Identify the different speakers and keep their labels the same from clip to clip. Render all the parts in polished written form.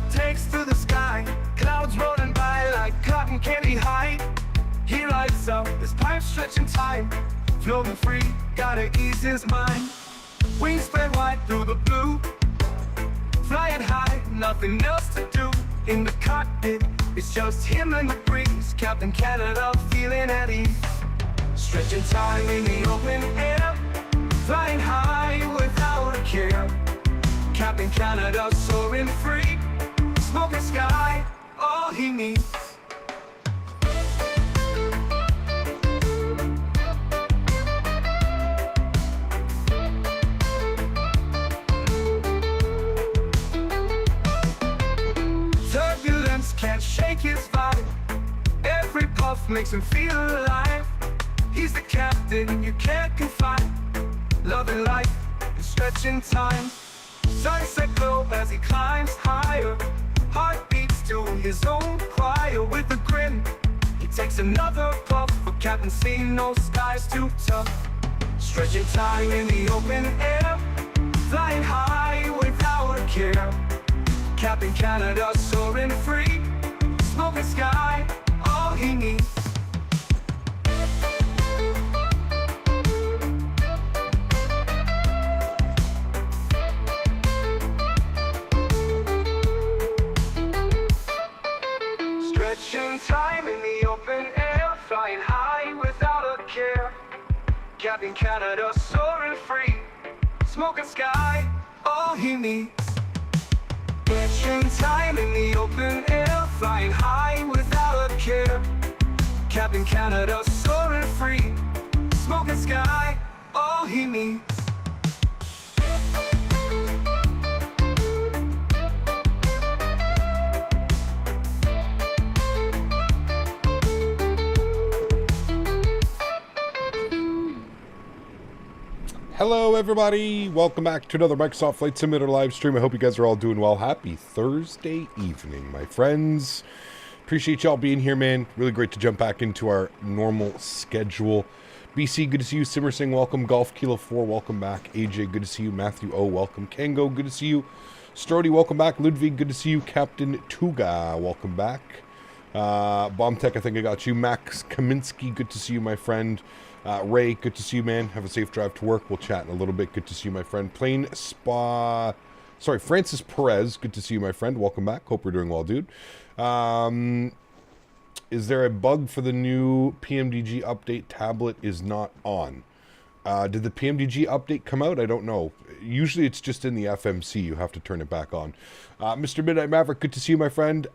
Speaker 1: takes to the sky, clouds rolling by like cotton candy high. He lights up, his pipe stretching time, floating free, gotta ease his mind. Wings spread wide through the blue, flying high, nothing else to do. In the cockpit, it's just him and the breeze, Captain Canada feeling at ease. Stretching time in the open air, flying high without a care. Captain Canada soaring free, smoking sky, all he needs. Turbulence can't shake his vibe, every puff makes him feel alive. He's the captain you can't confide, loving life and stretching time. Sunset glow as he climbs higher, heart beats to his own choir. With a grin, he takes another puff, for Captain C, no sky's too tough. Stretching time in the open air, flying high without a care. Captain Canada soaring free, smoking sky, all he needs. Stretching time in the open air, flying high without a care. Captain Canada soaring free, smoking sky, all he needs. Stretching time in the open air, flying high without a care. Captain Canada soaring free, smoking sky, all he needs.
Speaker 2: Hello everybody, welcome back to another Microsoft Flight Simulator live stream. I hope you guys are all doing well. Happy Thursday evening, my friends. Appreciate y'all being here, man. Really great to jump back into our normal schedule. BC, good to see you. Simmer Singh, welcome. Golf Kilo 4, welcome back. AJ, good to see you. Matthew O, welcome. Kango, good to see you. Strody, welcome back. Ludwig, good to see you. Captain Tuga, welcome back. Bombtech, I think I got you. Max Kaminsky, good to see you, my friend. Ray, good to see you, man. Have a safe drive to work. We'll chat in a little bit. Good to see you, my friend. Francis Perez, good to see you, my friend. Welcome back. Hope you're doing well, dude. Is there a bug for the new PMDG update? Tablet is not on. Did the PMDG update come out? I don't know. Usually it's just in the FMC. You have to turn it back on. Mr. Midnight Maverick, good to see you, my friend.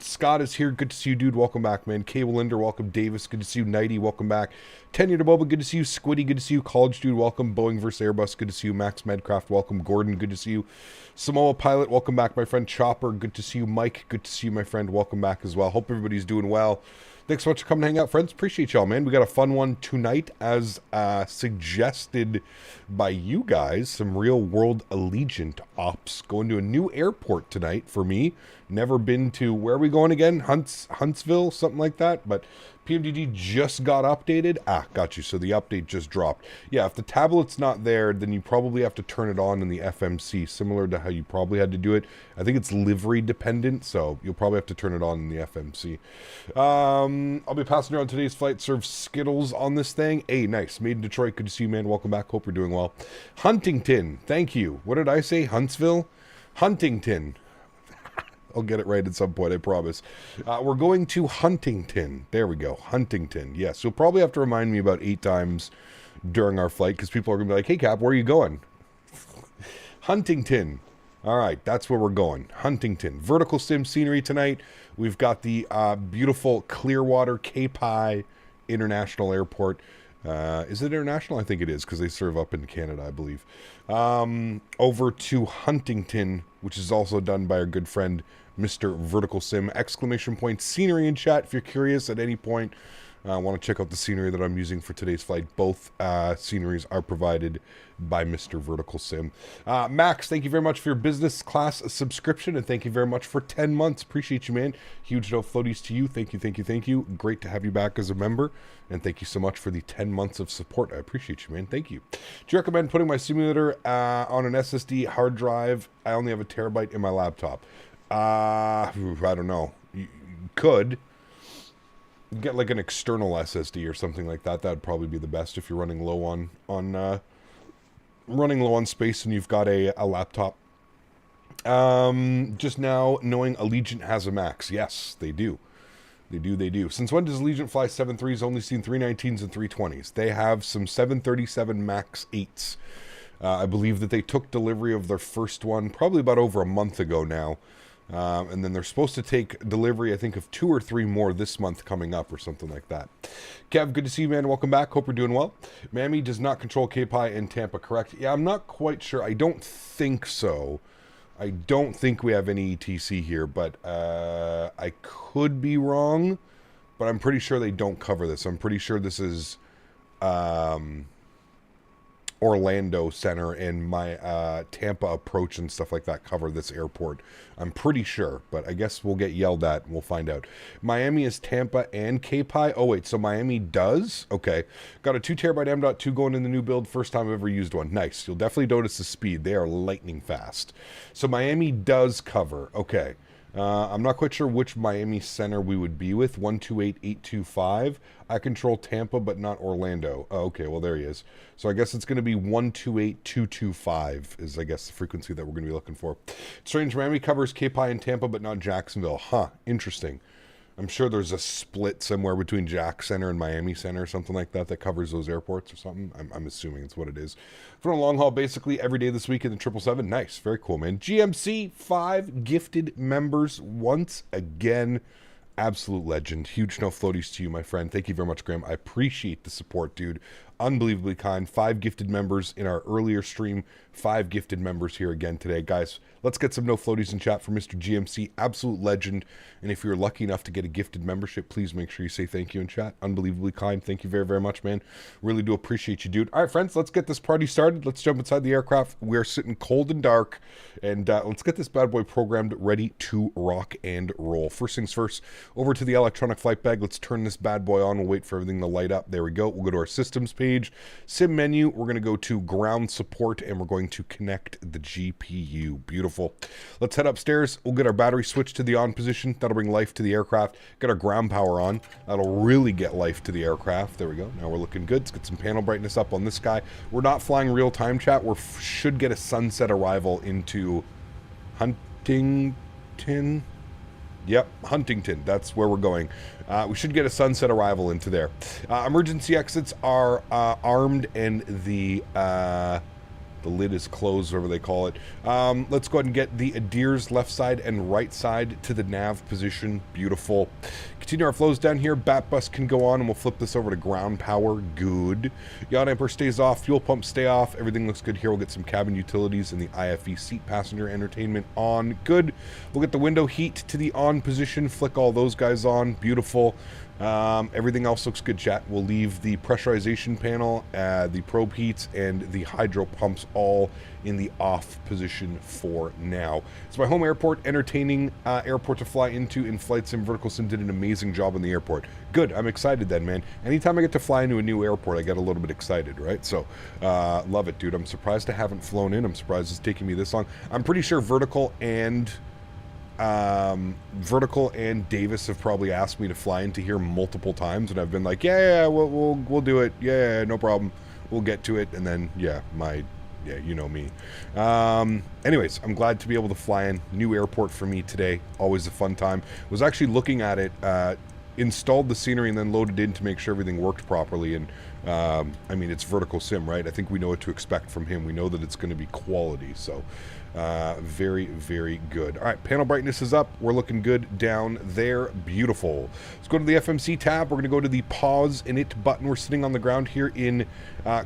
Speaker 2: Scott is here. Good to see you, dude. Welcome back, man. Cable Linder, welcome. Davis, good to see you. Nighty, welcome back. Tenure to Boba, good to see you. Squiddy, good to see you. College Dude, welcome. Boeing vs. Airbus, good to see you. Max Medcraft, welcome. Gordon, good to see you. Samoa Pilot, welcome back, my friend. Chopper, good to see you. Mike, good to see you, my friend. Welcome back as well. Hope everybody's doing well. Thanks so much for coming to hang out, friends. Appreciate y'all, man. We got a fun one tonight, as suggested by you guys. Some real-world Allegiant ops. Going to a new airport tonight for me. Never been to, where are we going again? Huntsville, something like that. But PMDG just got updated. Got you. So the update just dropped. Yeah, if the tablet's not there, then you probably have to turn it on in the FMC, similar to how you probably had to do it. I think it's livery dependent, so you'll probably have to turn it on in the FMC. I'll be passing around today's flight. Serve Skittles on this thing. Hey, nice. Made in Detroit. Good to see you, man. Welcome back. Hope you're doing well. Huntington. Thank you. What did I say? Huntsville? Huntington. I'll get it right at some point, I promise. We're going to Huntington. There we go. Huntington. Yes, you'll probably have to remind me about 8 times during our flight, because people are going to be like, hey, Cap, where are you going? Huntington. All right, that's where we're going. Huntington. Verticalsim scenery tonight. We've got the beautiful Clearwater KPIE International Airport. Is it international? I think it is, because they serve up in Canada, I believe. Over to Huntington, which is also done by our good friend, Mr. Verticalsim. Exclamation point scenery in chat if you're curious at any point. Want to check out the scenery that I'm using for today's flight. Both sceneries are provided by Mr. Verticalsim. Max, thank you very much for your business class subscription, and thank you very much for 10 months. Appreciate you, man. Huge no floaties to you. Thank you, thank you, thank you. Great to have you back as a member, and thank you so much for the 10 months of support. I appreciate you, man. Thank you. Do you recommend putting my simulator on an SSD hard drive? I only have a terabyte in my laptop. I don't know. You could get like an external SSD or something like that. That'd probably be the best if you're running low on space and you've got a laptop. Just now knowing Allegiant has a MAX. Yes, they do. They do. Since when does Allegiant fly 7.3s? Only seen 319s and 320s. They have some 737 MAX8s. I believe that they took delivery of their first one probably about over a month ago now. And then they're supposed to take delivery, I think, of 2 or 3 more this month coming up or something like that. Kev, good to see you, man. Welcome back. Hope you're doing well. Miami does not control KPIE in Tampa, correct? Yeah, I'm not quite sure. I don't think so. I don't think we have any ETC here, but I could be wrong. But I'm pretty sure they don't cover this. I'm pretty sure this is Orlando Center and my Tampa approach and stuff like that cover this airport. I'm pretty sure, but I guess we'll get yelled at and we'll find out. Miami is Tampa and KPIE. Oh, wait, so Miami does? Okay. Got a 2TB M.2 going in the new build. First time I've ever used one. Nice. You'll definitely notice the speed. They are lightning fast. So Miami does cover. Okay. I'm not quite sure which Miami center we would be with. 128825. I control Tampa, but not Orlando. Oh, okay, well, there he is. So I guess it's going to be 128225 is, I guess, the frequency that we're going to be looking for. Strange, Miami covers KPIE and Tampa, but not Jacksonville. Huh, interesting. I'm sure there's a split somewhere between Jack Center and Miami Center or something like that that covers those airports or something. I'm assuming it's what it is. For a long haul, basically every day this week in the 777. Nice. Very cool, man. GMC, 5 gifted members once again. Absolute legend. Huge no floaties to you, my friend. Thank you very much, Graham. I appreciate the support, dude. Unbelievably kind. 5 gifted members in our earlier stream. 5 gifted members here again today. Guys, let's get some no floaties in chat for Mr. GMC. Absolute legend. And if you're lucky enough to get a gifted membership, please make sure you say thank you in chat. Unbelievably kind. Thank you very, very much, man. Really do appreciate you, dude. All right, friends, let's get this party started. Let's jump inside the aircraft. We're sitting cold and dark. And let's get this bad boy programmed, ready to rock and roll. First things first, over to the electronic flight bag. Let's turn this bad boy on. We'll wait for everything to light up. There we go. We'll go to our systems page. Sim menu. We're going to go to ground support, and we're going to connect the GPU. Beautiful. Let's head upstairs. We'll get our battery switched to the on position. That'll bring life to the aircraft. Get our ground power on. That'll really get life to the aircraft. There we go. Now we're looking good. Let's get some panel brightness up on this guy. We're not flying real time, chat. We should get a sunset arrival into Huntington. Yep, Huntington. That's where we're going. We should get a sunset arrival into there. Emergency exits are armed, and the lid is closed, whatever they call it. Let's go ahead and get the Adir's left side and right side to the nav position. Beautiful. Continue our flows down here. Bat bus can go on, and we'll flip this over to ground power. Good. Yaw damper stays off. Fuel pumps stay off. Everything looks good here. We'll get some cabin utilities and the IFE seat passenger entertainment on. Good. We'll get the window heat to the on position. Flick all those guys on. Beautiful. Everything else looks good, chat. We'll leave the pressurization panel, the probe heats, and the hydro pumps all in the off position for now. It's my home airport, entertaining airport to fly into in VATSIM. Verticalsim did an amazing job in the airport. Good, I'm excited then, man. Anytime I get to fly into a new airport, I get a little bit excited, right? So, love it, dude. I'm surprised I haven't flown in. I'm surprised it's taking me this long. I'm pretty sure Vertical and Davis have probably asked me to fly into here multiple times, and I've been like, yeah, we'll do it. Yeah, no problem. We'll get to it. And then, yeah, you know me. Anyways, I'm glad to be able to fly in. New airport for me today. Always a fun time. Was actually looking at it, installed the scenery and then loaded in to make sure everything worked properly. And I mean, it's Verticalsim, right? I think we know what to expect from him. We know that it's going to be quality. So very, very good. All right, panel brightness is up. We're looking good down there. Beautiful. Let's go to the FMC tab. We're going to go to the pause in it button. We're sitting on the ground here in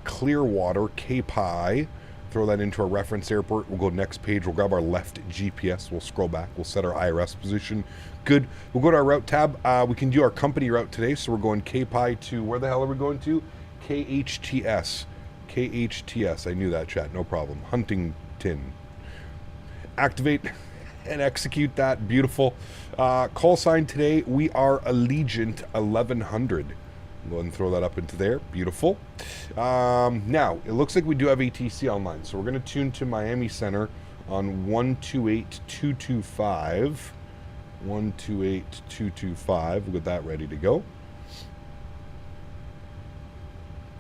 Speaker 2: Clearwater, KPIE. Throw that into our reference airport. We'll go next page. We'll grab our left GPS. We'll scroll back. We'll set our IRS position. Good. We'll go to our route tab. We can do our company route today. So we're going KPIE to, where the hell are we going to? KHTS. KHTS. I knew that, chat. No problem. Huntington. Activate and execute that. Beautiful. Call sign today, we are Allegiant 1100. Go ahead and throw that up into there. Beautiful. Now, it looks like we do have ATC online, so we're going to tune to Miami Center on 128225. 128225. We'll get that ready to go.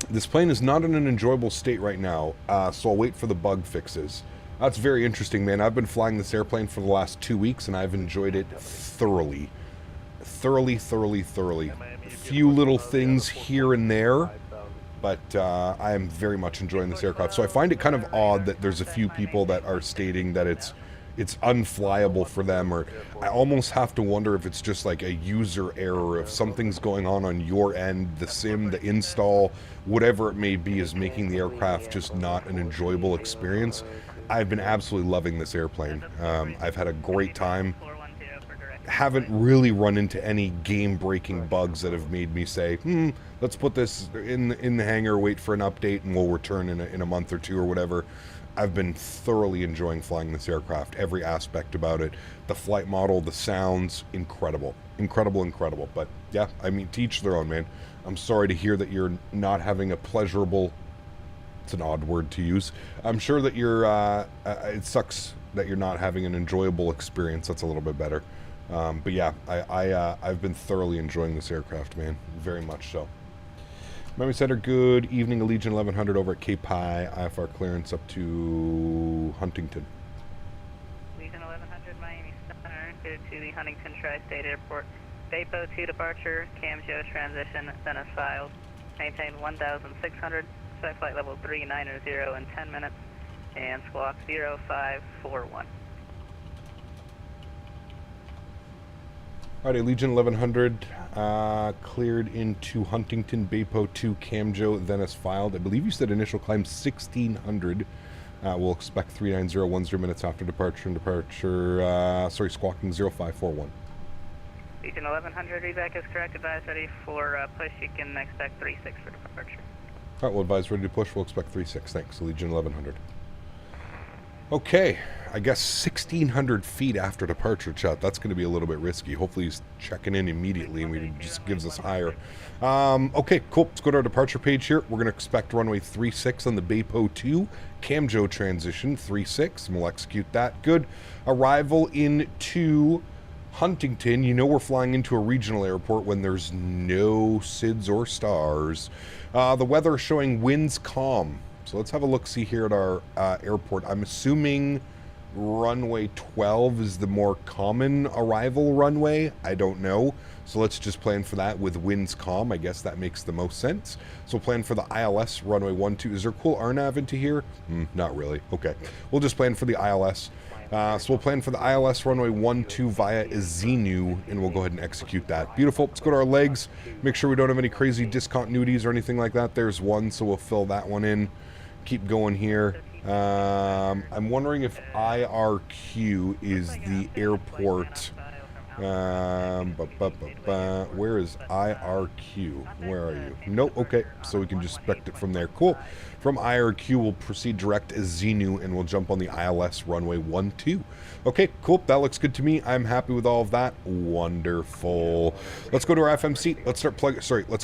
Speaker 2: This plane is not in an enjoyable state right now, so I'll wait for the bug fixes. That's very interesting, man. I've been flying this airplane for the last 2 weeks, and I've enjoyed it thoroughly. Thoroughly. A few little things here and there, but I am very much enjoying this aircraft. So I find it kind of odd that there's a few people that are stating that it's unflyable for them, or I almost have to wonder if it's just like a user error, if something's going on your end, the sim, the install, whatever it may be is making the aircraft just not an enjoyable experience. I've been absolutely loving this airplane. I've had a great time. Haven't really run into any game-breaking bugs that have made me say, let's put this in the hangar, wait for an update, and we'll return in a month or two or whatever. I've been thoroughly enjoying flying this aircraft, every aspect about it. The flight model, the sounds, incredible. Incredible. But yeah, I mean, to each their own, man. I'm sorry to hear that you're not having a pleasurable, it's an odd word to use. I'm sure that you're, it sucks that you're not having an enjoyable experience. That's a little bit better. But yeah, I've been thoroughly enjoying this aircraft, man. Very much so. Miami Center, good evening. Allegiant 1100 over at KPIE. IFR clearance up to Huntington.
Speaker 3: Allegiant 1100, Miami Center, good to the Huntington Tri-State Airport. Depot 2 departure, Camjo transition, Venice filed. Maintain 1,600, set flight level 390 in 10 minutes, and squawk 0541.
Speaker 2: Alright, Allegiant 1100 cleared into Huntington, Depot 2, Camjo, Venice filed. I believe you said initial climb 1600. We'll expect 390 10 minutes after departure, and squawking 0541.
Speaker 3: Allegiant 1100, reback is correct. Advise ready for push. You can expect 36 for departure.
Speaker 2: Alright, we'll advise ready to push. We'll expect 36. Thanks, Allegiant 1100. Okay, I guess 1,600 feet after departure, chat. That's going to be a little bit risky. Hopefully he's checking in immediately and he just gives us higher. Okay, cool. Let's go to our departure page here. We're going to expect runway 36 on the Depot 2. Camjo transition 36, and we'll execute that. Good. Arrival into Huntington. You know we're flying into a regional airport when there's no SIDS or stars. The weather is showing winds calm. So let's have a look-see here at our airport. I'm assuming runway 12 is the more common arrival runway. I don't know. So let's just plan for that with winds calm. I guess that makes the most sense. So plan for the ILS runway 12. Is there cool RNAV into here? Not really. Okay. We'll just plan for the ILS. So we'll plan for the ILS runway 12 via Xenu, and we'll go ahead and execute that. Beautiful. Let's go to our legs. Make sure we don't have any crazy discontinuities or anything like that. There's one, so we'll fill that one in. Keep going here. I'm wondering if IRQ is the airport. Where is IRQ? Where are you? Nope. Okay, so we can just spec it from there. Cool. From IRQ, we'll proceed direct as Xenu, and we'll jump on the ILS runway 12. Okay, cool. That looks good to me. I'm happy with all of that. Wonderful. Let's go to our FMC. Let's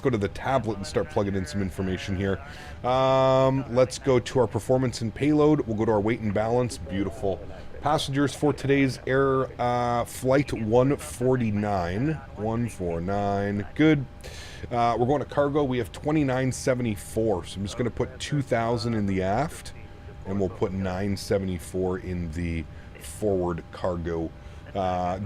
Speaker 2: go to the tablet and start plugging in some information here. Let's go to our performance and payload. We'll go to our weight and balance. Beautiful. Passengers for today's air flight 149. Good. We're going to cargo. We have 2974. So I'm just going to put 2,000 in the aft, and we'll put 974 in the forward cargo.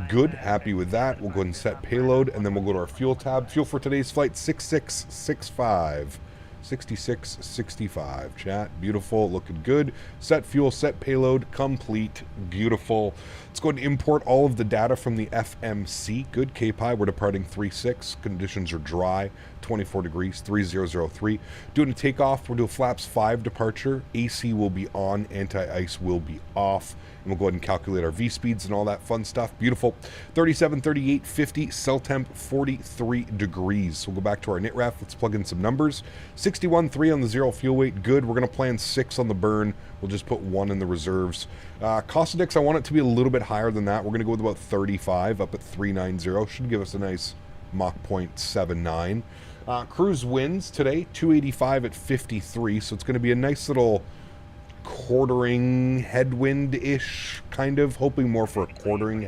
Speaker 2: Good. Happy with that. We'll go ahead and set payload, and then we'll go to our fuel tab. Fuel for today's flight 6665. 6665, chat. Beautiful, looking good. Set fuel, set payload, complete. Beautiful. Let's go ahead and import all of the data from the FMC. Good. KPIE, we're departing 36. Conditions are dry, 24 degrees, 3003. Doing a takeoff, we'll do a flaps 5 departure. AC will be on, anti-ice will be off. And we'll go ahead and calculate our V speeds and all that fun stuff. Beautiful. 37, 38, 50, cell temp 43 degrees. So we'll go back to our NITRAF. Let's plug in some numbers. 61.3 on the zero fuel weight. Good. We're going to plan 6 on the burn. We'll just put 1 in the reserves. Cost index, I want it to be a little bit higher than that. We're going to go with about 35 up at 390. Should give us a nice Mach 0.79. Cruise winds today, 285 at 53. So it's going to be a nice little quartering headwind-ish, kind of. Hoping more for a quartering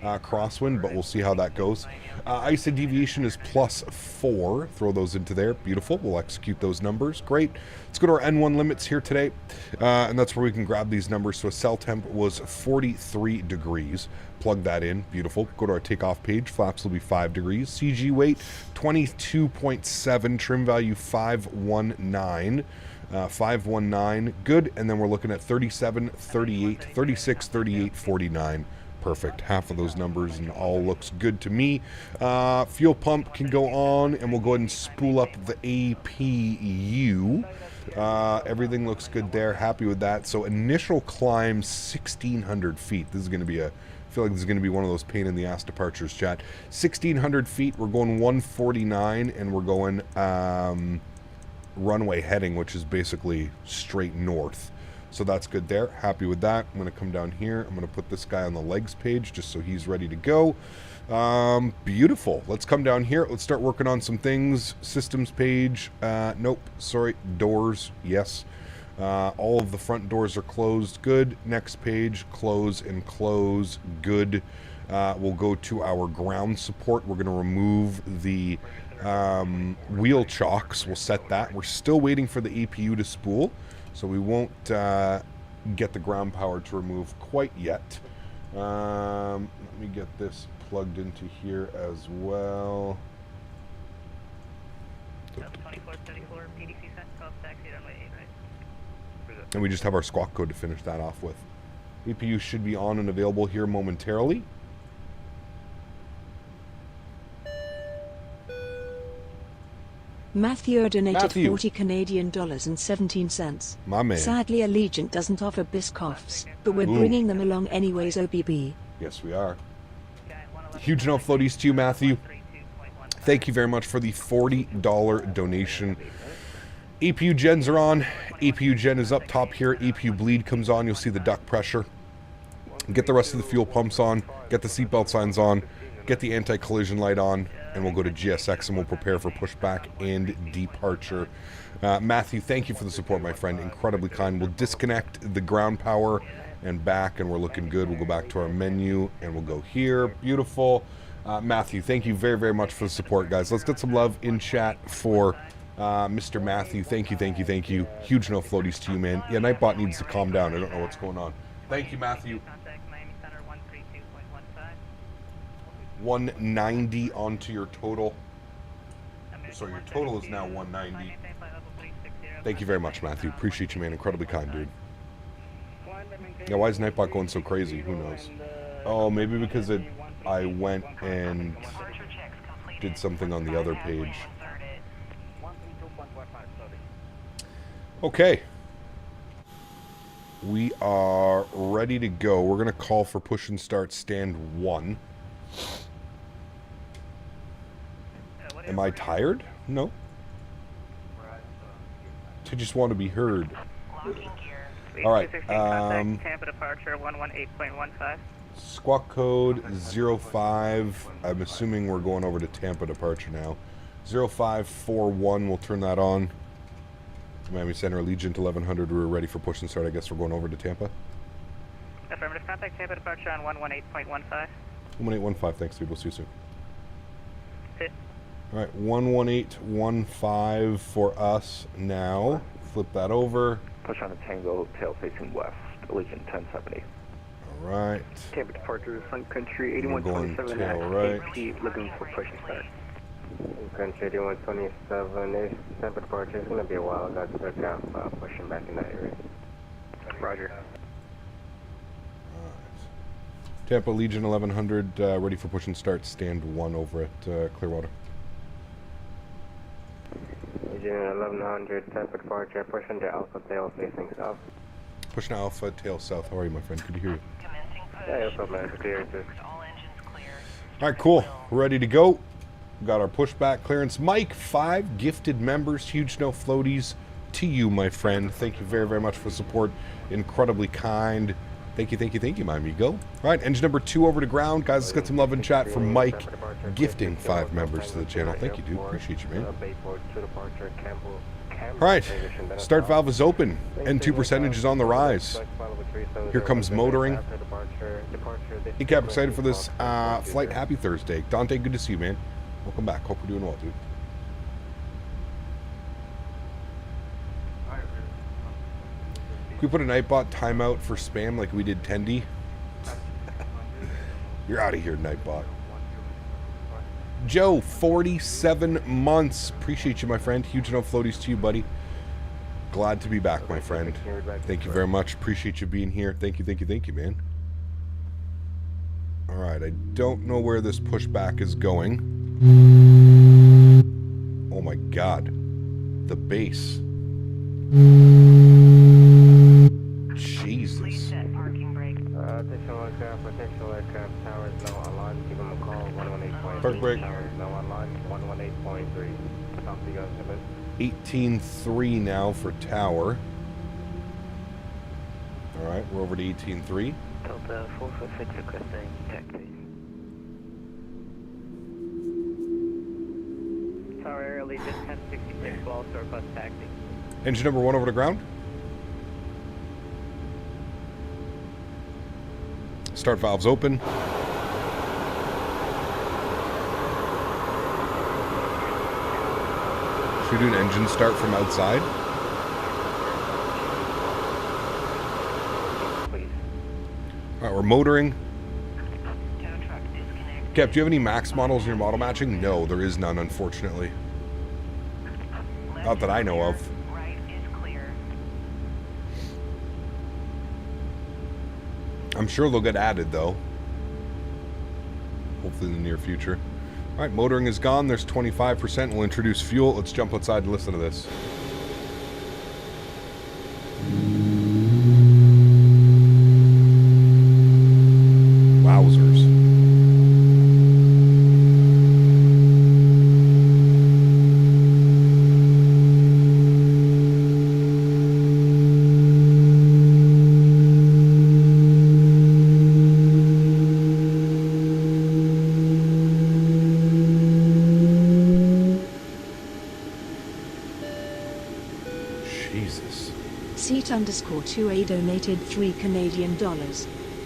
Speaker 2: crosswind, but we'll see how that goes. ISA deviation is +4. Throw those into there. Beautiful. We'll execute those numbers. Great. Let's go to our N1 limits here today, and that's where we can grab these numbers. So a cell temp was 43 degrees. Plug that in. Beautiful. Go to our takeoff page. Flaps will be 5 degrees. CG weight 22.7. Trim value 519. 519. Good. And then we're looking at 37, 38, 36, 38, 49. Perfect. Half of those numbers and all looks good to me. Fuel pump can go on, and we'll go ahead and spool up the APU. Everything looks good there. Happy with that. So initial climb 1,600 feet. This is going to be I feel like this is going to be one of those pain in the ass departures, chat. 1,600 feet. We're going 149, and we're going runway heading, which is basically straight north. So that's good there. Happy with that. I'm going to come down here. I'm going to put this guy on the legs page just so he's ready to go. Beautiful. Let's come down here. Let's start working on some things. Systems page. Nope. Sorry. Doors. Yes. All of the front doors are closed. Good. Next page. Close and close. Good. We'll go to our ground support. We're going to remove the wheel chocks. We'll set that. We're still waiting for the APU to spool. So we won't get the ground power to remove quite yet. Let me get this plugged into here as well.
Speaker 3: 2434 PDC set, Koch taxi runway 8 right.
Speaker 2: And we just have our squawk code to finish that off with. APU should be on and available here momentarily.
Speaker 4: Matthew donated
Speaker 2: Matthew.
Speaker 4: 40 Canadian dollars and 17 cents.
Speaker 2: My man.
Speaker 4: Sadly, Allegiant doesn't offer Biscoffs, but we're
Speaker 2: Ooh.
Speaker 4: bringing them along anyways, OBB.
Speaker 2: Yes, we are. Huge no floaties to you, Matthew. Thank you very much for the $40 donation. APU gens are on. APU gen is up top here. APU bleed comes on. You'll see the duct pressure. Get the rest of the fuel pumps on. Get the seatbelt signs on. Get the anti-collision light on. And we'll go to GSX and we'll prepare for pushback and departure. Matthew, thank you for the support, my friend. Incredibly kind. We'll disconnect the ground power and back, and we're looking good. We'll go back to our menu and we'll go here. Beautiful. Matthew, thank you very, very much for the support, guys. Let's get some love in chat for Mr. Matthew. Thank you, thank you, thank you. Huge no floaties to you, man. Yeah, Nightbot needs to calm down. I don't know what's going on. Thank you, Matthew. 190 onto your total. So your total is now 190. Thank you very much, Matthew. Appreciate you, man. Incredibly kind, dude. Yeah, why is Nightbot going so crazy? Who knows? Oh, maybe because I went and did something on the other page. Okay. We are ready to go. We're going to call for push and start stand 1. Am I tired? No. I just want to be heard. All right.
Speaker 3: Tampa departure 118.15.
Speaker 2: Squawk code 05. I'm assuming we're going over to Tampa departure now. 0541. We'll turn that on. Miami Center, Allegiant 1100. We're ready for push and start. I guess we're going over to Tampa.
Speaker 3: Affirmative. Contact Tampa departure on 118.15.
Speaker 2: 11815. Thanks, dude. We'll see you soon.
Speaker 3: Sit.
Speaker 2: All right, 11815 for us now. Flip that over.
Speaker 5: Push on a Tango, tail facing west, Allegiant 1070.
Speaker 2: All right.
Speaker 6: Tampa departure, Sun Country
Speaker 2: We're going
Speaker 6: 8127
Speaker 2: tail
Speaker 6: at
Speaker 2: right.
Speaker 6: AP, looking for push and start.
Speaker 7: Country 8127, Tampa departure. It's going to be a while. I got stuck out pushing back in that area.
Speaker 6: Roger.
Speaker 2: Tampa Legion 1100, ready for push and start. Stand 1 over at Clearwater.
Speaker 7: Legion 1100, Tampa departure. Pushing to Alpha tail facing south.
Speaker 2: Pushing Alpha, tail south. How are you, my friend? Good to hear you.
Speaker 7: Yeah, what's up, man? Clear.
Speaker 2: All right, cool. We're ready to go. Got our pushback clearance. Mike, 5 gifted members. Huge no floaties to you, my friend. Thank you very, very much for the support. Incredibly kind. Thank you, thank you, thank you, my amigo. All right, engine number 2 over to ground. Guys, let's get some love in chat from Mike, gifting 5 members to the channel. Thank you, dude. Appreciate you, man.
Speaker 7: Bayport to departure,
Speaker 2: All right, start valve is open. N2 percentage is on the rise. Here comes motoring. Hey Cap, excited for this flight. Happy Thursday. Dante, good to see you, man. Welcome back. Hope you're doing well, dude. Can we put a Nightbot timeout for spam like we did Tendy? You're out of here, Nightbot. Joe, 47 months. Appreciate you, my friend. Huge enough floaties to you, buddy. Glad to be back, my friend. Thank you very much. Appreciate you being here. Thank you, man. All right, I don't know where this pushback is going. Oh my God. The base. Jesus.
Speaker 7: Potential aircraft towers no alarm. Give them a call. 118.3.
Speaker 2: Park break.
Speaker 7: Towers no alarm. 118.3. Talk to you guys.
Speaker 2: 18.3 now for tower. All right, we're over to 18.3.
Speaker 3: Delta 446 requesting taxi. Tower Air Allegiant 1066 will also request taxi.
Speaker 2: Engine number 1 over to ground. Start valves open. Should we do an engine start from outside? All right, we're motoring. Cap, do you have any MAX models in your model matching? No, there is none, unfortunately. Not that I know of. I'm sure they'll get added, though. Hopefully in the near future. All right, motoring is gone. There's 25%. We'll introduce fuel. Let's jump outside and listen to this. Wowzers.
Speaker 4: Seat_2A donated $3 Canadian.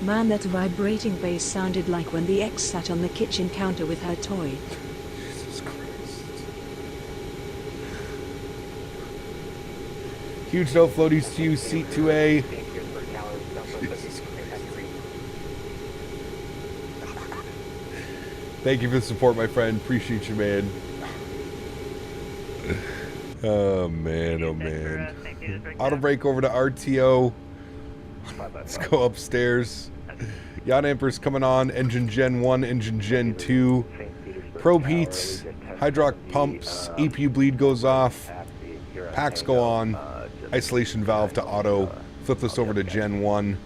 Speaker 4: Man, that vibrating bass sounded like when the ex sat on the kitchen counter with her toy.
Speaker 2: Jesus Christ. Huge no floaties to you, seat 2A. Thank you for the support, my friend. Appreciate you, man. Oh, man, oh, man. Auto brake over to RTO. Let's go upstairs. Yacht Amper's coming on. Engine Gen 1, Engine Gen 2. Probe heats. Hydraulic pumps. EPU bleed goes off. Packs go on. Isolation valve to auto. Flip this over to Gen 1.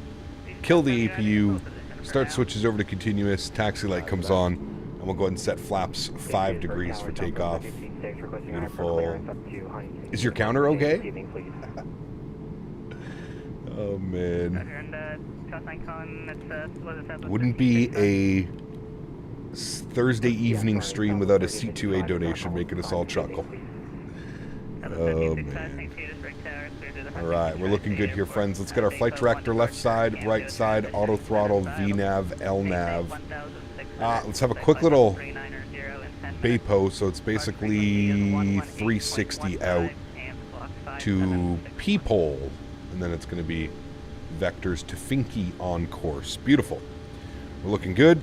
Speaker 2: Kill the APU. Start switches over to continuous. Taxi light comes on. And we'll go ahead and set flaps 5 degrees for takeoff. Beautiful. Is your counter okay? Oh, man. Wouldn't be a Thursday evening stream without a C2A donation making us all chuckle. Oh, man. All right, we're looking good here, friends. Let's get our flight director left side, right side, auto throttle, VNAV, LNAV. Let's have a quick little BAPO, so it's basically 360 out to P-pole, and then it's going to be vectors to Finky on course. Beautiful. We're looking good.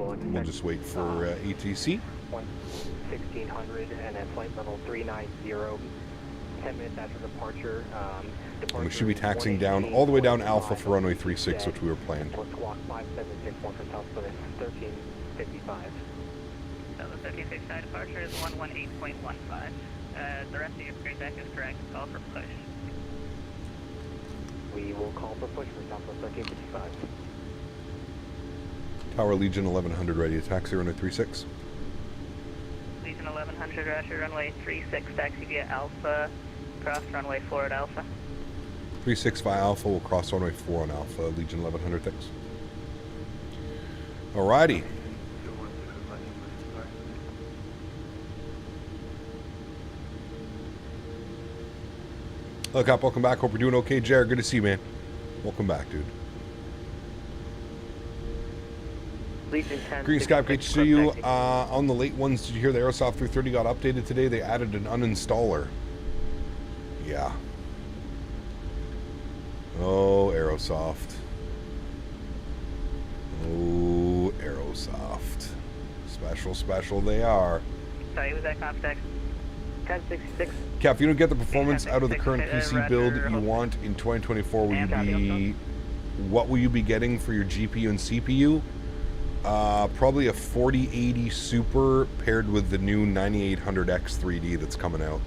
Speaker 2: And we'll just wait for ATC.
Speaker 7: 1600 and at flight level 390. 10 minutes after departure.
Speaker 2: And we should be taxiing down all the way down Alpha for runway 36, which we were planned.
Speaker 7: Squawk 5761 for South Plymouth 1355.
Speaker 3: So the 1355 departure is 118.15. The rest of your screen deck is correct. Call for push.
Speaker 7: We will call for push for Southwest 1355.
Speaker 2: Tower Legion 1100 ready to taxi runway 36.
Speaker 3: Legion 1100, Roger, runway 36, taxi via Alpha, cross runway 4 at Alpha.
Speaker 2: 36 via Alpha, we'll cross runway 4 on Alpha, Legion 1100, thanks. Alrighty. Look up, welcome back. Hope you're doing okay, Jared. Good to see you, man. Welcome back, dude. Green Sky, great to see you. On the late ones, did you hear the Aerosoft 330 got updated today? They added an uninstaller. Yeah. Oh, Aerosoft. Oh, Aerosoft. Special they are.
Speaker 3: Sorry, who's that contact? 1066.
Speaker 2: Cap, if you don't get the performance out of the current PC build you want in 2024, what will you be getting for your GPU and CPU? Probably a 4080 Super paired with the new 9800X 3D that's coming out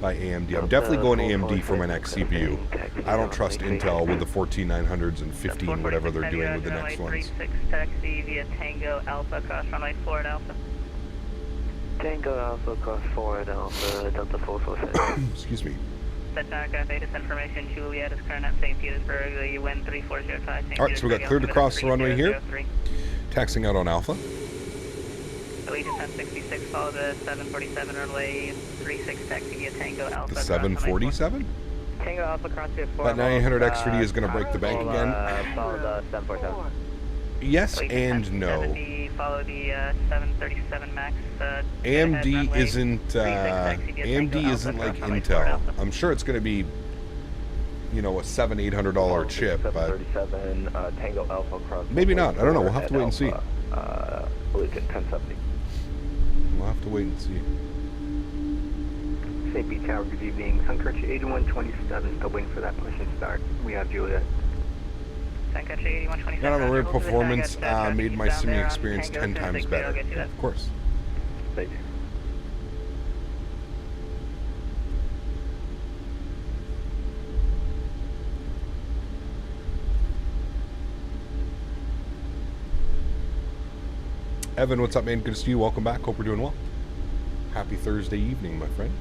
Speaker 2: by AMD. I'm definitely going AMD for my next CPU. I don't trust Intel with the 14900s and 15 whatever they're doing with the next ones.
Speaker 3: 36 taxi via Tango Alpha cross runway forward Alpha.
Speaker 6: Tango Alpha cross forward Alpha Delta 447.
Speaker 2: Excuse me.
Speaker 3: Set aircraft latest information. Juliet is current at St. Petersburg. You win 3405. St.
Speaker 2: All right, so we got cleared to cross the runway here. Taxing out on Alpha.
Speaker 3: Allegiant 1066, follow the 747 runway 36 taxi via Tango Alpha.
Speaker 2: The 747?
Speaker 3: Tango Alpha cross via 4.
Speaker 2: That 900X 3D is going to break the bank again.
Speaker 3: Follow the 747.
Speaker 2: Yes and no.
Speaker 3: Follow the 737 MAX.
Speaker 2: AMD isn't like Intel. I'm sure it's going to be, you know, a $700-800 chip, but
Speaker 5: 37 Tango Alpha cross.
Speaker 2: Maybe not. I don't know. We'll have to wait and see.
Speaker 5: Allegiant 1070.
Speaker 2: We'll have to wait and see.
Speaker 6: St. Pete Tower, good evening. Sun Country 8127, still waiting for that push and start. We have Juliet.
Speaker 3: Sun Country 8127.
Speaker 2: Got on a rear performance, made my simming experience 10 times better. Of course.
Speaker 6: Thank you.
Speaker 2: Evan, what's up, man? Good to see you. Welcome back. Hope we're doing well. Happy Thursday evening, my friend.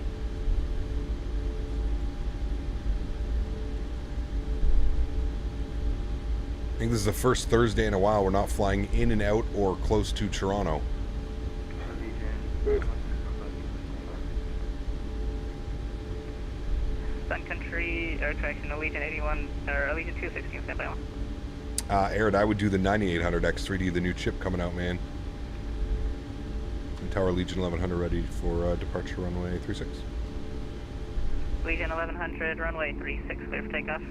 Speaker 2: I think this is the first Thursday in a while we're not flying in and out or close to Toronto.
Speaker 3: Sun Country, air correction, Allegiant 81, or Allegiant 216, standby on.
Speaker 2: Erin, I would do the 9800X 3D, the new chip coming out, man. And Tower Legion 1100 ready for departure runway 36.
Speaker 3: Legion 1100, runway 36, clear for takeoff.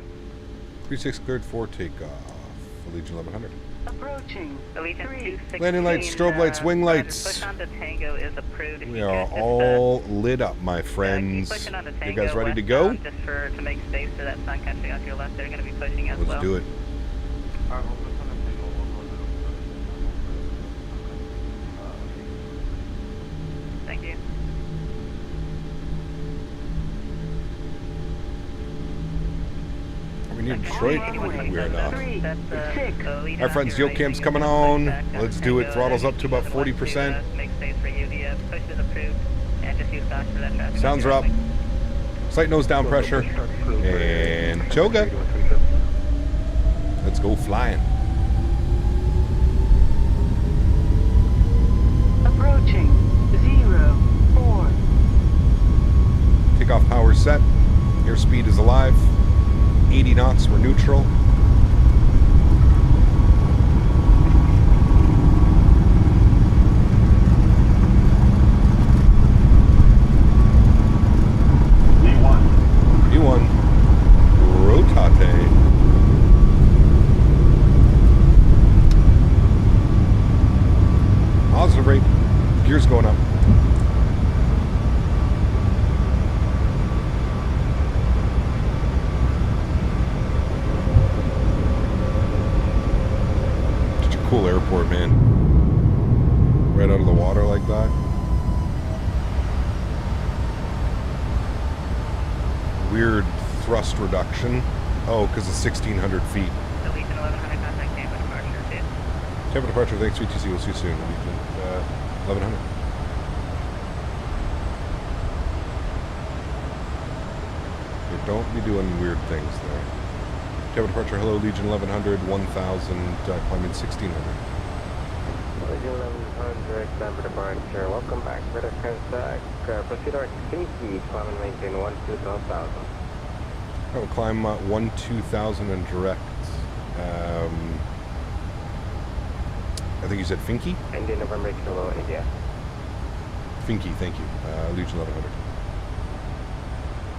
Speaker 2: 36 cleared for takeoff. Legion 1100.
Speaker 3: Approaching. Allegiant 216.
Speaker 2: Landing lights, strobe lights, wing lights.
Speaker 3: Push onto Tango is approved.
Speaker 2: We are all lit up, my friends. You guys ready to go?
Speaker 3: Just to make space for that Sun Country off your left, they're going to be pushing as well.
Speaker 2: Let's do it.
Speaker 3: Thank you.
Speaker 2: Are we near Detroit? We are not. Our friends, Yocam's coming on. Let's do it. Throttles up to about 40%.
Speaker 3: Make space for you. The push is approved. And just use caution for that traffic.
Speaker 2: Sounds are up. Slight nose down pressure. And choga. Let's go flying.
Speaker 8: Approaching 04.
Speaker 2: Takeoff power set. Airspeed is alive. 80 knots, we're neutral. V1. Rotate. Positive rate. Gears going up. Cool airport, man. Right out of the water like that. Weird thrust reduction. Oh, because it's 1,600 feet.
Speaker 3: Allegiant 1100, contact Tampa departure.
Speaker 2: Tampa departure, thanks, VTC. We'll see you soon. Allegiant 1100. You don't be doing weird things there. Tampa departure, hello, Legion 1100, 1000, climbing 1600.
Speaker 7: Legion 1100, Tampa departure, welcome back. Better contact, proceed our safety, climb and maintain 12,000.
Speaker 2: I will climb 1-2000 and direct. I think you said Finky?
Speaker 7: India November Kilo, India.
Speaker 2: Finky, thank you. Allegiant 1100.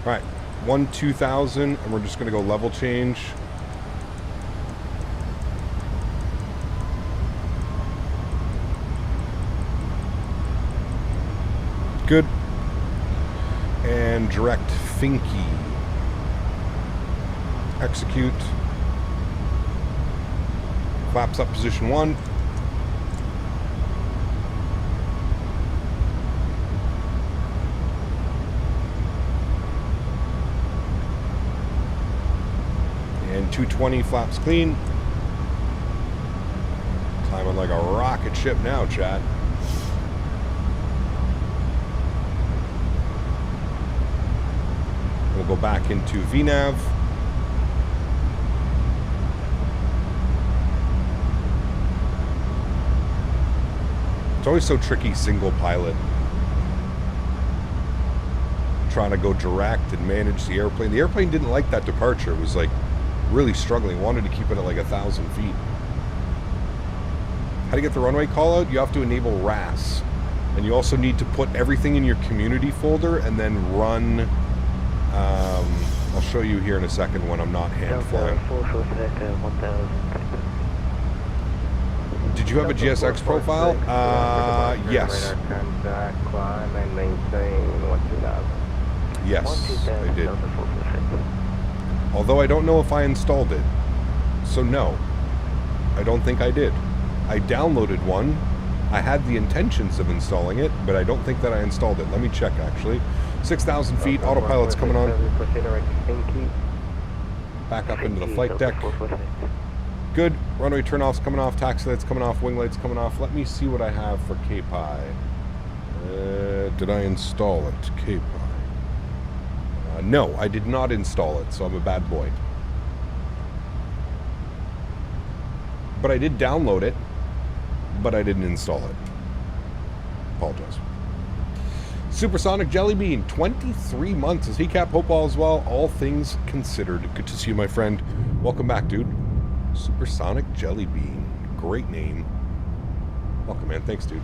Speaker 2: Alright, 1-2000, and we're just going to go level change. Good. And direct Finky. Execute. Flaps up position 1. And 220 flaps clean. Climbing like a rocket ship now, chat. We'll go back into VNAV. It's always so tricky, single pilot. Trying to go direct and manage the airplane. The airplane didn't like that departure. It was like really struggling. Wanted to keep it at like 1,000 feet. How to get the runway call out? You have to enable RAS. And you also need to put everything in your community folder and then run. I'll show you here in a second when I'm not hand flying. Did you have a GSX profile? Yes.
Speaker 7: Climb and maintain 1-2000.
Speaker 2: Yes, I did. Although I don't know if I installed it. So no, I don't think I did. I downloaded one. I had the intentions of installing it, but I don't think that I installed it. Let me check actually. 6,000 feet, autopilot's coming on. Back up into the flight deck. Good. Runway turnoff's coming off, taxi light's coming off, wing light's coming off. Let me see what I have for KPIE. Did I install it? KPIE. No, I did not install it, so I'm a bad boy. But I did download it, but I didn't install it. Apologize. Supersonic Jelly Bean, 23 months. Is he Cap? Hope all is well. All things considered. Good to see you, my friend. Welcome back, dude. Supersonic Jelly Bean. Great name. Welcome, man. Thanks, dude.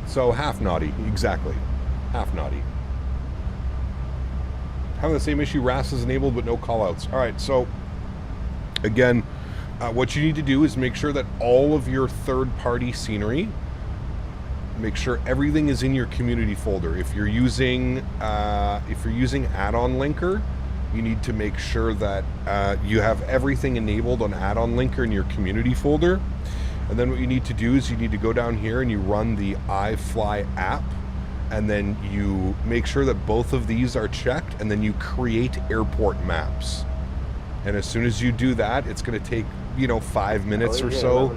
Speaker 2: So, half naughty. Exactly. Half naughty. Having the same issue. RAS is enabled, but no callouts. All right, so, again, what you need to do is make sure that all of your third-party scenery, make sure everything is in your community folder. If you're using add-on linker, you need to make sure that you have everything enabled on add-on linker in your community folder. And then what you need to do is you need to go down here and you run the iFly app, and then you make sure that both of these are checked, and then you create airport maps. And as soon as you do that, it's going to take, 5 minutes or so.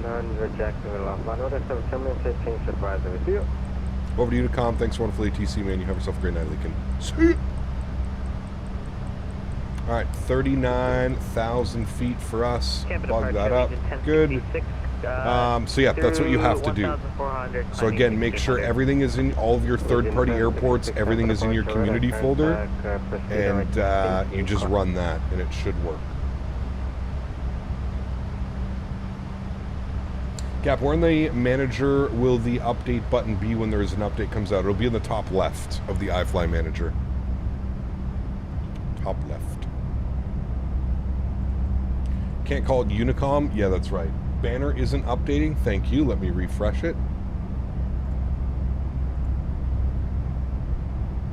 Speaker 2: Over to you to calm. Thanks for wonderful ATC, man. You have yourself a great night, Lincoln. See. All right, 39,000 feet for us. Bug that up. Good. So yeah, that's what you have to do. So again, make sure everything is in all of your third-party airports. Everything is in your community folder, and you just run that, and it should work. Cap, where in the manager will the update button be when there is an update comes out? It'll be in the top left of the iFly manager. Top left. Can't call it Unicom? Yeah, that's right. Banner isn't updating. Thank you. Let me refresh it.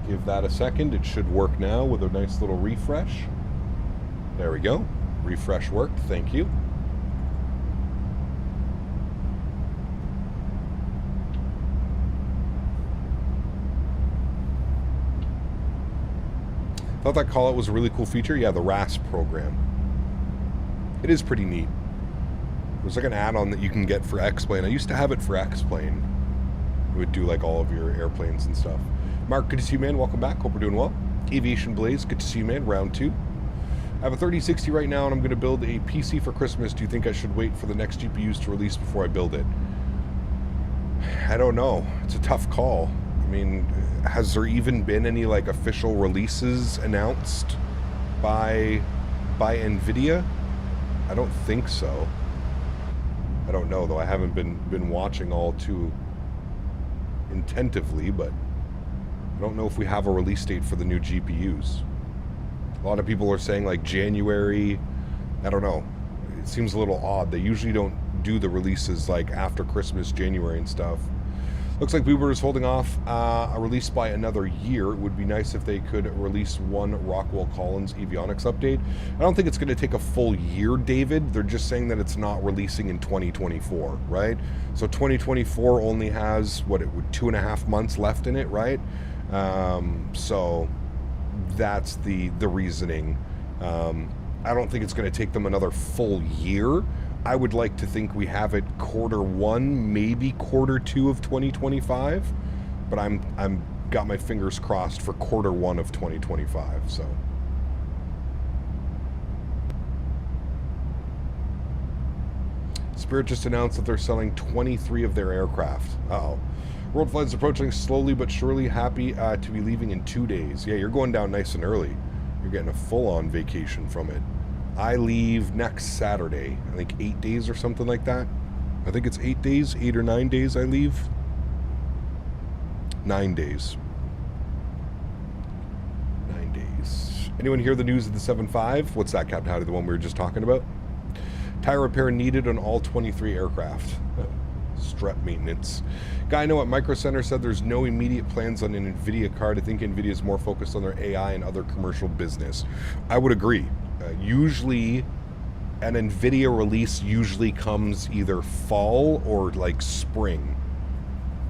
Speaker 2: Give that a second. It should work now with a nice little refresh. There we go. Refresh worked. Thank you. Thought that call out was a really cool feature. Yeah, the RAS program. It is pretty neat. There's like an add-on that you can get for X-Plane. I used to have it for X-Plane. It would do like all of your airplanes and stuff. Mark, good to see you, man. Welcome back. Hope we're doing well. Aviation Blaze, good to see you, man. Round 2. I have a 3060 right now, and I'm going to build a PC for Christmas. Do you think I should wait for the next GPUs to release before I build it? I don't know. It's a tough call. I mean, has there even been any like official releases announced by NVIDIA? I don't think so. I don't know, though. I haven't been watching all too attentively, but I don't know if we have a release date for the new GPUs. A lot of people are saying like January. I don't know. It seems a little odd. They usually don't do the releases like after Christmas, January and stuff. Looks like Bluebird is holding off a release by another year. It would be nice if they could release one Rockwell Collins avionics update. I don't think it's going to take a full year, David. They're just saying that it's not releasing in 2024, right? So 2024 only has, what, 2.5 months left in it, right? So that's the reasoning. I don't think it's going to take them another full year. I would like to think we have it Q1, maybe Q2 of 2025, but I'm got my fingers crossed for Q1 of 2025. So Spirit just announced that they're selling 23 of their aircraft. Uh-oh. World flight is approaching slowly but surely. Happy to be leaving in 2 days. Yeah, you're going down nice and early. You're getting a full-on vacation from it. I leave next Saturday. I think 8 days or something like that. I think it's 8 days, 8 or 9 days I leave. 9 days. 9 days. Anyone hear the news of the 7.5? What's that, Captain Howdy, the one we were just talking about? Tire repair needed on all 23 aircraft. Strep maintenance. Guy I know at Micro Center said there's no immediate plans on an NVIDIA card. I think NVIDIA is more focused on their AI and other commercial business. I would agree. Usually an NVIDIA release usually comes either fall or like spring.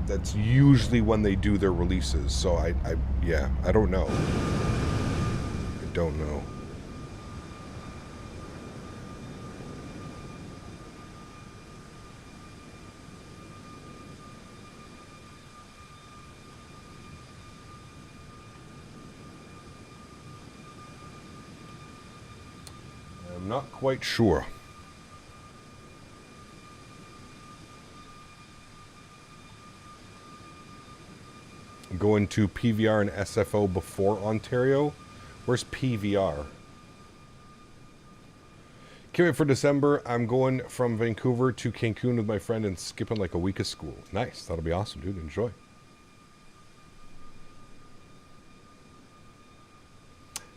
Speaker 2: That's usually when they do their releases. So I don't know. I don't know. I'm not quite sure. Going to PVR and SFO before Ontario? Where's PVR? Can't wait for December. I'm going from Vancouver to Cancun with my friend and skipping like a week of school. Nice. That'll be awesome, dude. Enjoy.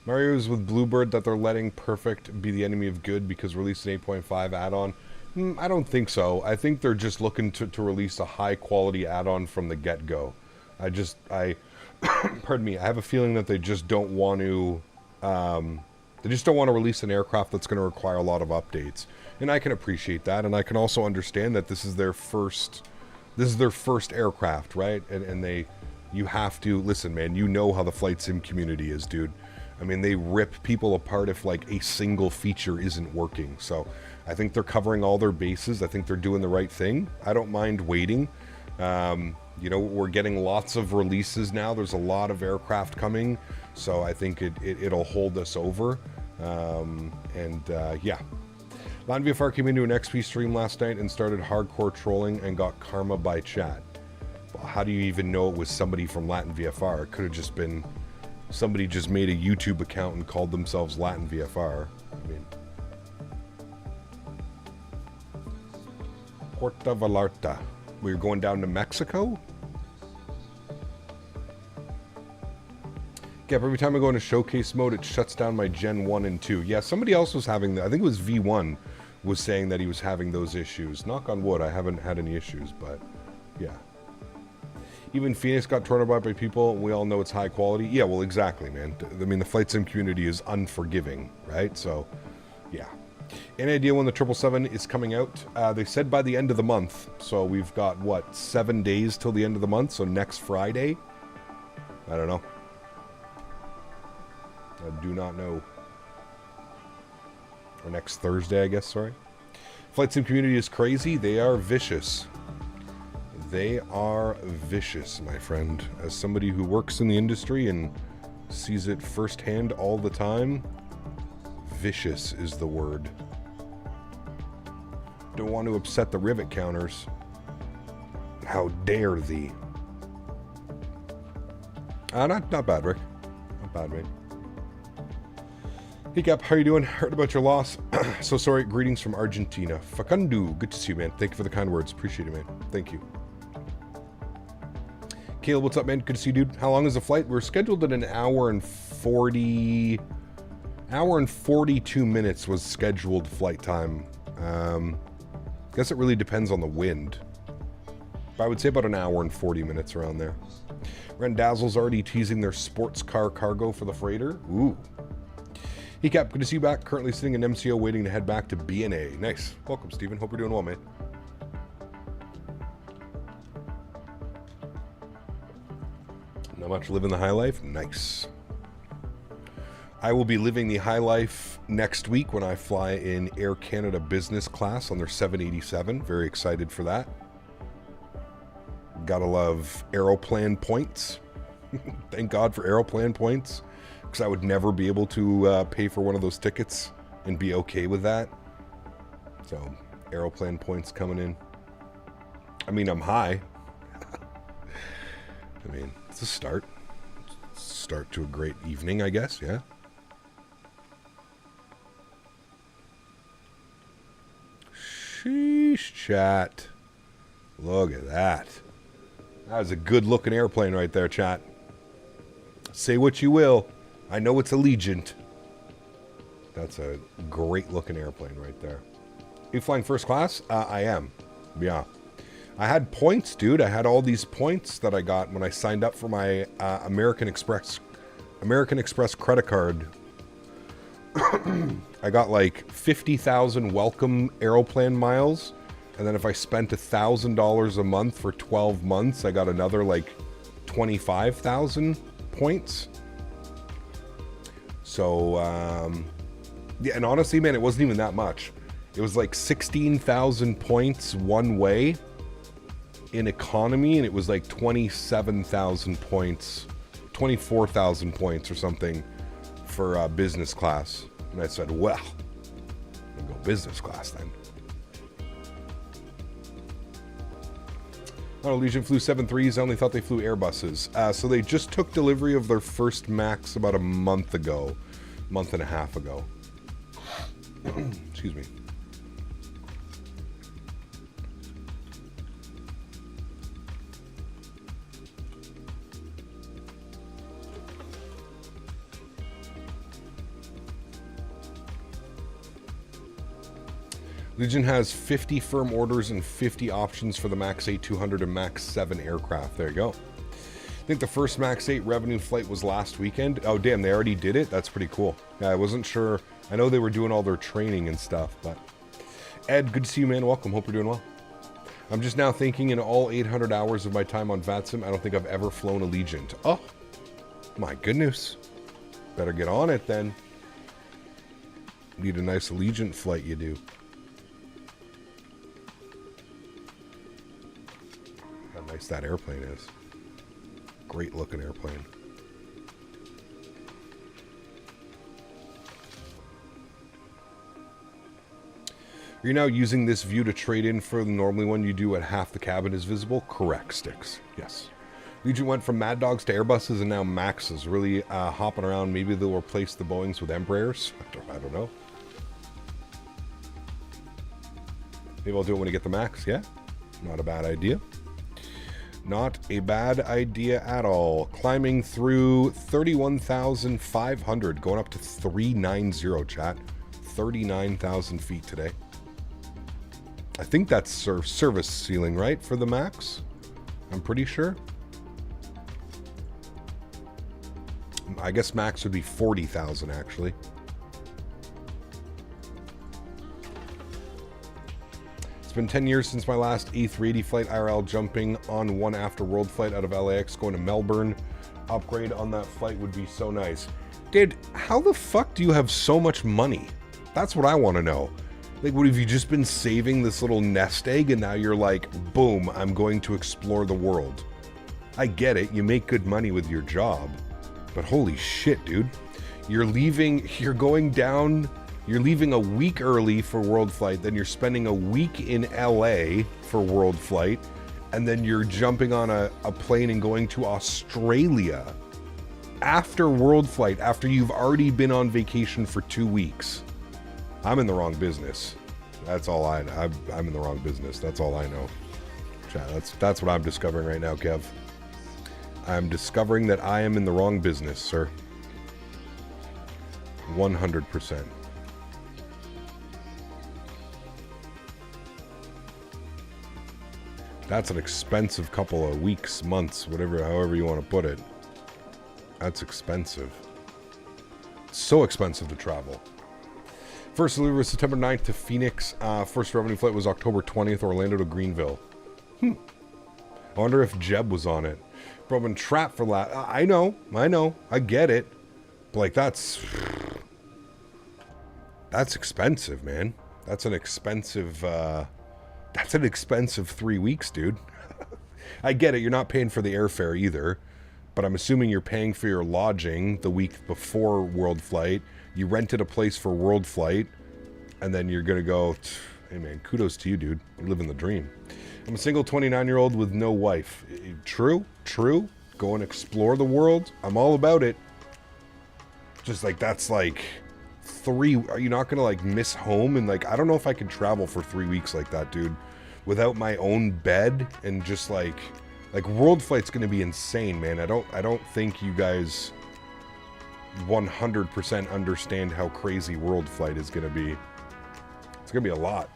Speaker 2: Mario's with Bluebird that they're letting perfect be the enemy of good because releasing 8.5 add-on. I don't think so. I think they're just looking to release a high quality add-on from the get-go. Pardon me, I have a feeling that they just don't want to, release an aircraft that's going to require a lot of updates. And I can appreciate that, and I can also understand that this is their first aircraft, right? And you have to, listen man, you know how the flight sim community is, dude. I mean, they rip people apart if like a single feature isn't working. So I think they're covering all their bases. I think they're doing the right thing. I don't mind waiting. You know, we're getting lots of releases now. There's a lot of aircraft coming. So I think it'll hold us over. Yeah. Latin VFR came into an XP stream last night and started hardcore trolling and got karma by chat. Well, how do you even know it was somebody from Latin VFR? It could have just been somebody just made a YouTube account and called themselves Latin VFR. I mean, Puerto Vallarta. We're going down to Mexico? Yep, every time I go into showcase mode, it shuts down my Gen 1 and 2. Yeah, somebody else was having that. I think it was V1 was saying that he was having those issues. Knock on wood, I haven't had any issues, but yeah. Even Phoenix got torn apart by people. We all know it's high quality. Yeah, well, exactly, man. I mean, the flight sim community is unforgiving, right? So, yeah. Any idea when the 777 is coming out? They said by the end of the month. So we've got, what, 7 days till the end of the month? So next Friday? I don't know. I do not know. Or next Thursday, I guess, sorry. Flight sim community is crazy. They are vicious. They are vicious, my friend. As somebody who works in the industry and sees it firsthand all the time, vicious is the word. Don't want to upset the rivet counters. How dare thee? Not bad, Rick. Not bad, mate. Hey Cap, how you doing? Heard about your loss. So sorry. Greetings from Argentina. Facandu. Good to see you, man. Thank you for the kind words. Appreciate it, man. Thank you. Caleb, what's up, man? Good to see you, dude. How long is the flight? We're scheduled at an hour and 42 minutes was scheduled flight time. Guess it really depends on the wind. But I would say about an hour and 40 minutes around there. Rendazzle's already teasing their sports car cargo for the freighter. Ooh. Hey Cap, good to see you back. Currently sitting in MCO waiting to head back to BNA. Nice. Welcome, Steven. Hope you're doing well, man. Not much living the high life? Nice. I will be living the high life next week when I fly in Air Canada business class on their 787. Very excited for that. Gotta love Aeroplan points. Thank God for Aeroplan points. Because I would never be able to pay for one of those tickets and be okay with that. So, Aeroplan points coming in. I mean, I'm high. I mean, it's a start. Start to a great evening, I guess, yeah. Sheesh, chat. Look at that. That was a good-looking airplane right there, chat. Say what you will. I know it's Allegiant. That's a great-looking airplane right there. Are you flying first class? I am. Yeah. I had points, dude. I had all these points that I got when I signed up for my American Express credit card. I got like 50,000 welcome Aeroplan miles. And then if I spent $1,000 a month for 12 months, I got another like 25,000 points. So, yeah, and honestly, man, it wasn't even that much. It was like 16,000 points one way in economy, and it was like 27,000 points, 24,000 points or something for business class. And I said, well, I'll go business class then. Allegiant flew 737s. I only thought they flew Airbuses. So they just took delivery of their first MAX about a month ago. Month and a half ago. Excuse me. Legion has 50 firm orders and 50 options for the MAX8 200 and MAX7 aircraft. There you go. I think the first MAX8 revenue flight was last weekend. Oh, damn, they already did it? That's pretty cool. Yeah, I wasn't sure. I know they were doing all their training and stuff, but... Ed, good to see you, man. Welcome. Hope you're doing well. I'm just now thinking in all 800 hours of my time on VATSIM, I don't think I've ever flown Allegiant. Oh, my goodness. Better get on it, then. Need a nice Allegiant flight, you do. How nice that airplane is. Great looking airplane. You're now using this view to trade in for the normally one you do at half the cabin is visible? Correct, Sticks. Yes. Legion went from Mad Dogs to Airbuses and now Maxes. Really hopping around. Maybe they'll replace the Boeings with Embraers. I don't know. Maybe I'll do it when I get the Max. Yeah. Not a bad idea. Not a bad idea at all. Climbing through 31,500, going up to 390, chat. 39,000 feet today. I think that's service ceiling, right, for the Max? I'm pretty sure. I guess Max would be 40,000, actually. It's been 10 years since my last A380 flight IRL, jumping on one after world flight out of LAX going to Melbourne. Upgrade on that flight would be so nice. Dude, how the fuck do you have so much money? That's what I want to know. Like, what have you just been saving this little nest egg and now you're like, boom, I'm going to explore the world? I get it, you make good money with your job, but holy shit, dude. You're leaving a week early for world flight, then you're spending a week in LA for world flight, and then you're jumping on a plane and going to Australia after World Flight, after you've already been on vacation for 2 weeks. I'm in the wrong business. That's all I'm in the wrong business. That's all I know. That's what I'm discovering right now, Kev. I'm discovering that I am in the wrong business, sir. 100%. That's an expensive couple of weeks, months, whatever, however you want to put it. That's expensive. So expensive to travel. First delivery was September 9th to Phoenix. First revenue flight was October 20th, Orlando to Greenville. I wonder if Jeb was on it. Bro, I've been trapped for I know, I get it. But like, that's expensive, man. That's an expensive 3 weeks, dude. I get it, you're not paying for the airfare either. But I'm assuming you're paying for your lodging the week before World Flight. You rented a place for World Flight, and then you're gonna go, hey man, kudos to you, dude. You're living the dream. I'm a single 29-year-old with no wife. True. Go and explore the world. I'm all about it. Just like, that's like 3, are you not gonna like miss home? And like, I don't know if I can travel for 3 weeks like that, dude, without my own bed and just like World Flight's gonna be insane, man. I don't think you guys 100% understand how crazy World Flight is gonna be. It's gonna be a lot.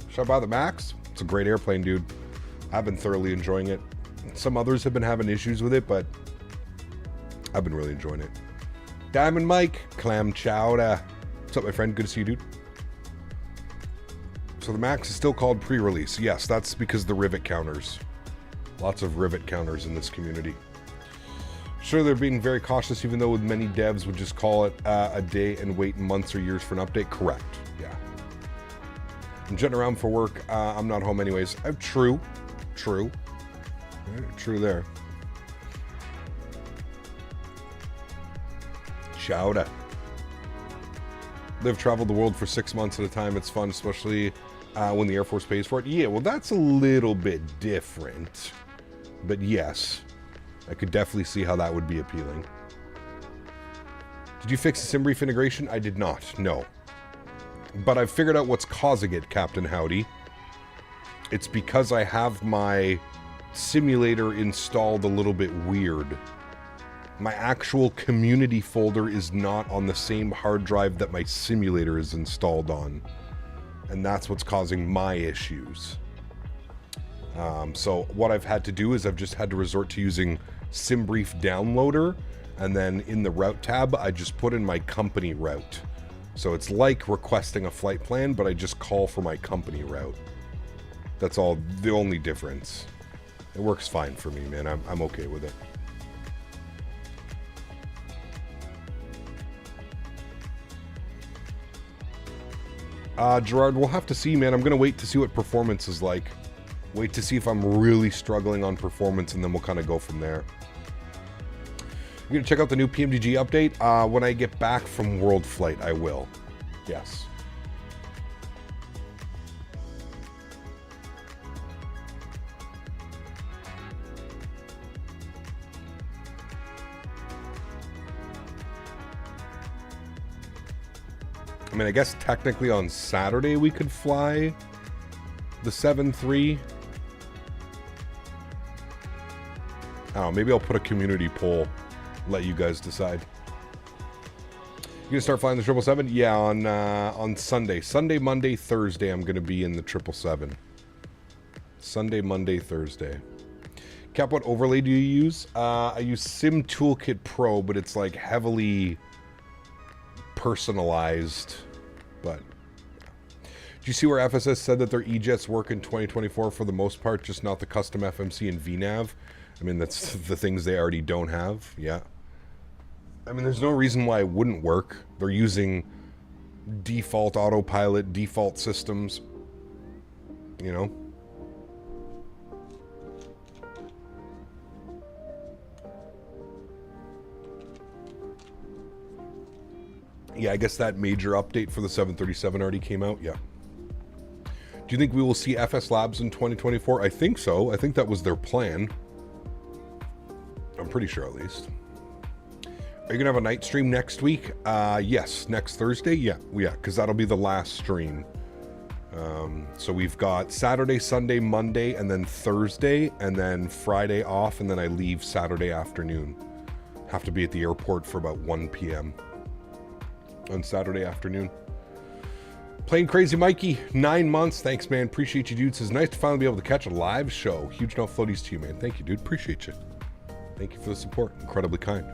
Speaker 2: Should I buy the MAX? It's a great airplane, dude. I've been thoroughly enjoying it. Some others have been having issues with it, but I've been really enjoying it. Diamond Mike, clam chowder. What's up, my friend? Good to see you, dude. So the MAX is still called pre-release. Yes, that's because of the rivet counters. Lots of rivet counters in this community. Sure, they're being very cautious, even though with many devs would just call it a day and wait months or years for an update. Correct. Yeah. I'm jetting around for work. I'm not home anyways. True there. Chowder. They've traveled the world for 6 months at a time. It's fun, especially when the Air Force pays for it. Yeah, well, that's a little bit different. But yes, I could definitely see how that would be appealing. Did you fix the SimBrief integration? I did not, no. But I've figured out what's causing it, Captain Howdy. It's because I have my simulator installed a little bit weird. My actual community folder is not on the same hard drive that my simulator is installed on. And that's what's causing my issues. So what I've had to do is I've just had to resort to using SimBrief Downloader. And then in the route tab, I just put in my company route. So it's like requesting a flight plan, but I just call for my company route. That's all, the only difference. It works fine for me, man. I'm okay with it. Gerard, we'll have to see, man. I'm going to wait to see what performance is like. Wait to see if I'm really struggling on performance, and then we'll kind of go from there. I'm going to check out the new PMDG update. When I get back from World Flight, I will. Yes. I mean, I guess technically on Saturday we could fly the 7-3. I don't know, maybe I'll put a community poll, let you guys decide. You gonna start flying the 777? Yeah, on Sunday. Sunday, Monday, Thursday, I'm gonna be in the 777. Sunday, Monday, Thursday. Cap, what overlay do you use? I use Sim Toolkit Pro, but it's like heavily personalized. But do you see where FSS said that their E-Jets work in 2024 for the most part, just not the custom FMC and VNAV? I mean, that's the things they already don't have. Yeah. I mean, there's no reason why it wouldn't work. They're using default autopilot, default systems, you know? Yeah, I guess that major update for the 737 already came out. Yeah. Do you think we will see FS Labs in 2024? I think so. I think that was their plan. I'm pretty sure, at least. Are you gonna have a night stream next week? Yes, next Thursday. Yeah, because that'll be the last stream. So we've got Saturday, Sunday, Monday, and then Thursday, and then Friday off, and then I leave Saturday afternoon. Have to be at the airport for about 1 p.m. on Saturday afternoon. Playing Crazy Mikey, 9 months. Thanks, man. Appreciate you, dude. Says nice to finally be able to catch a live show. Huge no floaties to you, man. Thank you, dude. Appreciate you. Thank you for the support. Incredibly kind.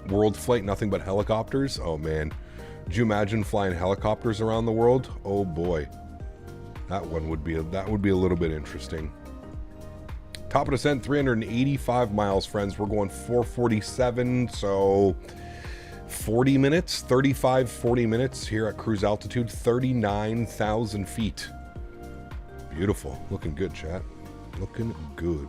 Speaker 2: World flight, nothing but helicopters. Oh man, could you imagine flying helicopters around the world? Oh boy, that would be a little bit interesting. Top of descent, 385 miles, friends. We're going 447, so 40 minutes, 35, 40 minutes here at cruise altitude, 39,000 feet. Beautiful, looking good, chat. Looking good.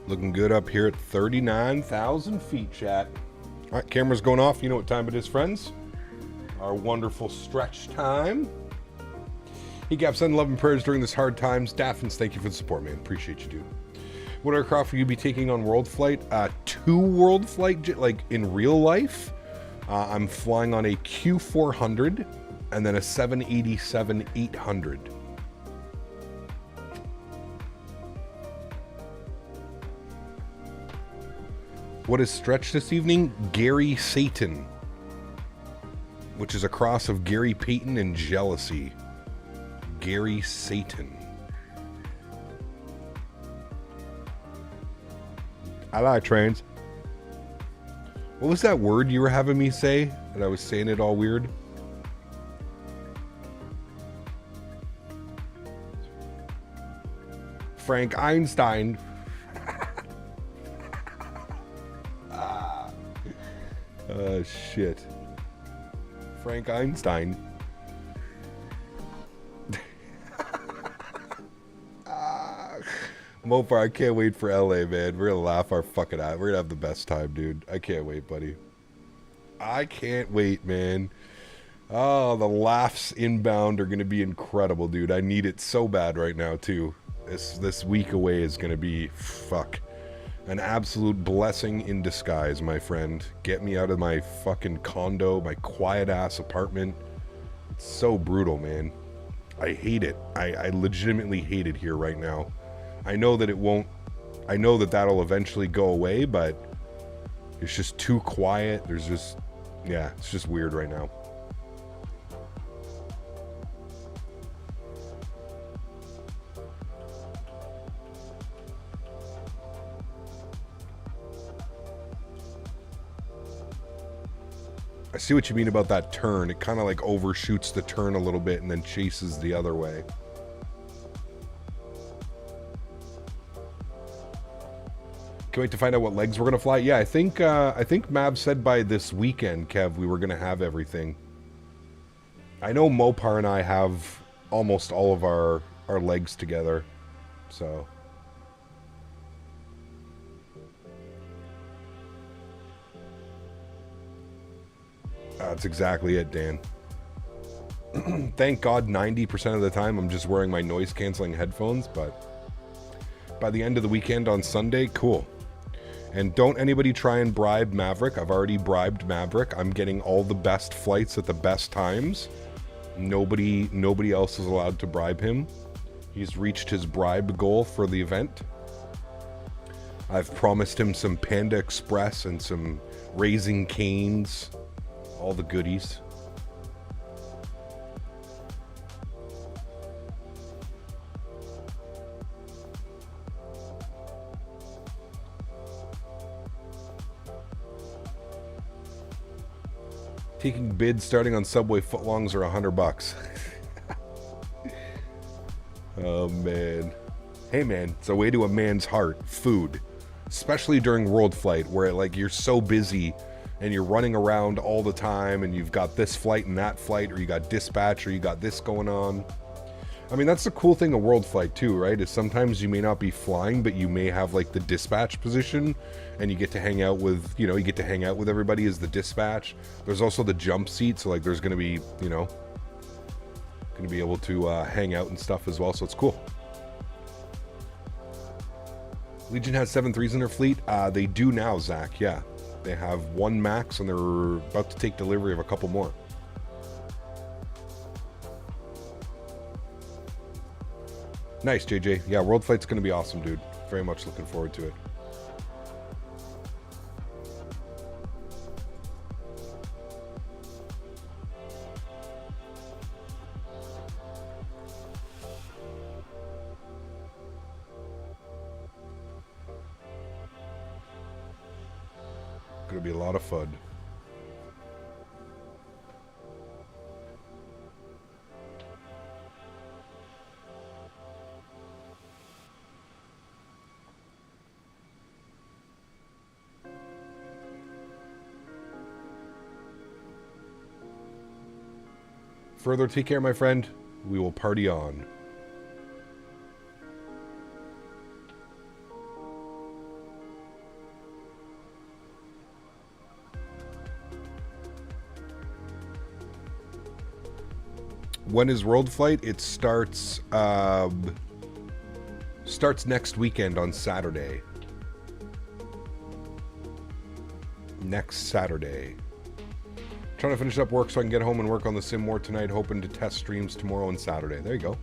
Speaker 2: Looking good up here at 39,000 feet, chat. All right, camera's going off. You know what time it is, friends. Our wonderful stretch time. He gaps send love and prayers during this hard times. Daffins, thank you for the support, man. Appreciate you, dude. What aircraft will you be taking on World Flight? 2 World Flight, like in real life. I'm flying on a Q400 and then a 787-800. What is stretch this evening? Gary Satan, which is a cross of Gary Payton and Jealousy. Gary Satan. I like trains. What was that word you were having me say? And I was saying it all weird. Frank Einstein. Shit. Frank Einstein. Mofar, I can't wait for LA, man. We're gonna laugh our fucking out. We're gonna have the best time, dude. I can't wait, buddy. I can't wait, man. Oh, the laughs inbound are gonna be incredible, dude. I need it so bad right now, too. This week away is gonna be, fuck, an absolute blessing in disguise, my friend. Get me out of my fucking condo, my quiet-ass apartment. It's so brutal, man. I hate it. I legitimately hate it here right now. I know that it won't... I know that that'll eventually go away, but it's just too quiet. There's just... yeah, it's just weird right now. I see what you mean about that turn. It kind of like overshoots the turn a little bit and then chases the other way. Can't wait to find out what legs we're gonna fly. Yeah, I think Mab said by this weekend, Kev, we were gonna have everything. I know Mopar and I have almost all of our legs together, so. That's exactly it, Dan. Thank God 90% of the time I'm just wearing my noise canceling headphones, but by the end of the weekend on Sunday, cool. And don't anybody try and bribe Maverick. I've already bribed Maverick. I'm getting all the best flights at the best times. Nobody else is allowed to bribe him. He's reached his bribe goal for the event. I've promised him some Panda Express and some Raising Canes. All the goodies. Taking bids starting on Subway footlongs are $100. Oh man. Hey man, it's a way to a man's heart. Food. Especially during World Flight where like you're so busy and you're running around all the time, and you've got this flight and that flight, or you got dispatch, or you got this going on. I mean, that's the cool thing of World Flight too, right? Is sometimes you may not be flying, but you may have like the dispatch position, and you get to hang out with, you get to hang out with everybody as the dispatch. There's also the jump seat, so like there's going to be, going to be able to hang out and stuff as well, so it's cool. Legion has 7.3s in their fleet. They do now, Zach, yeah. They have 1 MAX, and they're about to take delivery of a couple more. Nice, JJ. Yeah, World Flight's going to be awesome, dude. Very much looking forward to it. Going to be a lot of fun. Further, take care, my friend. We will party on. When is World Flight? It starts next weekend on Saturday. Next Saturday. Trying to finish up work so I can get home and work on the sim more tonight, hoping to test streams tomorrow and Saturday. There you go.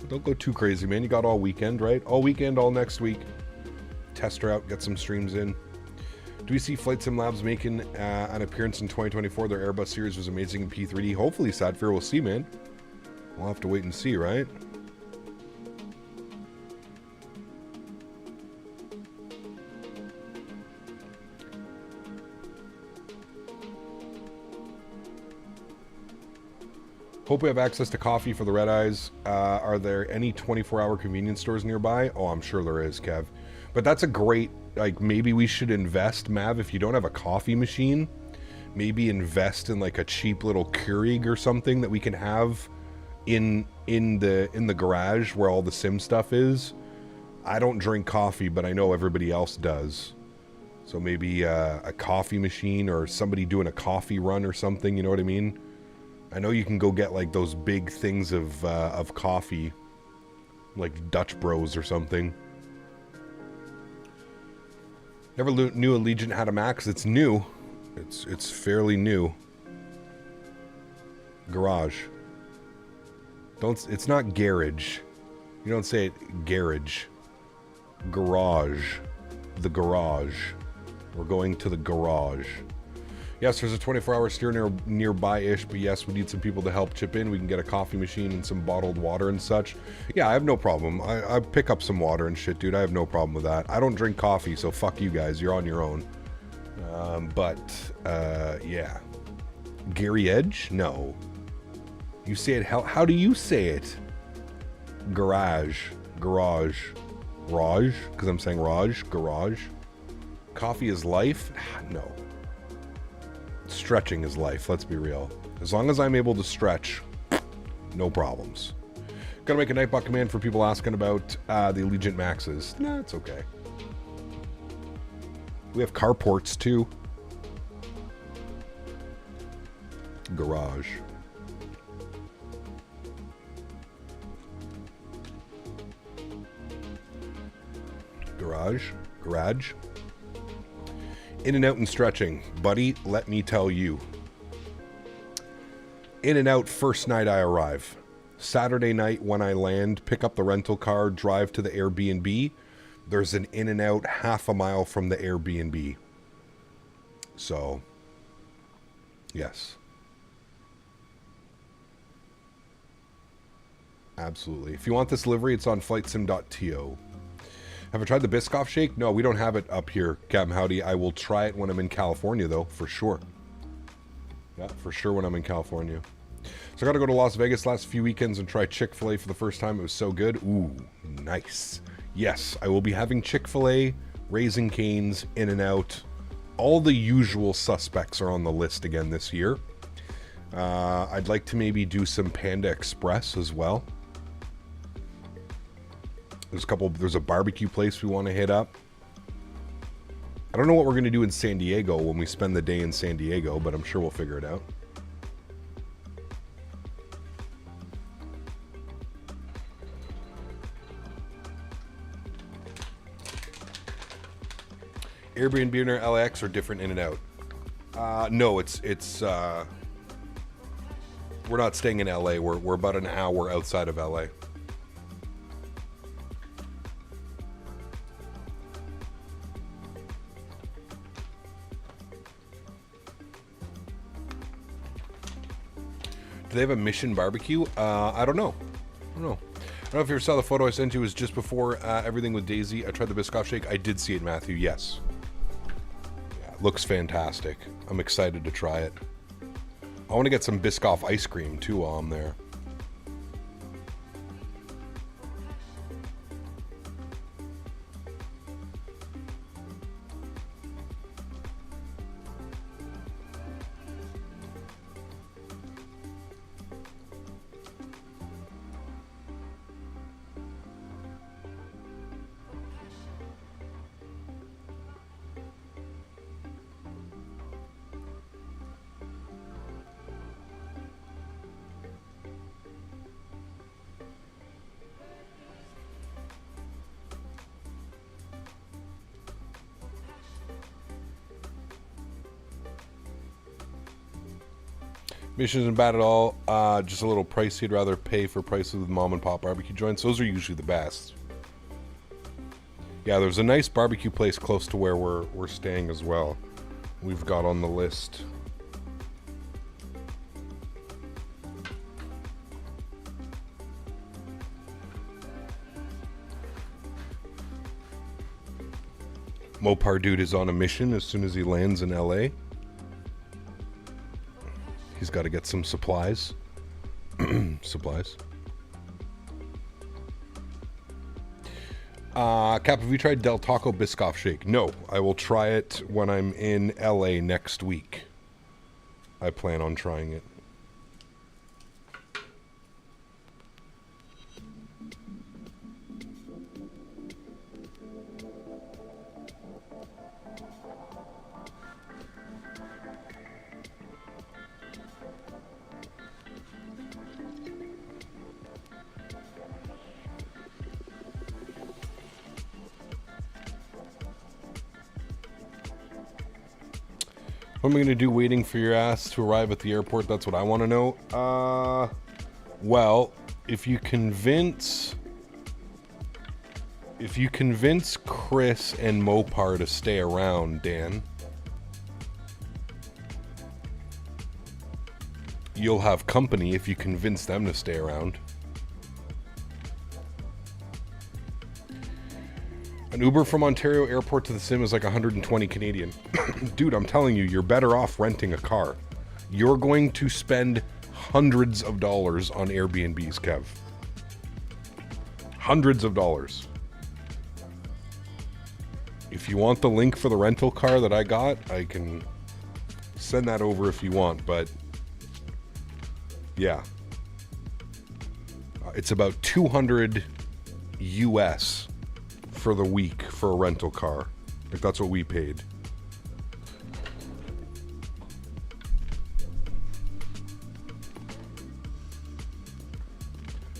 Speaker 2: Don't go too crazy, man. You got all weekend, right? All weekend, all next week. Test her out, get some streams in. Do we see Flight Sim Labs making an appearance in 2024? Their Airbus series was amazing in P3D. Hopefully, Sadfair, we'll see, man. We'll have to wait and see, right? Hope we have access to coffee for the red eyes. Are there any 24-hour convenience stores nearby? Oh, I'm sure there is, Kev. But that's a great, like, maybe we should invest, Mav, if you don't have a coffee machine, maybe invest in like a cheap little Keurig or something that we can have in the garage where all the sim stuff is. I don't drink coffee, but I know everybody else does. So maybe a coffee machine or somebody doing a coffee run or something, you know what I mean? I know you can go get like those big things of coffee, like Dutch Bros or something. Never knew Allegiant had a Max. It's new. It's fairly new. Garage. It's not garage. You don't say it garage. Garage. The garage. We're going to the garage. Yes, there's a 24-hour steer nearby-ish, but yes, we need some people to help chip in. We can get a coffee machine and some bottled water and such. Yeah, I have no problem. I pick up some water and shit, dude. I have no problem with that. I don't drink coffee, so fuck you guys. You're on your own. Yeah. Gary Edge? No. You say it, how do you say it? Garage. Garage. Raj? Because I'm saying Raj. Garage. Coffee is life? No. Stretching is life, let's be real. As long as I'm able to stretch, no problems. Gotta make a Nightbot command for people asking about the Allegiant Maxes. Nah, it's okay. We have carports too. Garage. Garage. Garage. In and out and stretching. Buddy, let me tell you. In and out first night I arrive. Saturday night when I land, pick up the rental car, drive to the Airbnb. There's an in and out half a mile from the Airbnb. So, yes. Absolutely. If you want this delivery, it's on flightsim.to. Have I tried the Biscoff shake? No, we don't have it up here, Captain Howdy. I will try it when I'm in California, though, for sure. Yeah, for sure when I'm in California. So I got to go to Las Vegas last few weekends and try Chick-fil-A for the first time. It was so good. Ooh, nice. Yes, I will be having Chick-fil-A, Raising Cane's, In-N-Out, all the usual suspects are on the list again this year. I'd like to maybe do some Panda Express as well. There's a barbecue place we want to hit up. I don't know what we're going to do in San Diego when we spend the day in San Diego, but I'm sure we'll figure it out. Airbnb and LAX are different in and out. No, we're not staying in LA. We're about an hour outside of LA. Do they have a Mission barbecue? I don't know. I don't know if you ever saw the photo I sent you. It was just before everything with Daisy. I tried the Biscoff shake. I did see it, Matthew. Yes. Yeah, it looks fantastic. I'm excited to try it. I want to get some Biscoff ice cream too while I'm there. Mission isn't bad at all. Just a little pricey. I'd rather pay for prices with mom and pop barbecue joints. Those are usually the best. Yeah, there's a nice barbecue place close to where we're staying as well. We've got on the list. Mopar dude is on a mission as soon as he lands in LA. He's got to get some supplies. Supplies. Cap, have you tried Del Taco Biscoff Shake? No, I will try it when I'm in LA next week. I plan on trying it. What am I going to do waiting for your ass to arrive at the airport? That's what I want to know. Well, if you convince Chris and Mopar to stay around, Dan, you'll have company if you convince them to stay around. An Uber from Ontario Airport to the Sim is like 120 Canadian. Dude, I'm telling you, you're better off renting a car. You're going to spend hundreds of dollars on Airbnbs, Kev. Hundreds of dollars. If you want the link for the rental car that I got, I can send that over if you want, but yeah. It's about 200 US for the week for a rental car. Like, that's what we paid.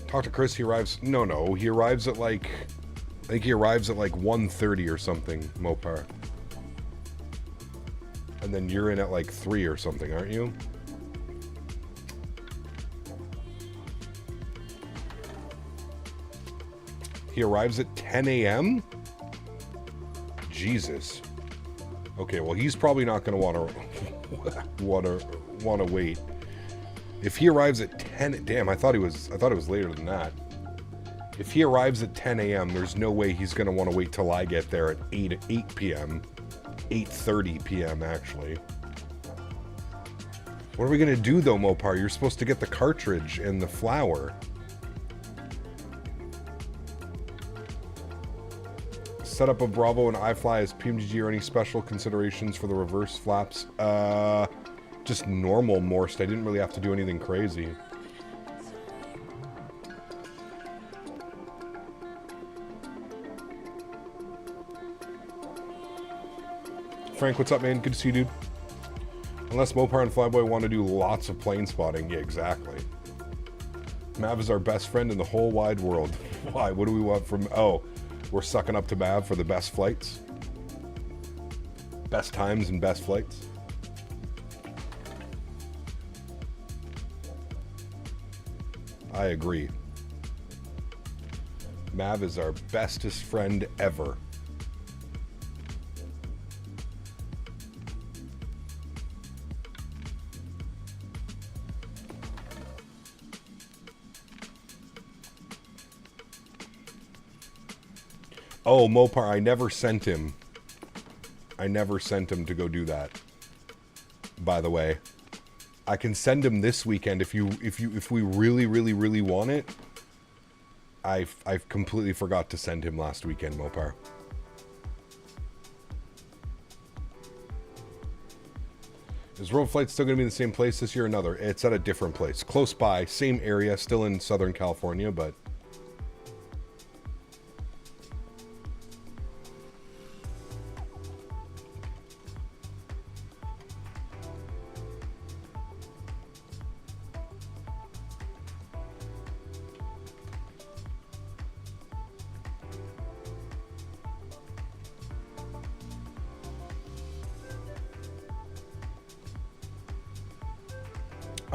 Speaker 2: Talk to Chris. He arrives. No. He arrives at like, I think he arrives at like 1:30 or something, Mopar. And then you're in at like 3 or something, aren't you? He arrives at 10 a.m.? Jesus. Okay, well, he's probably not going to want to wait. If he arrives at 10, damn, I thought it was later than that. If he arrives at 10 a.m., there's no way he's going to want to wait till I get there at 8 p.m. 8:30 p.m. actually. What are we going to do though, Mopar? You're supposed to get the cartridge and the flower. Setup of Bravo and iFly as PMDG or any special considerations for the reverse flaps? Just normal Morse. I didn't really have to do anything crazy. Frank, what's up, man? Good to see you, dude. Unless Mopar and Flyboy want to do lots of plane spotting. Yeah, exactly. Mav is our best friend in the whole wide world. Why? What do we want from... Oh, we're sucking up to Mav for the best flights. Best times and best flights. I agree. Mav is our bestest friend ever. Oh, Mopar, I never sent him. I never sent him to go do that. By the way, I can send him this weekend if we really want it. I've completely forgot to send him last weekend, Mopar. Is Road Flight still going to be in the same place this year or another? It's at a different place. Close by, same area, still in Southern California, but...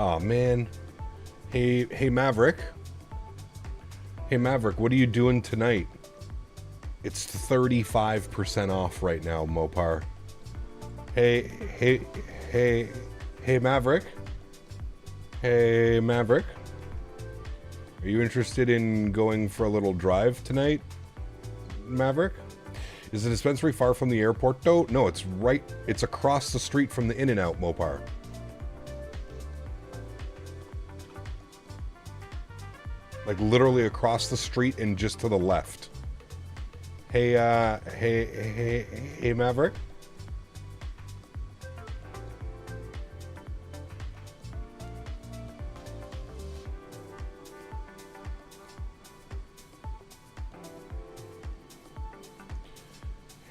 Speaker 2: Oh man. Hey Maverick. Hey Maverick, what are you doing tonight? It's 35% off right now, Mopar. Hey Maverick. Hey Maverick. Are you interested in going for a little drive tonight, Maverick? Is the dispensary far from the airport though? No, it's right, it's across the street from the In-N-Out, Mopar. Like literally across the street and just to the left. Hey, hey Maverick.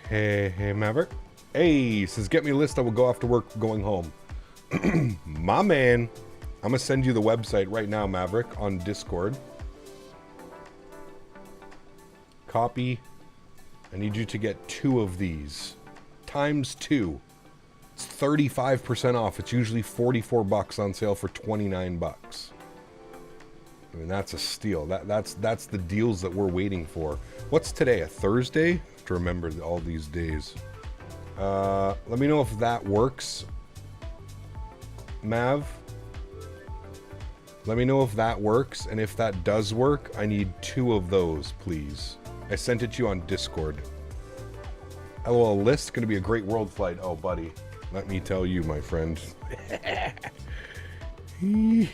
Speaker 2: Hey Maverick. Hey, says get me a list. I will go after work going home. My man. I'm gonna send you the website right now, Maverick, on Discord. Copy. I need you to get 2 of these. Times 2. It's 35% off. It's usually $44 on sale for $29. I mean, that's a steal. That's the deals that we're waiting for. What's today? A Thursday? I have to remember all these days. Let me know if that works. Mav. Let me know if that works, and if that does work, I need 2 of those, please. I sent it to you on Discord. LOL list, gonna be a great world flight. Oh, buddy, let me tell you, my friend. Ladies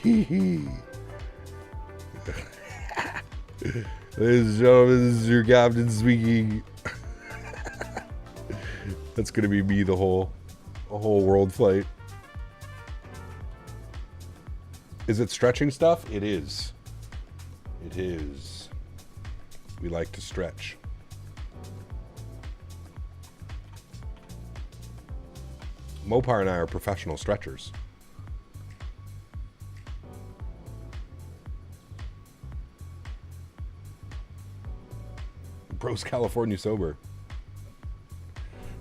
Speaker 2: and gentlemen, this is your captain speaking. That's gonna be me the whole world flight. Is it stretching stuff? It is. It is. We like to stretch. Mopar and I are professional stretchers. Bro's California sober.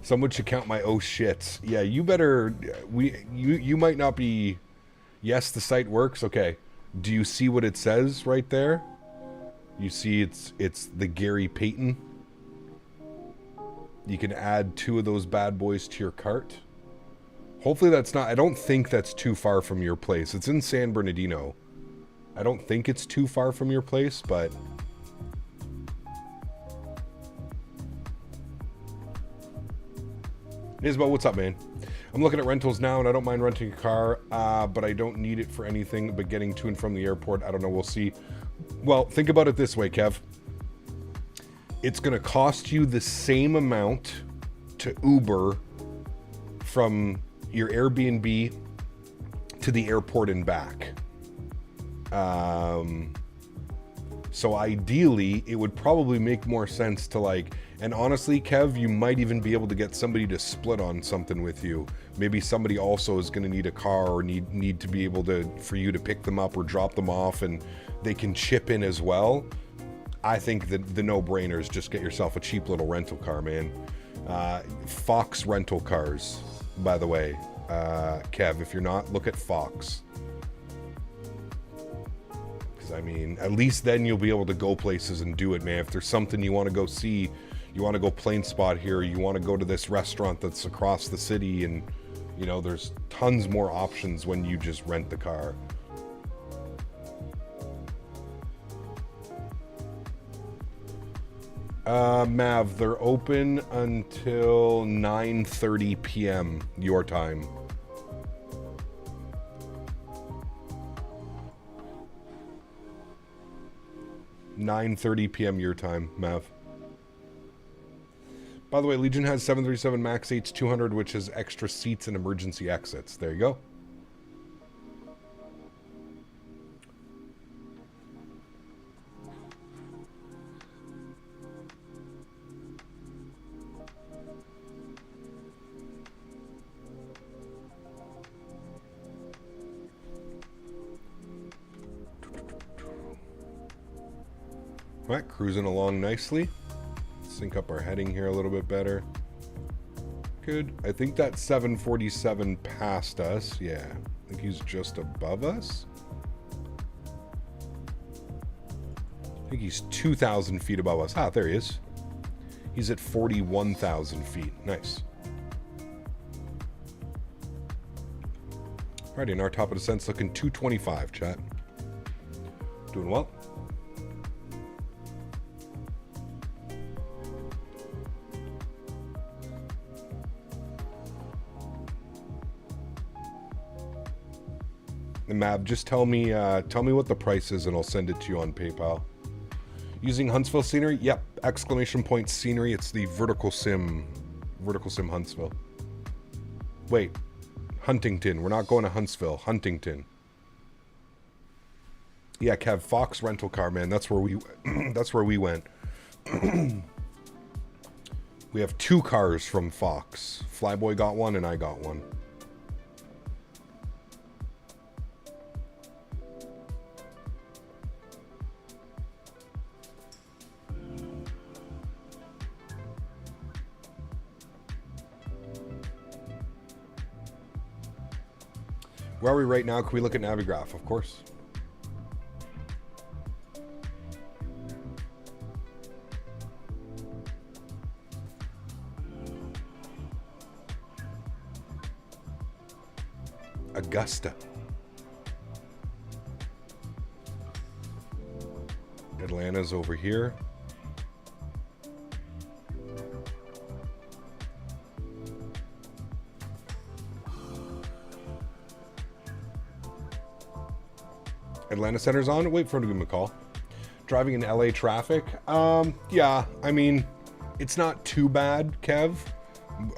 Speaker 2: Someone should count my oh shits. Yeah, you better. You might not be. Yes, the site works. Okay. Do you see what it says right there? You see it's the Gary Payton. You can add 2 of those bad boys to your cart. Hopefully that's not, I don't think that's too far from your place. It's in San Bernardino. I don't think it's too far from your place, but... Isabel, what's up, man? I'm looking at rentals now, and I don't mind renting a car, but I don't need it for anything but getting to and from the airport. I don't know, we'll see. Well, think about it this way, Kev. it's going to cost you the same amount to Uber from your Airbnb to the airport and back. So ideally, it would probably make more sense to like, and honestly, Kev, you might even be able to get somebody to split on something with you. Maybe somebody also is going to need a car or need to be able to, for you to pick them up or drop them off, and they can chip in as well. I think that the no-brainer is just get yourself a cheap little rental car, man. Fox rental cars, by the way. Kev, if you're not, look at Fox. Because, I mean, at least then you'll be able to go places and do it, man. If there's something you want to go see, you want to go plane spot here, you want to go to this restaurant that's across the city, and, you know, there's tons more options when you just rent the car. Mav, they're open until 9:30 p.m. your time. (9:30 p.m. your time, Mav. By the way, Legion has 737 MAX8 200, which has extra seats and emergency exits. There you go. Alright, cruising along nicely. Sync up our heading here a little bit better. Good. I think that 747 passed us. Yeah. I think he's just above us. I think he's 2,000 feet above us. Ah, there he is. He's at 41,000 feet. Nice. Alrighty, and our top of descent's looking 225, chat. Doing well. Mab, just tell me what the price is and I'll send it to you on PayPal. Using Huntsville scenery? Yep, exclamation point scenery. It's the Verticalsim Huntsville. Wait, Huntington. We're not going to Huntsville. Huntington. Yeah, Kev, Fox rental car, man. That's where we that's where we went. We have 2 cars from Fox. Flyboy got one and I got one. Where are we right now? Can we look at Navigraph? Of course. Augusta. Atlanta's over here. Atlanta Center's on. Wait for him to give him a call. Driving in LA traffic. Yeah, I mean, it's not too bad, Kev.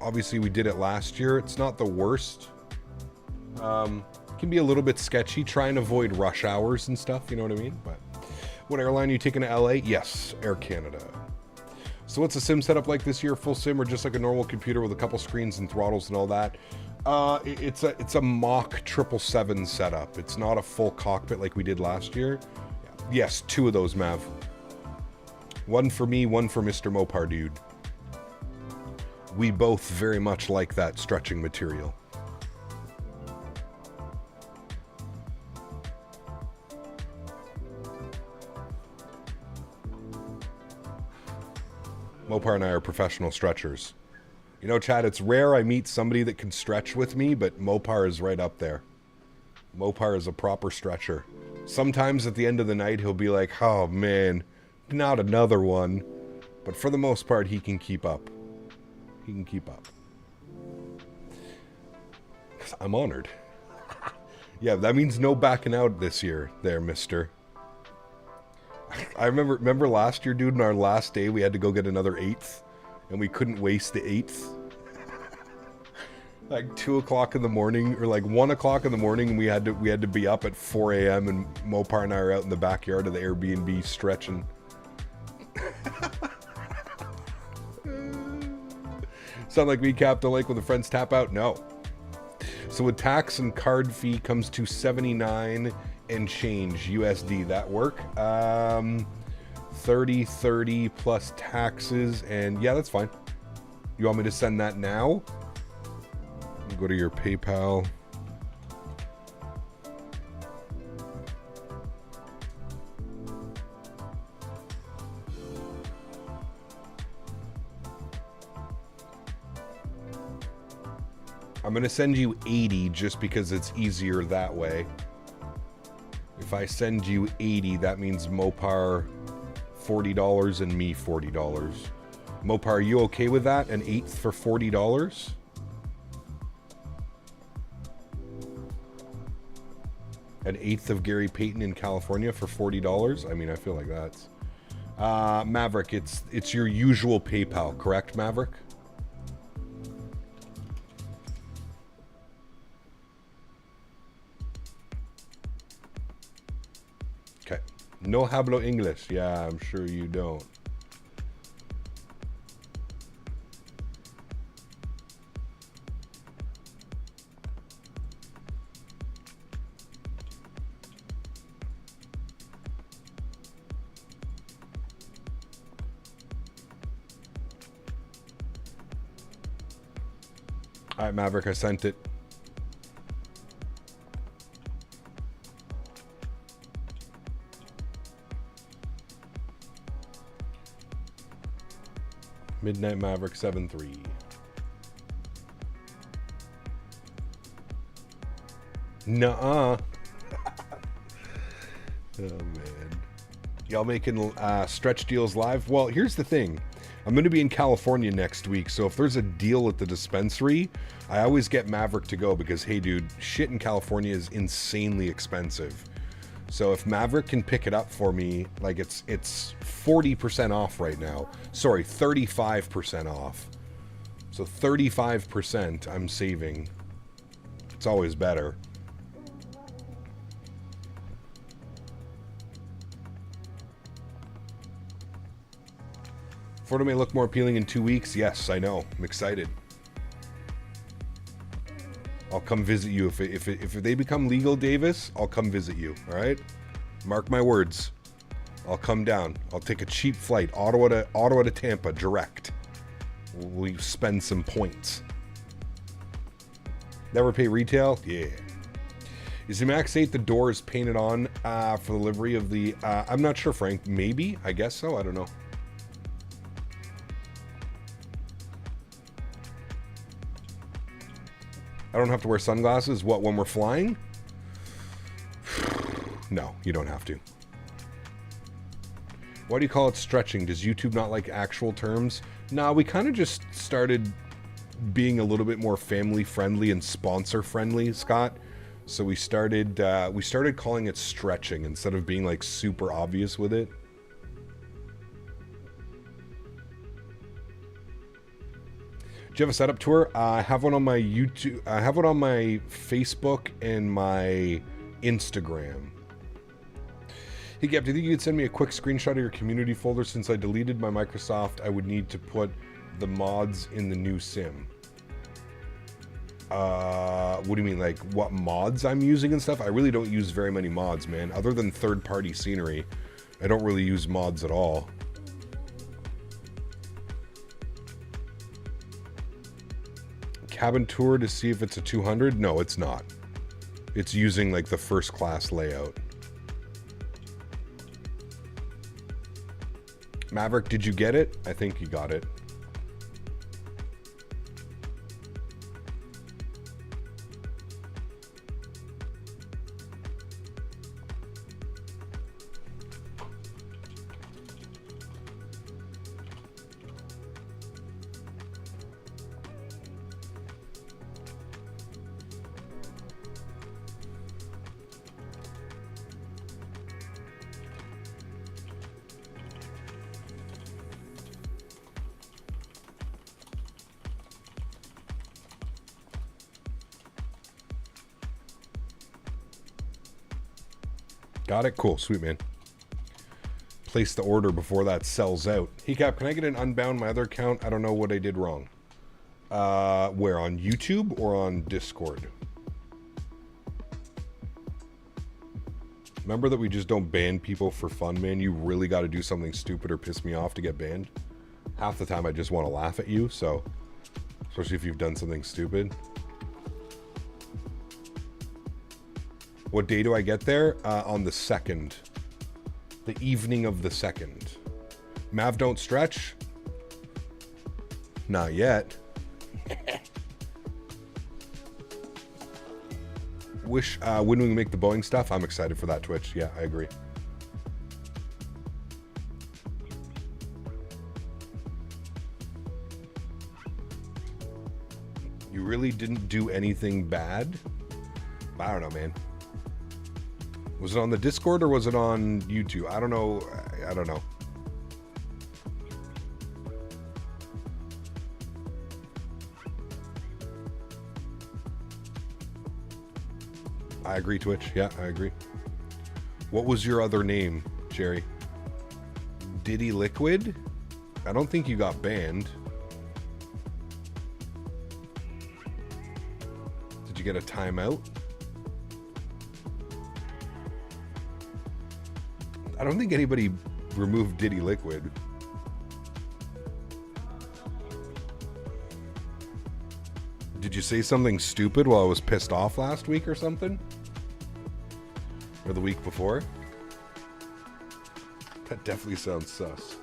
Speaker 2: Obviously, we did it last year. It's not the worst. It can be a little bit sketchy. Try and avoid rush hours and stuff, you know what I mean? But what airline are you taking to LA? Yes, Air Canada. So what's the sim setup like this year? Full sim or just like a normal computer with a couple screens and throttles and all that? It's a mock 777 setup. It's not a full cockpit like we did last year. Yeah. Yes, 2 of those, Mav. One for me, one for Mr. Mopar dude. We both very much like that stretching material. Mopar and I are professional stretchers. You know, Chad, it's rare I meet somebody that can stretch with me, but Mopar is right up there. Mopar is a proper stretcher. Sometimes at the end of the night, he'll be like, oh man, not another one. But for the most part, he can keep up. He can keep up. I'm honored. Yeah, that means no backing out this year there, mister. I remember last year, dude, on our last day, we had to go get another 8th, and we couldn't waste the 8th. Like 2 o'clock in the morning, or like 1 o'clock in the morning, and we had to be up at 4 a.m. and Mopar and I are out in the backyard of the Airbnb stretching. Sound like me, Captain Lake, when the friends tap out? No. So with tax and card fee comes to 79 and change USD. That work? 30 plus taxes, and yeah, that's fine. You want me to send that now? Go to your PayPal. I'm going to send you 80 just because it's easier that way. If I send you 80, that means Mopar $40 and me $40. Mopar, are you okay with that? An 8th for $40? An 8th of Gary Payton in California for $40? I mean, I feel like that's... Maverick, it's your usual PayPal, correct, Maverick? Okay. No hablo English. Yeah, I'm sure you don't. All right, Maverick, I sent it. Midnight Maverick 7-3. Nuh-uh. Oh, man. Y'all making stretch deals live? Well, here's the thing. I'm going to be in California next week, so if there's a deal at the dispensary, I always get Maverick to go because, hey, dude, shit in California is insanely expensive. So if Maverick can pick it up for me, like it's 40% off right now. Sorry, 35% off. So 35% I'm saving. It's always better. Photo may look more appealing in 2 weeks. Yes, I know. I'm excited. I'll come visit you. If they become legal, Davis, I'll come visit you. All right? Mark my words. I'll come down. I'll take a cheap flight. Ottawa to Tampa, direct. We spend some points. Never pay retail? Yeah. Is the MAX8 the doors painted on for the livery of the... I'm not sure, Frank. Maybe? I guess so. I don't know. I don't have to wear sunglasses. What, when we're flying? No, you don't have to. Why do you call it stretching? Does YouTube not like actual terms? Nah, we kind of just started being a little bit more family friendly and sponsor friendly, Scott. So we started calling it stretching instead of being like super obvious with it. Do you have a setup tour? I have one on my YouTube. I have one on my Facebook and my Instagram. Hey, Gap, do you think you could send me a quick screenshot of your community folder? Since I deleted my Microsoft, I would need to put the mods in the new sim. What do you mean? Like what mods I'm using and stuff? I really don't use very many mods, man. Other than third-party scenery, I don't really use mods at all. Cabin tour to see if it's a 200? No, it's not. It's using like the first class layout. Maverick, did you get it? I think you got it. Got it? Cool. Sweet, man. Place the order before that sells out. Hey, Cap, can I get an unbound my other account? I don't know what I did wrong. Where? On YouTube or on Discord? Remember that we just don't ban people for fun, man? You really got to do something stupid or piss me off to get banned. Half the time I just want to laugh at you, so... Especially if you've done something stupid. What day do I get there? On the 2nd. The evening of the 2nd. Mav don't stretch? Not yet. Wish, when we make the Boeing stuff, I'm excited for that, Twitch. Yeah, I agree. You really didn't do anything bad? I don't know, man. Was it on the Discord or was it on YouTube? I don't know. I don't know. I agree, Twitch. Yeah, I agree. What was your other name, Jerry? Diddy Liquid? I don't think you got banned. Did you get a timeout? I don't think anybody removed Diddy Liquid. Did you say something stupid while I was pissed off last week or something? Or the week before? That definitely sounds sus.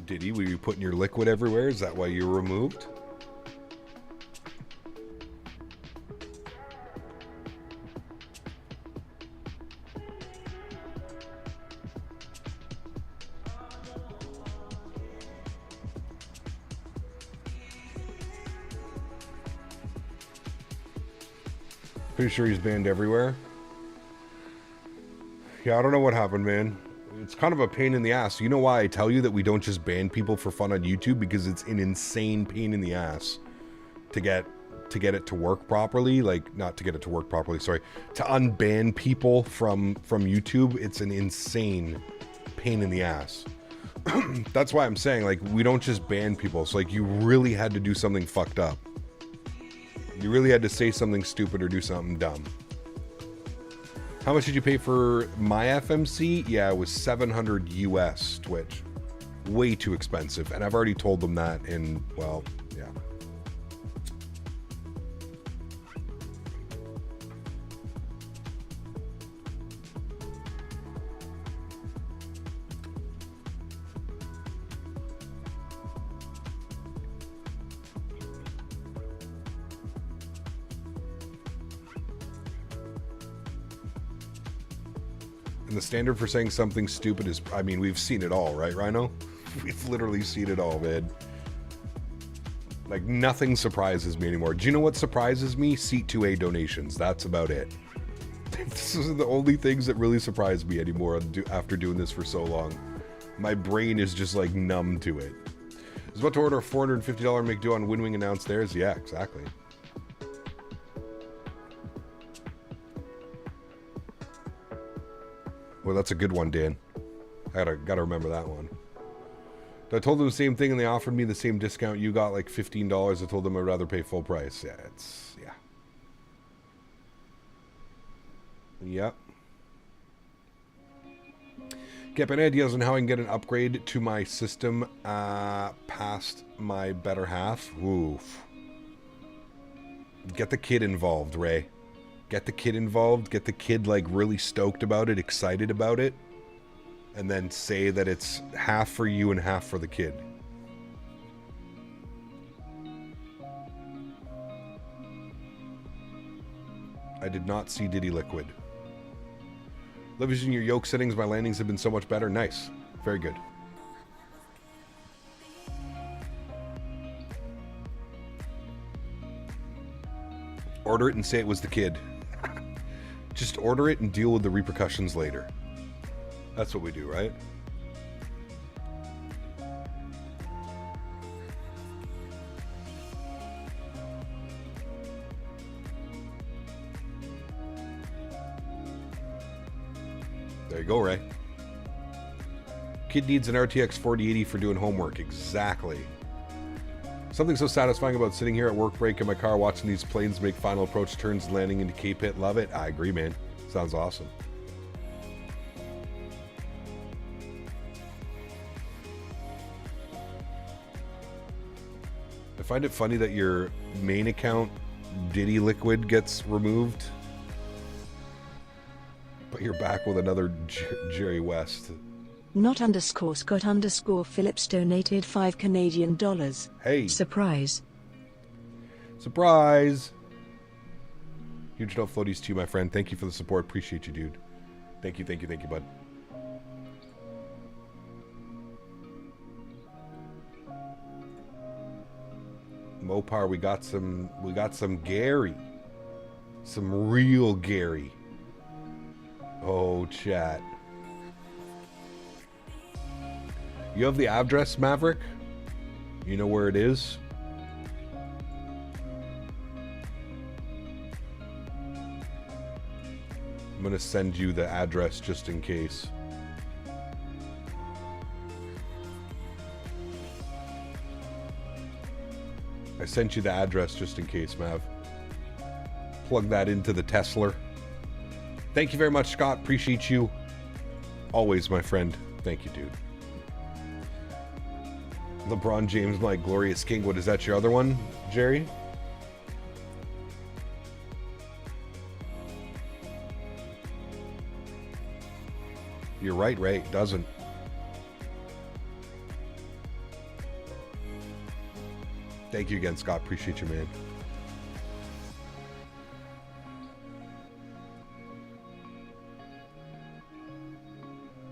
Speaker 2: Diddy, were you putting your liquid everywhere? Is that why you were removed? Pretty sure he's banned everywhere. Yeah, I don't know what happened, man. It's kind of a pain in the ass. You know why I tell you that we don't just ban people for fun on YouTube? Because it's an insane pain in the ass to get it to work properly. Like, not to get it to work properly, sorry. To unban people from YouTube, it's an insane pain in the ass. That's why I'm saying, like, we don't just ban people. It's like you really had to do something fucked up. You really had to say something stupid or do something dumb. How much did you pay for my FMC? Yeah, it was $700 US, Twitch. Way too expensive. And I've already told them that in, well, yeah. And the standard for saying something stupid is, I mean, we've seen it all, right, Rhino? We've literally seen it all, man. Like, nothing surprises me anymore. Do you know what surprises me? Seat 2A donations. That's about it. This is the only things that really surprise me anymore after doing this for so long. My brain is just, like, numb to it. I was about to order a $450 McDo on Winwing announced theirs. Yeah, exactly. Well, that's a good one, Dan. I gotta remember that one. I told them the same thing and they offered me the same discount. You got like $15. I told them I'd rather pay full price. Yeah, it's, yeah. Yep. Get any ideas on how I can get an upgrade to my system past my better half? Oof. Get the kid involved, Ray. Get the kid involved. Get the kid like really stoked about it, excited about it. And then say that it's half for you and half for the kid. I did not see Diddy Liquid. Love using your yoke settings. My landings have been so much better. Nice. Very good. Order it and say it was the kid. Just order it and deal with the repercussions later. That's what we do, right? There you go, Ray. Kid needs an RTX 4080 for doing homework. Exactly. Something so satisfying about sitting here at work break in my car watching these planes make final approach turns and landing into K-Pit. Love it. I agree, man. Sounds awesome. I find it funny that your main account, Diddy Liquid, gets removed. But you're back with another Jerry West.
Speaker 4: Not underscore Scott underscore Phillips donated $5
Speaker 2: Hey.
Speaker 4: Surprise.
Speaker 2: Surprise. Huge note floaties to you, my friend. Thank you for the support. Appreciate you, dude. Thank you, bud. Mopar, we got some Gary. Some real Gary. Oh, chat. You have the address, Maverick? You know where it is? I'm gonna send you the address just in case. I sent you the address just in case, Mav. Plug that into the Tesla. Thank you very much, Scott. Appreciate you. Always, my friend. Thank you, dude. LeBron James, my glorious king. What is that, your other one, Jerry? You're right, Ray. It doesn't. Thank you again, Scott. Appreciate you, man.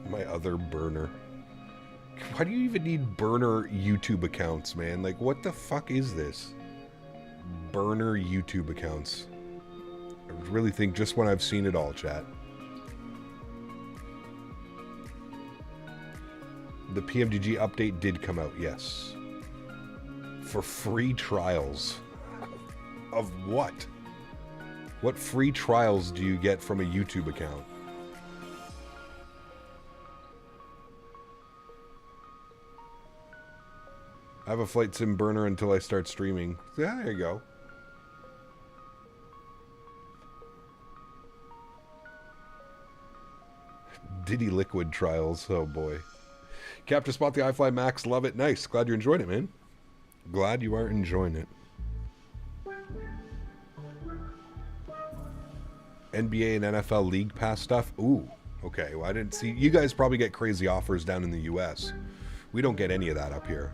Speaker 2: My other burner. Why do you even need burner YouTube accounts, man? Like, what the fuck is this? Burner YouTube accounts. I really think just when I've seen it all, chat. The PMDG update did come out, yes. For free trials. Of what? What free trials do you get from a YouTube account? I have a flight sim burner until I start streaming. Yeah, there you go. Diddy Liquid trials. Oh boy. Capture spot the iFly Max. Love it. Nice. Glad you're enjoying it, man. Glad you are enjoying it. NBA and NFL League Pass stuff. Ooh. Okay. Well, I didn't see. You guys probably get crazy offers down in the US. We don't get any of that up here.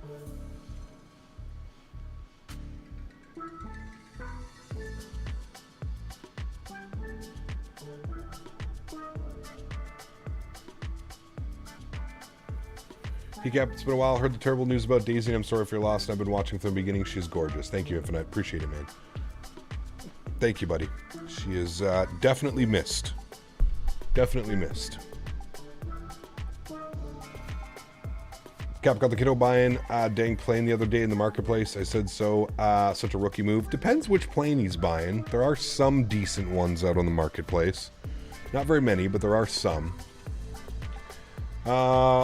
Speaker 2: Cap, it's been a while. Heard the terrible news about Daisy. I'm sorry if you're lost. I've been watching from the beginning. She's gorgeous. Thank you, Infinite. Appreciate it, man. Thank you, buddy. She is definitely missed. Definitely missed. Cap got the kiddo buying dang plane the other day in the marketplace. I said so. Such a rookie move. Depends which plane he's buying. There are some decent ones out on the marketplace. Not very many, but there are some.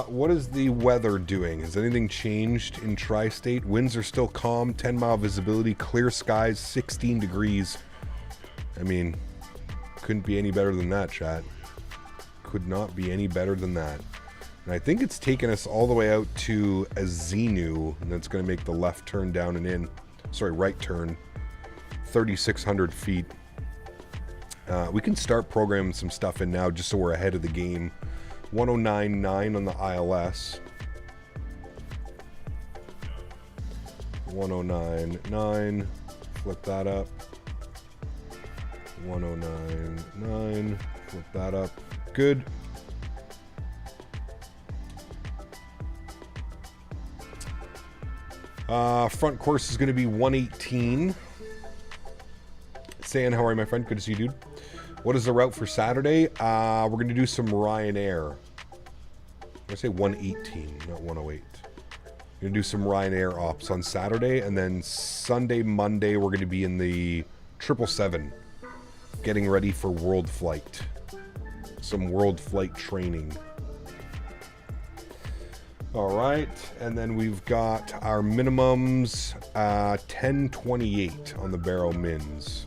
Speaker 2: What is the weather doing? Has anything changed in Tri-State? Winds are still calm, 10-mile visibility, clear skies, 16 degrees. I mean, couldn't be any better than that, chat. Could not be any better than that. And I think it's taken us all the way out to Azinu, and that's going to make the left turn down and in. Sorry, right turn. 3,600 feet. We can start programming some stuff in now just so we're ahead of the game. 109.9 on the ILS. 109.9. Flip that up. 109.9. Flip that up. Good. Front course is going to be 118. San, how are you, my friend? Good to see you, dude. What is the route for Saturday? We're going to do some Ryanair. I say 118, not 108. We're going to do some Ryanair ops on Saturday, and then Sunday, Monday, we're going to be in the 777, getting ready for World Flight. some world flight training. All right, and then we've got our minimums, 1028 on the barrel mins.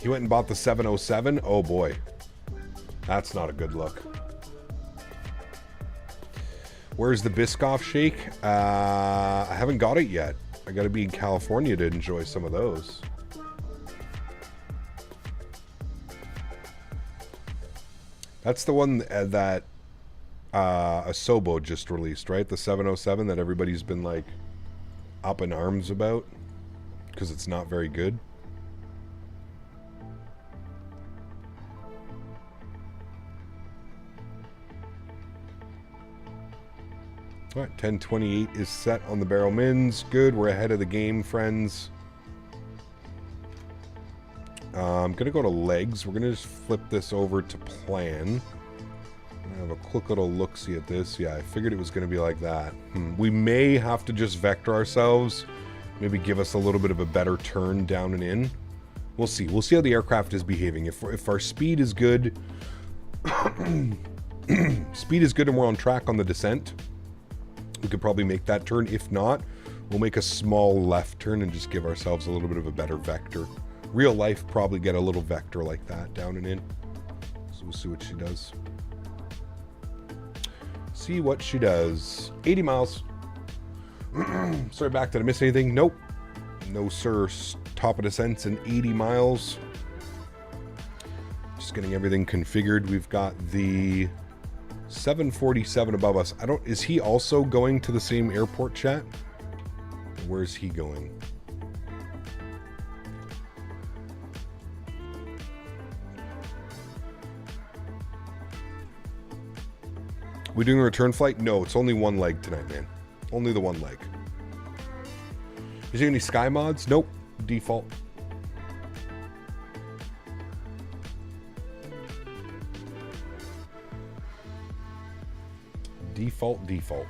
Speaker 2: He went and bought the 707. Oh boy, that's not a good look. Where's the Biscoff shake? I haven't got it yet. I got to be in California to enjoy some of those. That's the one that Asobo just released, right? The 707 that everybody's been like up in arms about because it's not very good. All right, 1028 is set on the barrel mins. Good, we're ahead of the game, friends. I'm going to go to legs. We're going to just flip this over to plan. I'm going to have a quick little look-see at this. Yeah, I figured it was going to be like that. We may have to just vector ourselves. Maybe give us a little bit of a better turn down and in. We'll see. We'll see how the aircraft is behaving. If our speed is good... speed is good and we're on track on the descent, we could probably make that turn. If not, we'll make a small left turn and just give ourselves a little bit of a better vector. Real life probably get a little vector like that, down and in. So we'll see what she does. See what she does. 80 miles. Sorry, back. Did I miss anything? Nope. No, sir. Top of descents in 80 miles. Just getting everything configured. We've got the 747 above us. Is he also going to the same airport, chat? Where's he going? We doing a return flight? No, it's only one leg tonight, man. Only the one leg. Is there any sky mods? Nope. Default. Default.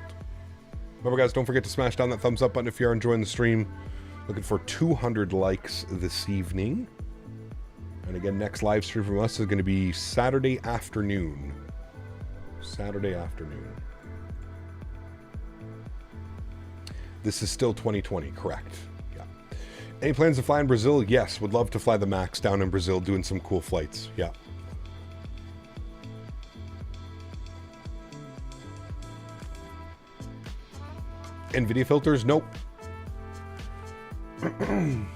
Speaker 2: Remember, guys, don't forget to smash down that thumbs up button if you are enjoying the stream. Looking for 200 likes this evening. And again, next live stream from us is going to be Saturday afternoon. Saturday afternoon. This is still 2020, correct? Yeah. Any plans to fly in Brazil? Yes, would love to fly the MAX down in Brazil, doing some cool flights. Yeah. NVIDIA filters? Nope. You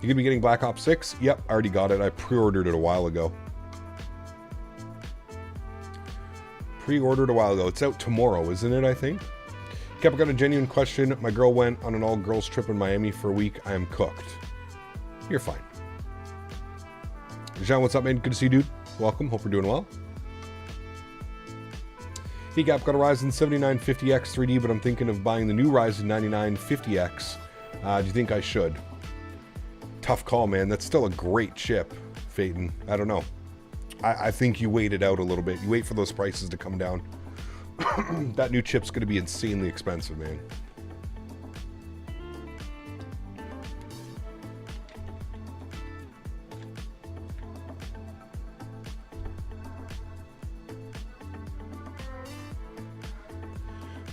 Speaker 2: gonna be getting Black Ops 6? Yep, I already got it. I pre-ordered it a while ago. It's out tomorrow, isn't it, I think? Kept got a genuine question. My girl went on an all-girls trip in Miami for a week. I am cooked. You're fine. Jean, what's up, man? Good to see you, dude. Welcome. Hope you're doing well. Gap got a Ryzen 7950X 3D, but I'm thinking of buying the new Ryzen 9950X. Do you think I should? Tough call, man. That's still a great chip, Faten. I don't know. I think you wait it out a little bit. You wait for those prices to come down. That new chip's going to be insanely expensive, man.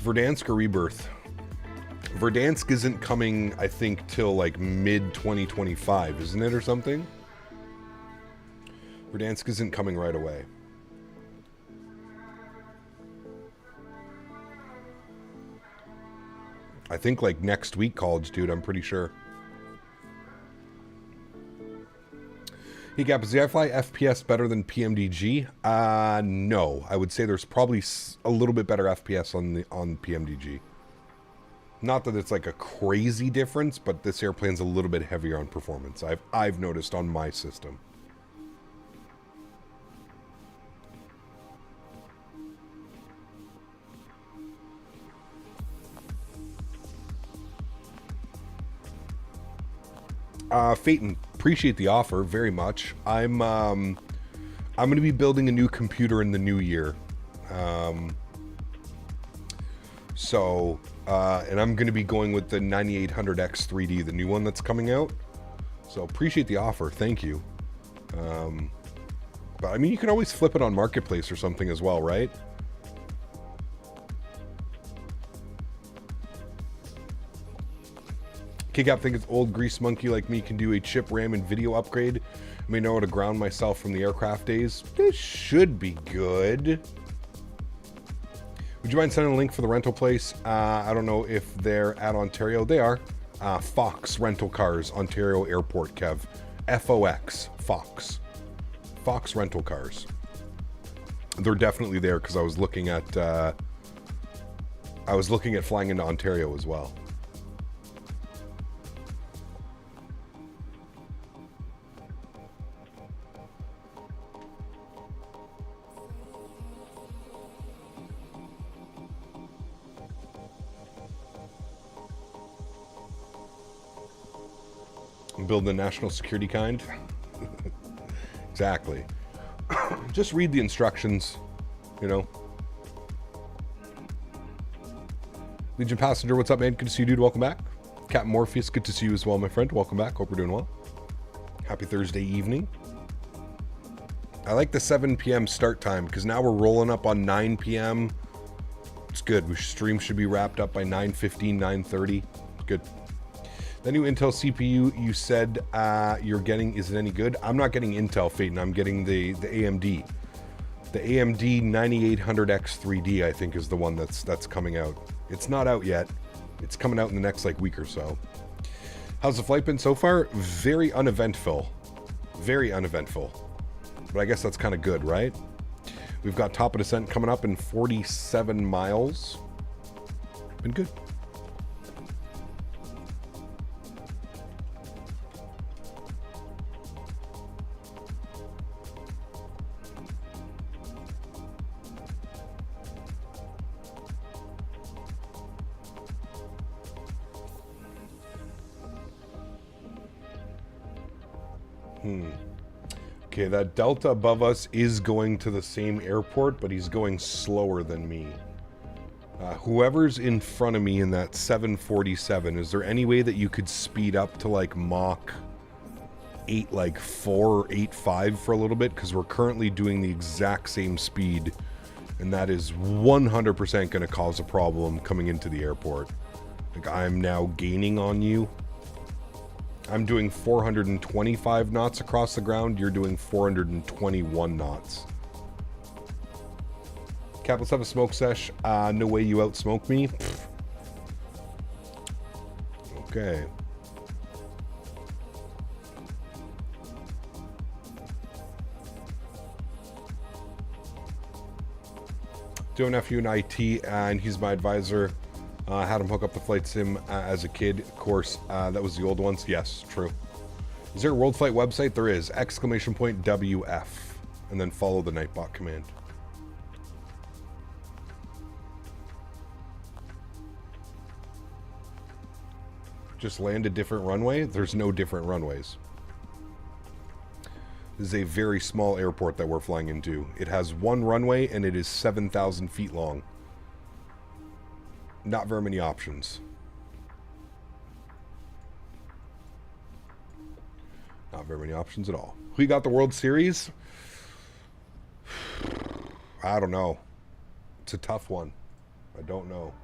Speaker 2: Verdansk or Rebirth? Verdansk isn't coming, I think, till like mid-2025, isn't it, or something? Verdansk isn't coming right away. I think like next week, college, dude, I'm pretty sure. Hey, Gap, is the iFly FPS better than PMDG? No. I would say there's probably a little bit better FPS on PMDG. Not that it's like a crazy difference, but this airplane's a little bit heavier on performance. I've noticed on my system. Faten, appreciate the offer very much. I'm going to be building a new computer in the new year. So, and I'm going to be going with the 9800X 3D, the new one that's coming out. So appreciate the offer. Thank you. But I mean, you can always flip it on Marketplace or something as well, right? Kick-Up think it's old grease monkey like me can do a chip, RAM, and video upgrade. I may know how to ground myself from the aircraft days. This should be good. Would you mind sending a link for the rental place? I don't know if they're at Ontario. They are. Fox Rental Cars, Ontario Airport, Kev. FOX, Fox. Fox Rental Cars. They're definitely there because I was looking at flying into Ontario as well. Build the national security kind. Exactly. Just read the instructions, you know. Legion Passenger, what's up, man? Good to see you, dude. Welcome back. Captain Morpheus, good to see you as well, my friend. Welcome back. Hope we're doing well. Happy Thursday evening. I like the 7 p.m. start time because now we're rolling up on 9 p.m. It's good. Stream should be wrapped up by 9:15, 9:30. Good. The new Intel CPU you said you're getting, is it any good? I'm not getting Intel, Faten. I'm getting the AMD. The AMD 9800X 3D, I think, is the one that's coming out. It's not out yet. It's coming out in the next week or so. How's the flight been so far? Very uneventful. Very uneventful. But I guess that's kind of good, right? We've got top of descent coming up in 47 miles. Been good. Okay, that Delta above us is going to the same airport, but he's going slower than me. Whoever's in front of me in that 747, is there any way that you could speed up to like Mach 8, like 4 or 8.5 for a little bit? Because we're currently doing the exact same speed, and that is 100% going to cause a problem coming into the airport. Like, I'm now gaining on you. I'm doing 425 knots across the ground. You're doing 421 knots. Cap, let's have a smoke sesh. No way you outsmoke me. Pfft. Okay. Do a nephew in IT, and he's my advisor. Had him hook up the flight sim as a kid. Of course, that was the old ones. Yes, true. Is there a World Flight website? There is. ! WF. And then follow the Nightbot command. Just land a different runway? There's no different runways. This is a very small airport that we're flying into. It has one runway and it is 7,000 feet long. Not very many options. Not very many options at all. Who got the World Series? I don't know. It's a tough one. I don't know.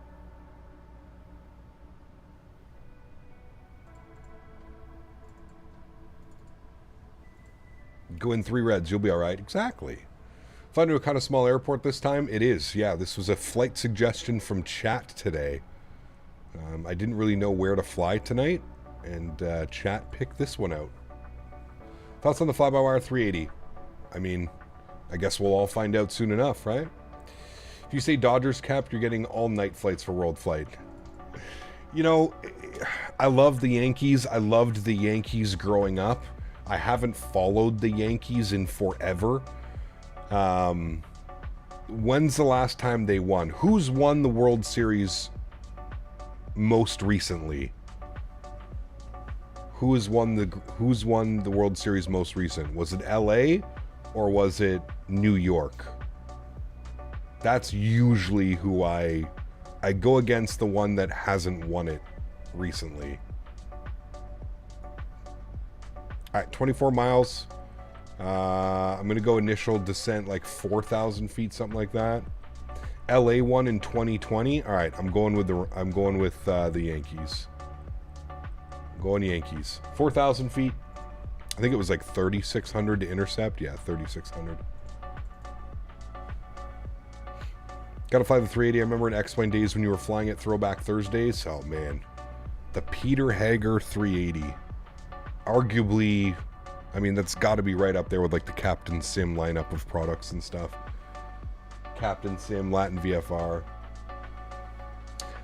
Speaker 2: Go in 3 reds, you'll be all right. Exactly. Flying to a kind of small airport this time? It is, yeah. This was a flight suggestion from chat today. I didn't really know where to fly tonight, and chat picked this one out. Thoughts on the fly-by-wire 380? I mean, I guess we'll all find out soon enough, right? If you say Dodgers Cap, you're getting all-night flights for World Flight. You know, I love the Yankees. I loved the Yankees growing up. I haven't followed the Yankees in forever. When's the last time they won? Who's won the World Series most recently? Who's won the World Series most recent? Was it LA or was it New York? That's usually who I I go against the one that hasn't won it recently. All right, 24 miles. I'm gonna go initial descent like 4,000 feet, something like that. LA won in 2020. All right, I'm going with the Yankees. I'm going Yankees. 4,000 feet. I think it was like 3,600 to intercept. Yeah, 3,600. Got to fly the 380. I remember in X-Plane days when you were flying at Throwback Thursdays. Oh man, the Peter Hager 380. Arguably, I mean, that's got to be right up there with like the Captain Sim lineup of products and stuff. Captain Sim, Latin VFR.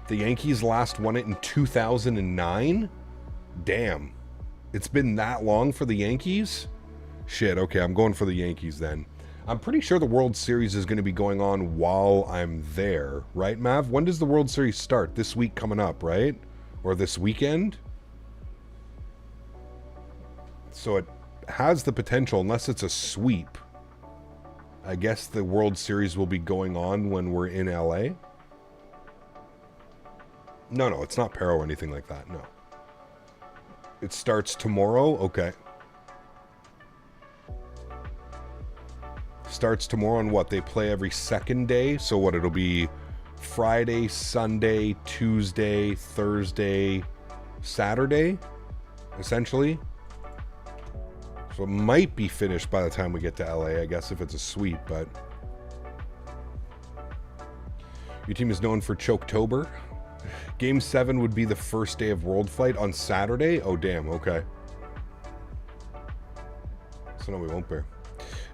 Speaker 2: The Yankees last won it in 2009? Damn. It's been that long for the Yankees? Shit, okay, I'm going for the Yankees then. I'm pretty sure the World Series is going to be going on while I'm there, right, Mav? When does the World Series start? This week coming up, right? Or this weekend? So it has the potential, unless it's a sweep. I guess the World Series will be going on when we're in LA. No, it's not Paro or anything like that, no. It starts tomorrow? Okay. Starts tomorrow, and what? They play every second day? So what, it'll be Friday, Sunday, Tuesday, Thursday, Saturday, essentially? So it might be finished by the time we get to LA, I guess, if it's a sweep, but... Your team is known for Choketober. Game 7 would be the first day of World Flight on Saturday? Oh, damn, okay. So no, we won't bear.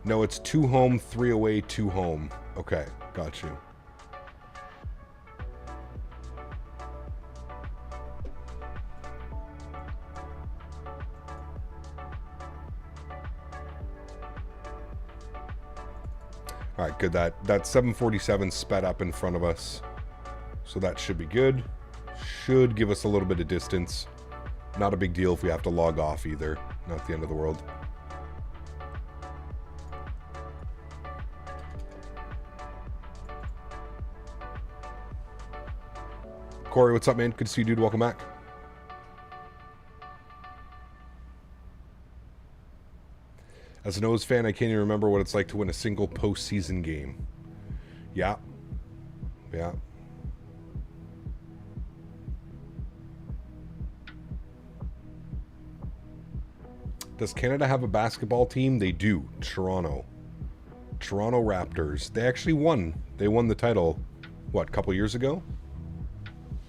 Speaker 2: No, it's 2 home, 3 away, 2 home. Okay, got you. All right, good. That 747 sped up in front of us. So that should be good. Should give us a little bit of distance. Not a big deal if we have to log off either. Not the end of the world. Corey, what's up, man? Good to see you, dude. Welcome back. As an O's fan, I can't even remember what it's like to win a single postseason game. Yeah. Yeah. Does Canada have a basketball team? They do. Toronto. Toronto Raptors. They actually won. They won the title, what, a couple years ago?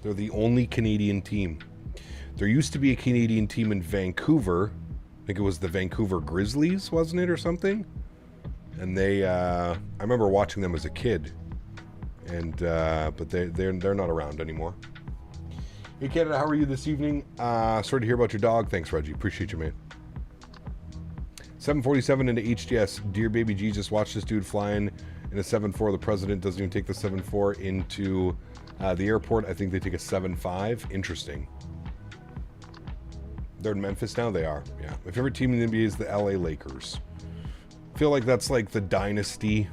Speaker 2: They're the only Canadian team. There used to be a Canadian team in Vancouver. I think it was the Vancouver Grizzlies, wasn't it, or something? And they, I remember watching them as a kid. And, but they're not around anymore. Hey, Canada, how are you this evening? Sorry to hear about your dog. Thanks, Reggie. Appreciate you, man. 747 into HTS. Dear baby Jesus, watch this dude flying in a 7.4. The president doesn't even take the 7.4 into the airport. I think they take a 7.5. Interesting. They're in Memphis now? They are, yeah. My favorite team in the NBA is the LA Lakers. I feel like that's like the dynasty.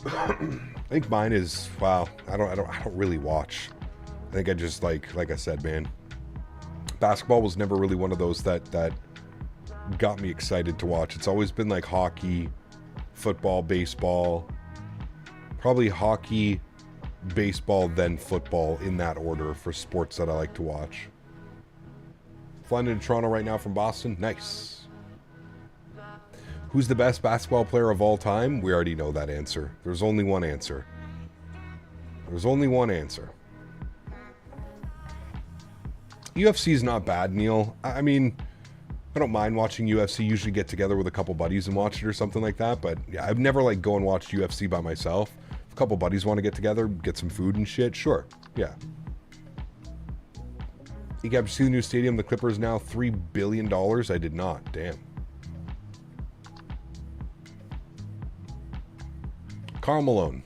Speaker 2: I think mine is, wow, I don't really watch. I think I just like I said, man. Basketball was never really one of those that got me excited to watch. It's always been like hockey, football, baseball. Probably hockey, baseball, then football in that order for sports that I like to watch. Flying into Toronto right now from Boston. Nice. Who's the best basketball player of all time? We already know that answer. There's only one answer. There's only one answer. UFC is not bad, Neil. I mean, I don't mind watching UFC. Usually get together with a couple buddies and watch it or something like that. But yeah, I've never like go and watch UFC by myself. If a couple buddies want to get together, get some food and shit, sure. Yeah. You got to see the new stadium. The Clippers now $3 billion. I did not. Damn. Karl Malone.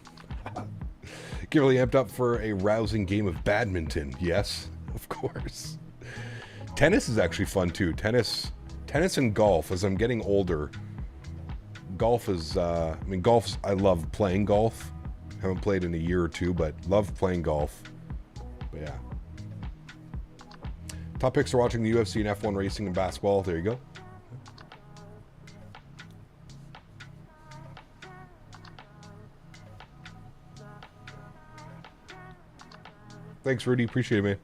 Speaker 2: Get really amped up for a rousing game of badminton. Yes, of course. Tennis is actually fun too. Tennis and golf. As I'm getting older, golf is, I love playing golf. Haven't played in a year or two, but love playing golf. But yeah. Top picks are watching the UFC and F1 racing and basketball. There you go. Thanks, Rudy. Appreciate it, man.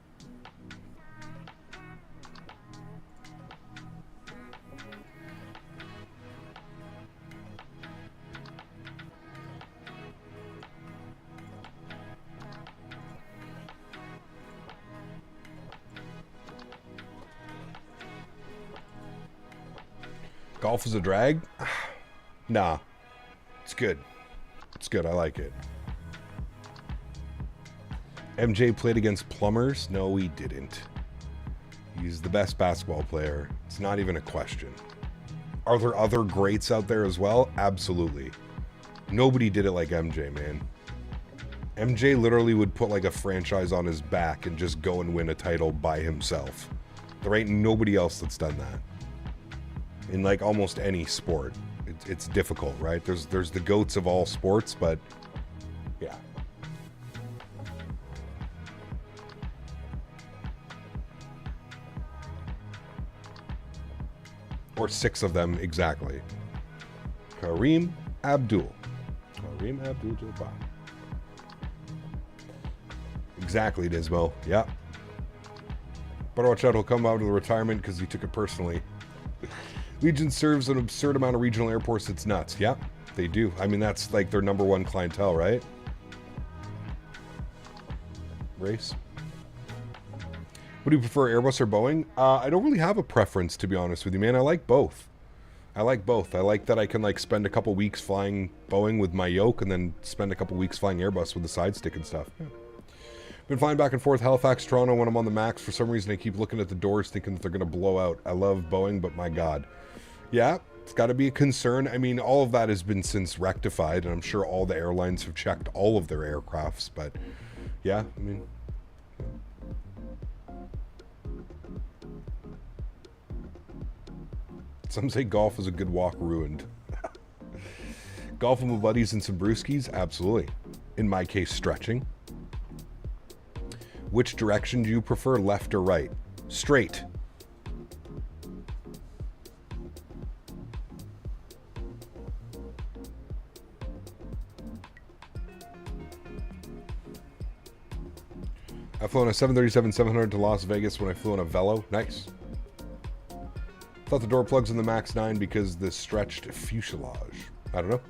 Speaker 2: Golf is a drag? Nah. It's good. It's good. I like it. MJ played against plumbers? No, he didn't. He's the best basketball player. It's not even a question. Are there other greats out there as well? Absolutely. Nobody did it like MJ, man. MJ literally would put like a franchise on his back and just go and win a title by himself. There ain't nobody else that's done that. In like almost any sport. It's difficult, right? There's the GOATs of all sports, but yeah. Or 6 of them exactly. Kareem Abdul. Kareem Abdul-Jabbar. Exactly, Dismo. Yeah. Better watch out, he'll come out of the retirement because he took it personally. Legion serves an absurd amount of regional airports. It's nuts. Yeah, they do. I mean, that's like their #1 clientele, right? Race. What do you prefer, Airbus or Boeing? I don't really have a preference, to be honest with you, man. I like both. I like both. I like that I can like spend a couple weeks flying Boeing with my yoke and then spend a couple weeks flying Airbus with the side stick and stuff. Yeah. Been flying back and forth Halifax, Toronto when I'm on the MAX. For some reason, I keep looking at the doors thinking that they're going to blow out. I love Boeing, but my God. Yeah, it's got to be a concern. I mean, all of that has been since rectified, and I'm sure all the airlines have checked all of their aircrafts, but yeah, I mean... Some say golf is a good walk ruined. Golf with my buddies and some brewskis? Absolutely. In my case, stretching. Which direction do you prefer, left or right? Straight. I've flown a 737-700 to Las Vegas when I flew on a Velo. Nice. Thought the door plugs in the MAX8 because the stretched fuselage. I don't know.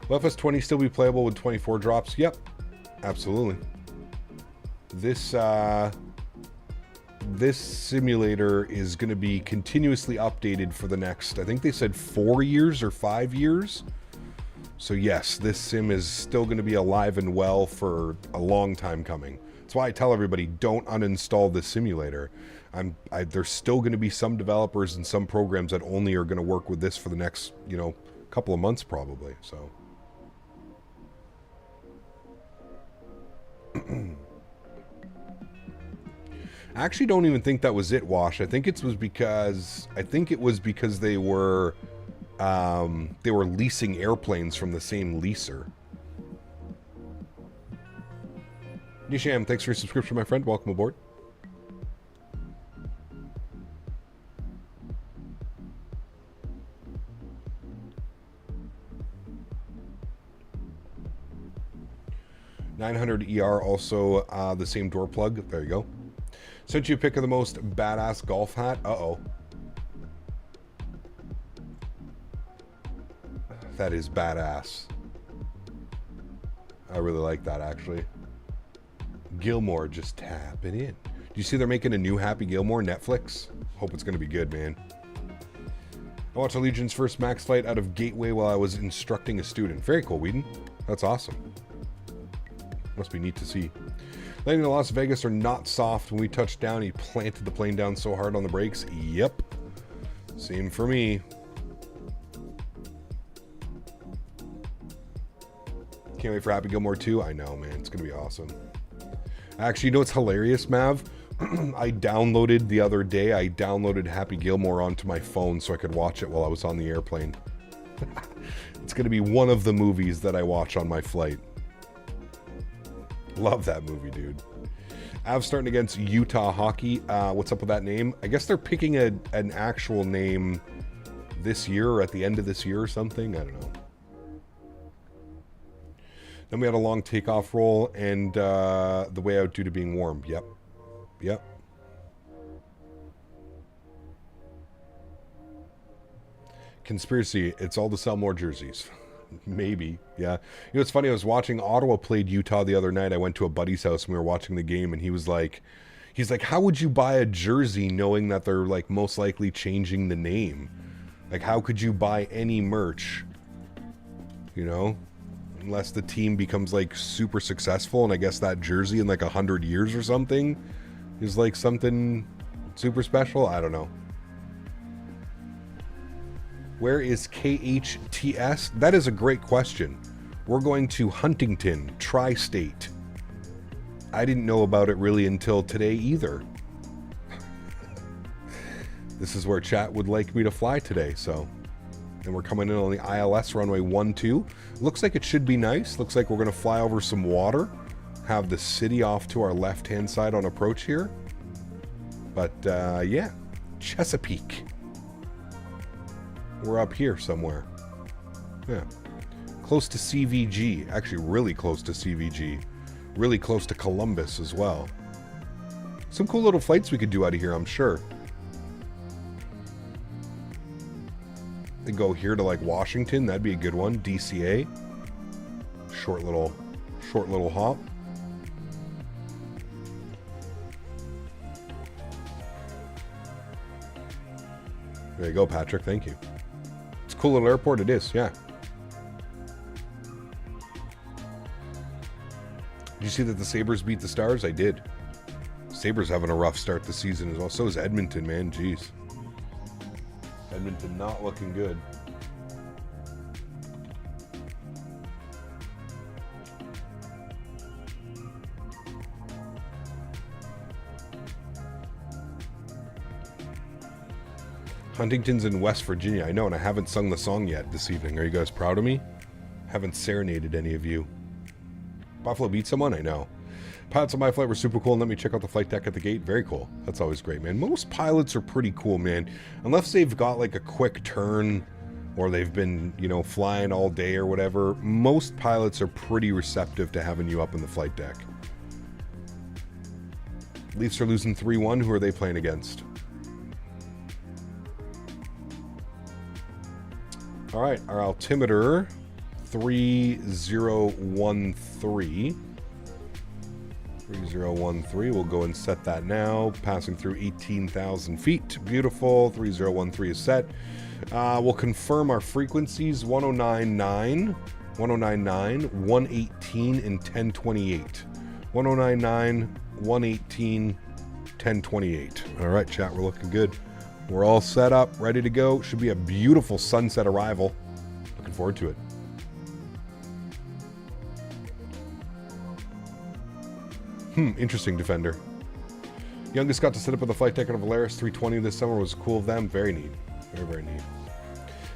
Speaker 2: Will FS20 still be playable with 24 drops? Yep. Absolutely. This simulator is going to be continuously updated for the next, I think they said 4 years or 5 years. So yes, this sim is still going to be alive and well for a long time coming. That's why I tell everybody, don't uninstall this simulator. There's still going to be some developers and some programs that only are going to work with this for the next, couple of months probably. So. I actually don't even think that was it, Wash. I think it was because they were leasing airplanes from the same leaser. Nisham, thanks for your subscription, my friend. Welcome aboard. $900 ER, also the same door plug. There you go. Sent you a pic of the most badass golf hat. Uh-oh. That is badass. I really like that, actually. Gilmore just tapping in. Do you see they're making a new Happy Gilmore? Netflix? Hope it's going to be good, man. I watched Allegiant's first MAX flight out of Gateway while I was instructing a student. Very cool, Whedon. That's awesome. Must be neat to see. Landing in Las Vegas are not soft. When we touched down, he planted the plane down so hard on the brakes. Yep. Same for me. Can't wait for Happy Gilmore 2. I know, man. It's going to be awesome. Actually, you know what's hilarious, Mav? I downloaded the other day, Happy Gilmore onto my phone so I could watch it while I was on the airplane. It's going to be one of the movies that I watch on my flight. Love that movie, dude. Avs starting against Utah Hockey. What's up with that name? I guess they're picking an actual name this year or at the end of this year or something. I don't know. Then we had a long takeoff roll and the way out due to being warm. Yep. Yep. Conspiracy. It's all to sell more jerseys. Maybe. Yeah. You know, it's funny. I was watching Ottawa played Utah the other night. I went to a buddy's house and we were watching the game and he's like, how would you buy a jersey knowing that they're like most likely changing the name? Like, how could you buy any merch, you know, unless the team becomes like super successful? And I guess that jersey in like 100 years or something is like something super special. I don't know. Where is KHTS? That is a great question. We're going to Huntington, Tri-State. I didn't know about it really until today either. This is where chat would like me to fly today, so. And we're coming in on the ILS runway 12. Looks like it should be nice. Looks like we're going to fly over some water. Have the city off to our left-hand side on approach here. But, yeah. Chesapeake. We're up here somewhere. Yeah. Close to CVG. Actually, really close to CVG. Really close to Columbus as well. Some cool little flights we could do out of here, I'm sure. They go here to like Washington. That'd be a good one. DCA. Short little hop. There you go, Patrick. Thank you. It's a cool little airport. It is, yeah. Did you see that the Sabres beat the Stars? I did. Sabres having a rough start this season as well. So is Edmonton, man. Jeez. Edmonton not looking good. Huntington's in West Virginia. I know, and I haven't sung the song yet this evening. Are you guys proud of me? Haven't serenaded any of you. Buffalo beat someone? I know. Pilots on my flight were super cool and let me check out the flight deck at the gate. Very cool. That's always great, man. Most pilots are pretty cool, man. Unless they've got like a quick turn or they've been, you know, flying all day or whatever, most pilots are pretty receptive to having you up in the flight deck. Leafs are losing 3-1. Who are they playing against? All right, our altimeter 3013. 3013, we'll go and set that now. Passing through 18,000 feet. Beautiful. 3013 is set. We'll confirm our frequencies 1099, 118, and 1028. 1099, 118, 1028. All right, chat, we're looking good. We're all set up, ready to go. Should be a beautiful sunset arrival. Looking forward to it. Interesting, Defender. Youngest got to sit up at the flight deck on a Volaris 320 this summer. Was cool of them. Very neat. Very, very neat.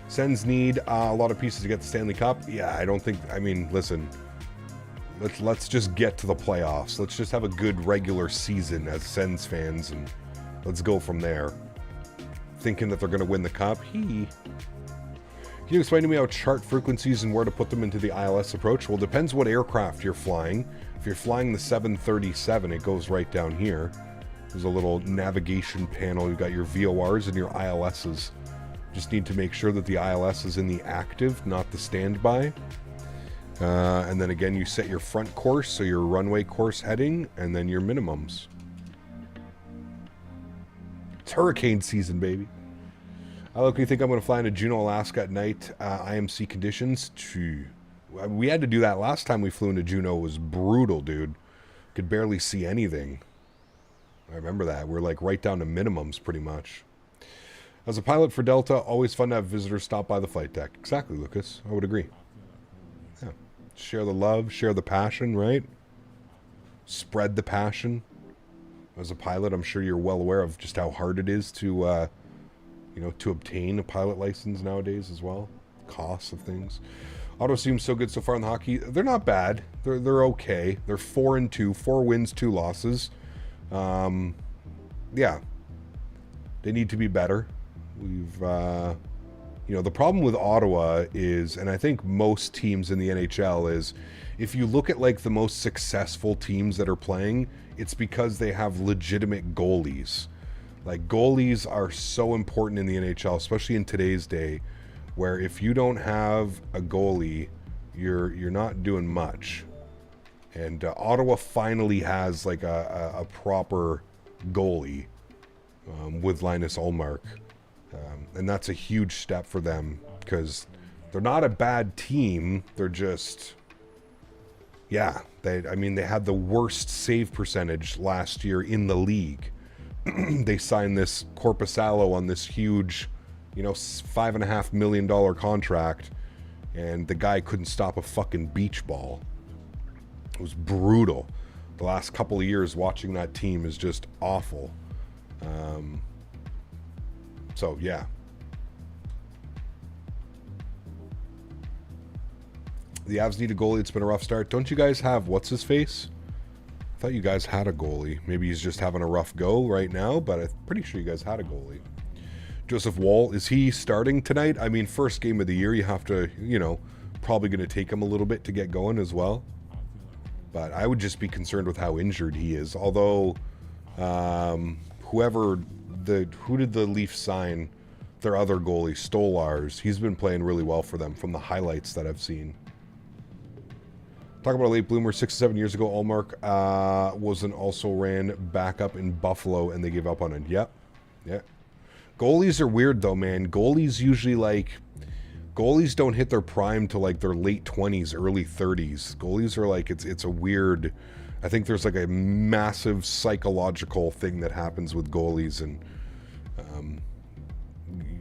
Speaker 2: Sens need a lot of pieces to get the Stanley Cup. Yeah, I don't think... I mean, listen. Let's just get to the playoffs. Let's just have a good regular season as Sens fans, and let's go from there. Thinking that they're going to win the Cup. Can you explain to me how chart frequencies and where to put them into the ILS approach? Well, it depends what aircraft you're flying. If you're flying the 737, it goes right down here. There's a little navigation panel. You've got your VORs and your ILSs. Just need to make sure that the ILS is in the active, not the standby. And then again, you set your front course, so your runway course heading, and then your minimums. It's hurricane season, baby. Look, you think I'm going to fly into Juneau, Alaska at night? IMC conditions? We had to do that last time we flew into Juneau. It was brutal, dude. Could barely see anything. I remember that. We were like right down to minimums pretty much. As a pilot for Delta, always fun to have visitors stop by the flight deck. Exactly, Lucas. I would agree. Yeah. Share the love, share the passion, right? Spread the passion. As a pilot, I'm sure you're well aware of just how hard it is to, you know, to obtain a pilot license nowadays as well. Costs of things. Ottawa seems so good so far in the hockey. They're not bad. They're okay. They're 4-2, 4 wins, 2 losses. Yeah, they need to be better. We've, you know, the problem with Ottawa is, and I think most teams in the NHL is, if you look at like the most successful teams that are playing, it's because they have legitimate goalies. Like, goalies are so important in the NHL, especially in today's day, where if you don't have a goalie, you're not doing much. And Ottawa finally has like a proper goalie with Linus Ullmark, and that's a huge step for them, because they're not a bad team. They're just, yeah, I mean, they had the worst save percentage last year in the league. They signed this Korpisalo on this huge, you know, $5.5 million contract, and the guy couldn't stop a fucking beach ball. It was brutal. The last couple of years watching that team is just awful. So yeah. The Avs need a goalie. It's been a rough start. Don't you guys have what's his face? I thought you guys had a goalie. Maybe he's just having a rough go right now, but I'm pretty sure you guys had a goalie. Joseph Wall, is he starting tonight? I mean, first game of the year, you have to, you know, probably going to take him a little bit to get going as well. But I would just be concerned with how injured he is. Although, who did the Leafs sign? Their other goalie, Stolars. He's been playing really well for them from the highlights that I've seen. Talk about a late bloomer. 6 to 7 years ago, Ullmark also ran backup in Buffalo, and they gave up on it. Yep. Yeah. Goalies are weird though, man. Goalies usually goalies don't hit their prime till like their late 20s, early 30s. Goalies are like, it's a weird, I think there's like a massive psychological thing that happens with goalies, and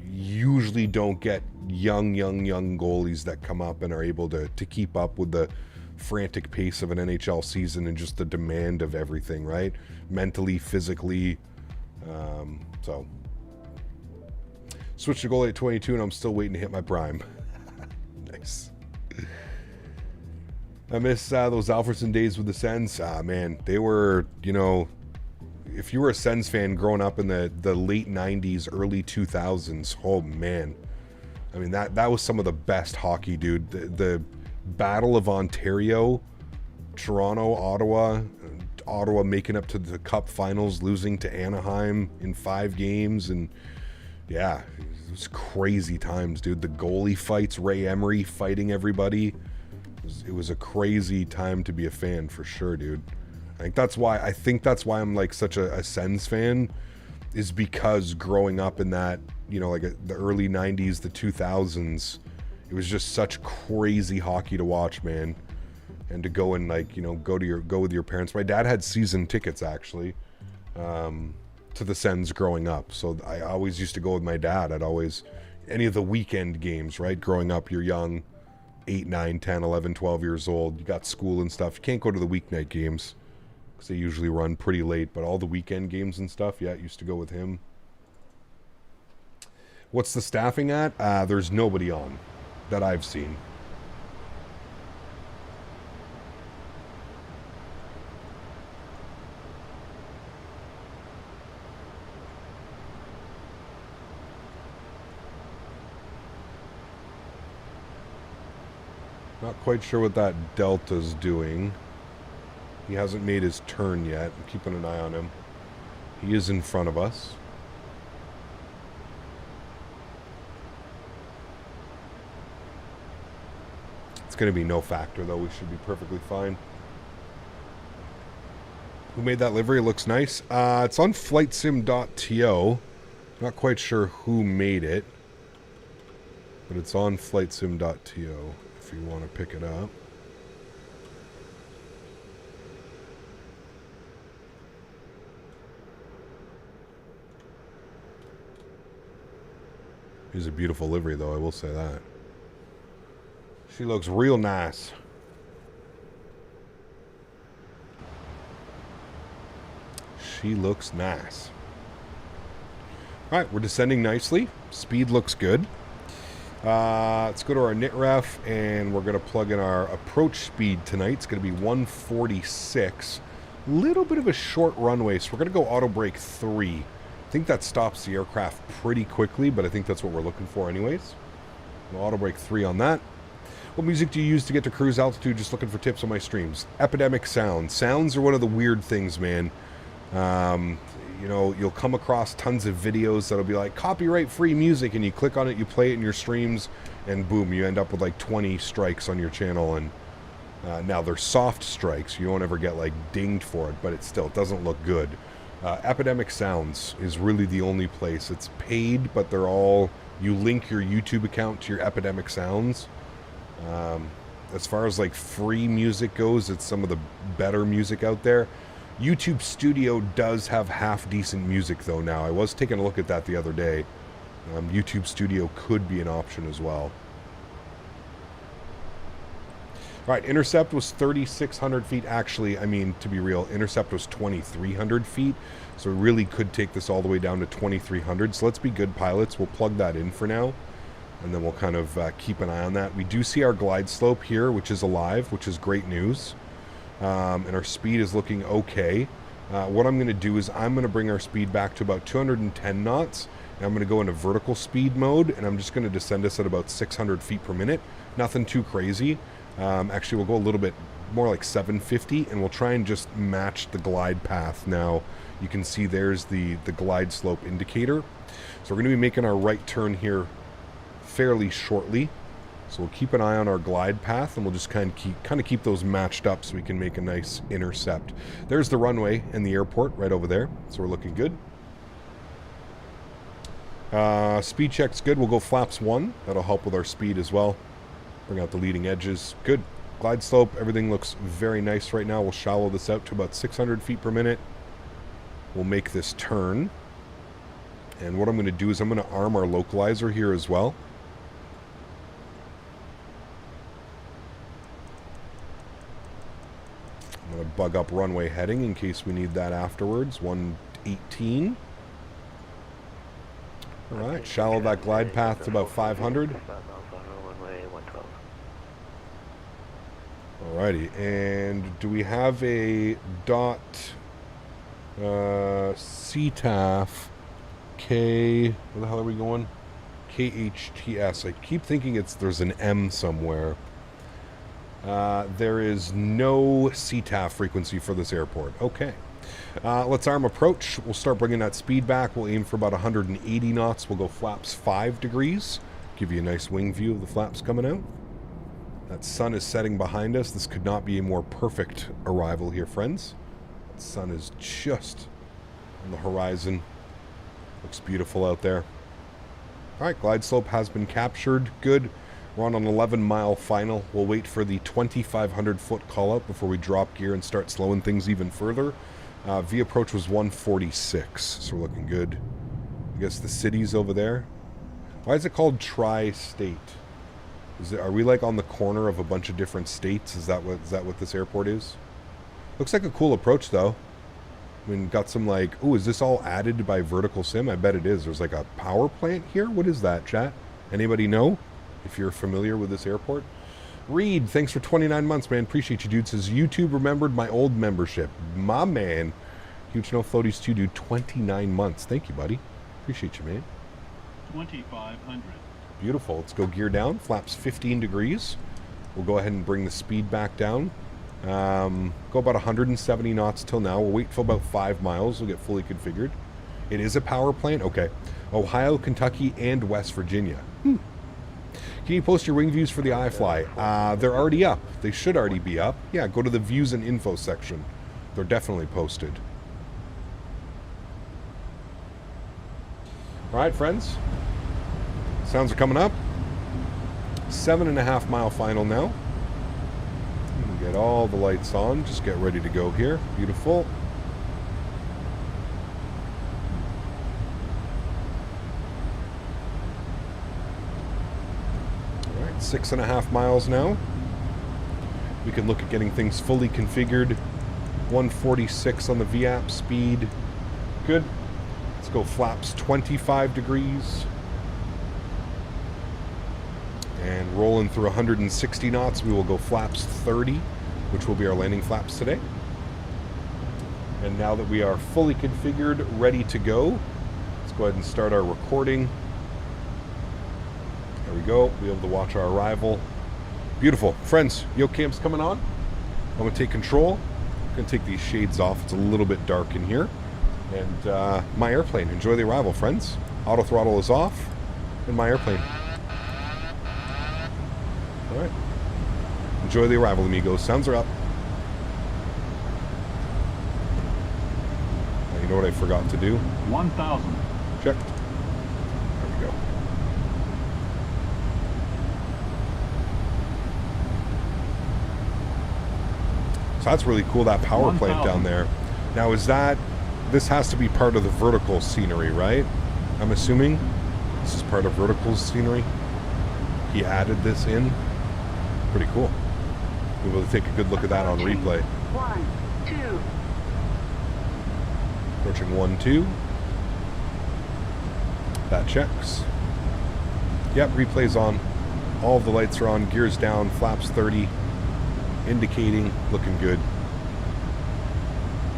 Speaker 2: usually don't get young goalies that come up and are able to keep up with the frantic pace of an NHL season and just the demand of everything, right? Mentally, physically. So switched to goalie at 22, and I'm still waiting to hit my prime. Nice. I miss those Alfredson days with the Sens. Man, they were, you know, if you were a Sens fan growing up in the late 90s, early 2000s, oh man. I mean, that was some of the best hockey, dude. The Battle of Ontario, Toronto, Ottawa making up to the Cup Finals, losing to Anaheim in 5 games, and yeah, it was crazy times, dude. The goalie fights, Ray Emery fighting everybody. It was a crazy time to be a fan for sure, dude. I think that's why I'm like such a Sens fan, is because growing up in that, you know, like the early 90s, the 2000s, it was just such crazy hockey to watch, man. And to go and, like, you know, go with your parents. My dad had season tickets actually to the Sens growing up, so I always used to go with my dad. Any of the weekend games, right? Growing up, you're young, 8, 9, 10, 11, 12 years old. You got school and stuff. You can't go to the weeknight games because they usually run pretty late. But all the weekend games and stuff, yeah, I used to go with him. What's the staffing at? There's nobody on that I've seen. Not quite sure what that Delta's doing. He hasn't made his turn yet. I'm keeping an eye on him. He is in front of us. It's going to be no factor, though. We should be perfectly fine. Who made that livery? It looks nice. It's on flightsim.to. Not quite sure who made it, but it's on flightsim.to if you want to pick it up. It's a beautiful livery, though, I will say that. She looks real nice. She looks nice. All right, we're descending nicely. Speed looks good. Let's go to our NITREF, and we're going to plug in our approach speed tonight. It's going to be 146. Little bit of a short runway, so we're going to go auto brake 3. I think that stops the aircraft pretty quickly, but I think that's what we're looking for anyways. We'll auto brake 3 on that. What music do you use to get to cruise altitude? Just looking for tips on my streams. Epidemic sound. Sounds are one of the weird things, man. You know, you'll come across tons of videos that'll be like copyright-free music, and you click on it, you play it in your streams, and boom, you end up with like 20 strikes on your channel. And now they're soft strikes. You won't ever get like dinged for it, but it still doesn't look good. Epidemic Sounds is really the only place. It's paid, but they're all, you link your YouTube account to your Epidemic Sounds. As far as like free music goes, it's some of the better music out there. YouTube Studio does have half decent music though now. I was taking a look at that the other day. YouTube Studio could be an option as well. Alright, intercept was 3,600 feet. Actually, I mean, to be real, intercept was 2,300 feet. So we really could take this all the way down to 2,300. So let's be good pilots. We'll plug that in for now. And then we'll kind of keep an eye on that. We do see our glide slope here, which is alive, which is great news. And our speed is looking okay. What I'm going to do is I'm going to bring our speed back to about 210 knots. And I'm going to go into vertical speed mode, and I'm just going to descend us at about 600 feet per minute. Nothing too crazy. Actually, we'll go a little bit more like 750, and we'll try and just match the glide path. Now, you can see there's the glide slope indicator. So we're going to be making our right turn here fairly shortly. So we'll keep an eye on our glide path, and we'll just kind of keep those matched up so we can make a nice intercept. There's the runway and the airport right over there. So we're looking good. Speed check's good. We'll go flaps 1. That'll help with our speed as well. Bring out the leading edges. Good. Glide slope, everything looks very nice right now. We'll shallow this out to about 600 feet per minute. We'll make this turn. And what I'm going to do is I'm going to arm our localizer here as well. I'm going to bug up runway heading in case we need that afterwards. 118. Alright, shallow that glide path to about 500. Alrighty, and do we have a dot CTAF K, where the hell are we going? KHTS. I keep thinking there's an M somewhere. There is no CTAF frequency for this airport. Okay. Let's arm approach. We'll start bringing that speed back. We'll aim for about 180 knots. We'll go flaps 5 degrees. Give you a nice wing view of the flaps coming out. That sun is setting behind us. This could not be a more perfect arrival here, friends. That sun is just on the horizon. Looks beautiful out there. Alright, glide slope has been captured. Good. We're on an 11-mile final. We'll wait for the 2,500-foot call-out before we drop gear and start slowing things even further. V approach was 146, so we're looking good. I guess the city's over there. Why is it called Tri-State? Are we like on the corner of a bunch of different states? Is that what this airport is? Looks like a cool approach though. I mean, got some like, ooh, is this all added by Verticalsim? I bet it is. There's like a power plant here. What is that, chat? Anybody know? If you're familiar with this airport. Reed, thanks for 29 months, man. Appreciate you, dude. Says YouTube remembered my old membership. My man. Huge no floaties to do 29 months. Thank you, buddy. Appreciate you, man.
Speaker 9: 2,500.
Speaker 2: Beautiful. Let's go gear down. Flaps 15 degrees. We'll go ahead and bring the speed back down. Go about 170 knots till now. We'll wait for about 5 miles. We'll get fully configured. It is a power plant? Okay. Ohio, Kentucky, and West Virginia. Can you post your wing views for the iFly? They're already up. They should already be up. Yeah, go to the views and info section. They're definitely posted. Alright, friends. Sounds are coming up. 7.5 mile final now. Get all the lights on. Just get ready to go here. Beautiful. Alright, 6.5 miles now. We can look at getting things fully configured. 146 on the VAP speed. Good. Let's go flaps 25 degrees. And rolling through 160 knots, we will go flaps 30, which will be our landing flaps today. And now that we are fully configured, ready to go, let's go ahead and start our recording. There we go. We'll be able to watch our arrival. Beautiful. Friends, yoke cam's coming on. I'm going to take control. I'm going to take these shades off. It's a little bit dark in here. And my airplane. Enjoy the arrival, friends. Auto throttle is off. And my airplane. All right. Enjoy the arrival, amigos. Sounds are up. Now, you know what I forgot to do?
Speaker 9: 1,000.
Speaker 2: Check. There we go. So that's really cool, that power plant down there. Now, is that... This has to be part of the vertical scenery, right? I'm assuming this is part of vertical scenery. He added this in. Pretty cool. We'll be able to take a good look at that on replay.
Speaker 8: 1, 2.
Speaker 2: Approaching 1, 2. That checks. Yep, replay's on. All of the lights are on. Gears down. Flaps 30. Indicating. Looking good.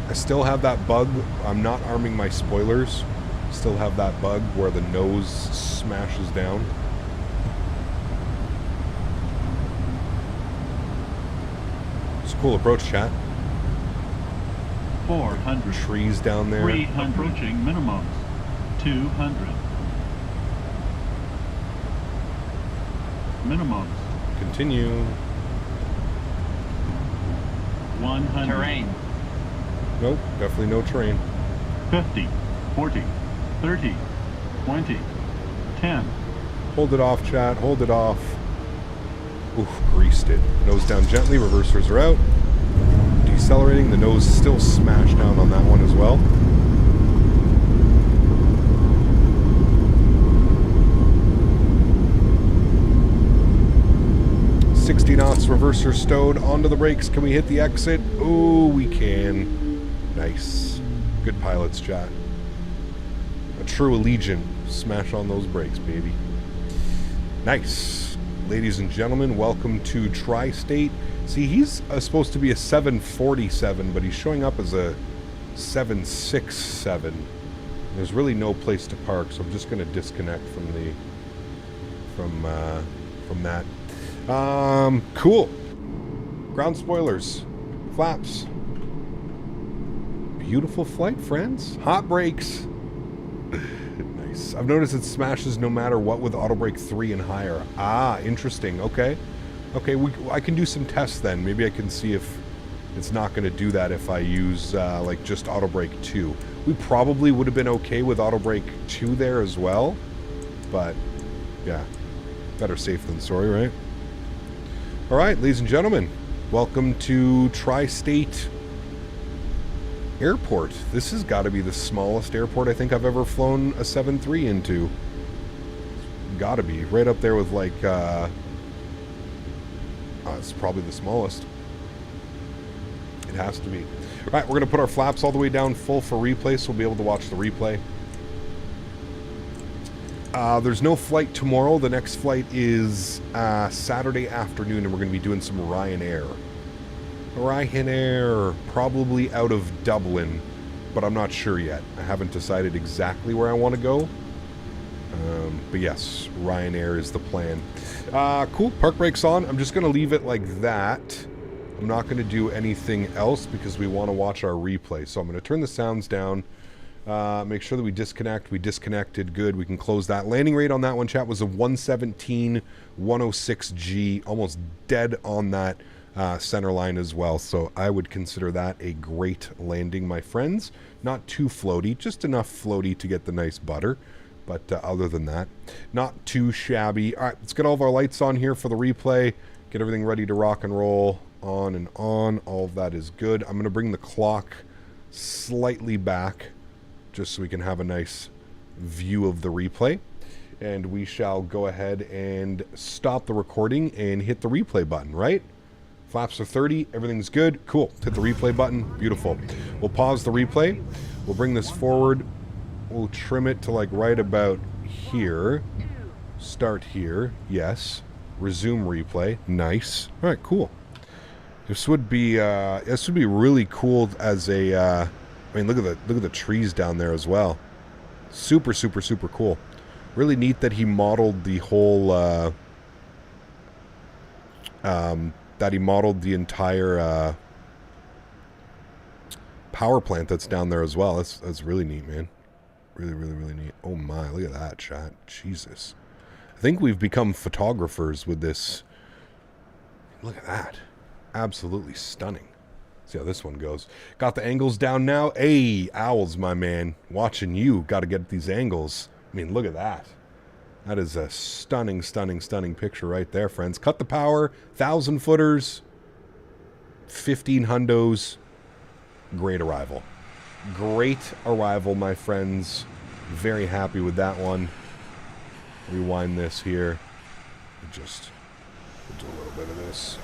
Speaker 2: I still have that bug. I'm not arming my spoilers. Still have that bug where the nose smashes down. It's a cool approach, chat.
Speaker 9: 400.
Speaker 2: Trees down there.
Speaker 9: 300. Approaching minimums. 200. Minimums.
Speaker 2: Continue.
Speaker 9: 100. Terrain.
Speaker 2: Nope, definitely no terrain.
Speaker 9: 50. 40. 30. 20. 10.
Speaker 2: Hold it off, chat. Hold it off. Oof, greased it. Nose down gently. Reversers are out. Decelerating. The nose still smashed down on that one as well. .60 knots. Reverser stowed. Onto the brakes. Can we hit the exit? Oh, we can. Nice. Good pilots, chat. A true Allegiant. Smash on those brakes, baby. Nice. Ladies and gentlemen, welcome to Tri-State. See, he's supposed to be a 747, but he's showing up as a 767. There's really no place to park, so I'm just going to disconnect from the from that. Cool. Ground spoilers. Flaps. Beautiful flight, friends. Hot brakes. Nice. I've noticed it smashes no matter what with auto brake 3 and higher. Ah, interesting. Okay. Okay, I can do some tests then. Maybe I can see if it's not going to do that if I use like just auto brake 2. We probably would have been okay with auto brake 2 there as well. But, yeah. Better safe than sorry, right? All right, ladies and gentlemen. Welcome to Tri-State Airport. This has got to be the smallest airport I think I've ever flown a 7.3 into. Got to be. Right up there with like, it's probably the smallest. It has to be. All right, we're going to put our flaps all the way down full for replay, so we'll be able to watch the replay. There's no flight tomorrow. The next flight is Saturday afternoon, and we're going to be doing some Ryanair. Ryanair, probably out of Dublin, but I'm not sure yet. I haven't decided exactly where I want to go. But yes, Ryanair is the plan. Cool, park brakes on. I'm just going to leave it like that. I'm not going to do anything else because we want to watch our replay. So I'm going to turn the sounds down. Make sure that we disconnect. We disconnected. Good. We can close that. Landing rate on that one, chat, was a 117, 106G. Almost dead on that center line as well. So I would consider that a great landing, my friends. Not too floaty. Just enough floaty to get the nice butter. But other than that, not too shabby. All right, let's get all of our lights on here for the replay. Get everything ready to rock and roll. On and on. All of that is good. I'm going to bring the clock slightly back just so we can have a nice view of the replay. And we shall go ahead and stop the recording and hit the replay button, right? Flaps are 30. Everything's good. Cool. Hit the replay button. Beautiful. We'll pause the replay. We'll bring this forward. We'll trim it to like right about here. Start here. Yes. Resume replay. Nice. All right, cool. This would be really cool as a. I mean, look at the trees down there as well. Super, super, super cool. Really neat that he modeled the whole. That he modeled the entire power plant that's down there as well. That's really neat, man. Really, really, really neat. Oh my, look at that, chat. Jesus. I think we've become photographers with this. Look at that. Absolutely stunning. See how this one goes. Got the angles down now. Hey, Owls, my man. Watching you. Got to get these angles. I mean, look at that. That is a stunning, stunning, stunning picture right there, friends. Cut the power. 1,000 footers. 15 hundos. Great arrival. Great arrival, my friends. Very happy with that one. Rewind this here. Just do a little bit of this.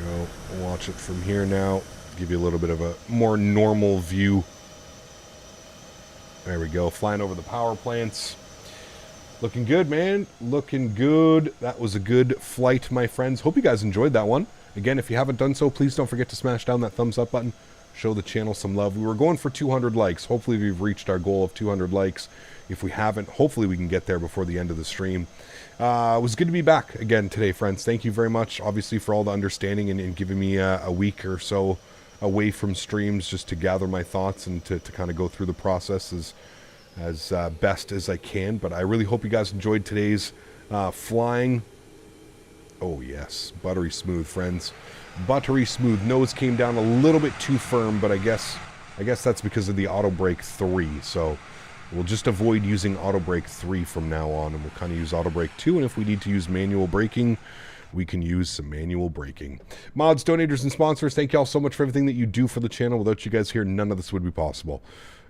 Speaker 2: Go watch it from here now. Give you a little bit of a more normal view. There we go. Flying over the power plants. Looking good, man. Looking good. That was a good flight, my friends. Hope you guys enjoyed that one. Again, if you haven't done so, please don't forget to smash down that thumbs up button. Show the channel some love. We were going for 200 likes. Hopefully we've reached our goal of 200 likes. If we haven't, hopefully we can get there before the end of the stream. It was good to be back again today, friends. Thank you very much, obviously, for all the understanding and giving me a week or so away from streams just to gather my thoughts and to kind of go through the process as best as I can. But I really hope you guys enjoyed today's flying. Oh, yes. Buttery smooth, friends. Buttery smooth. Nose came down a little bit too firm, but I guess that's because of the auto brake 3. So we'll just avoid using auto brake 3 from now on, and we'll kind of use auto brake 2. And if we need to use manual braking, we can use some manual braking. Mods, donators, and sponsors, thank you all so much for everything that you do for the channel. Without you guys here, none of this would be possible.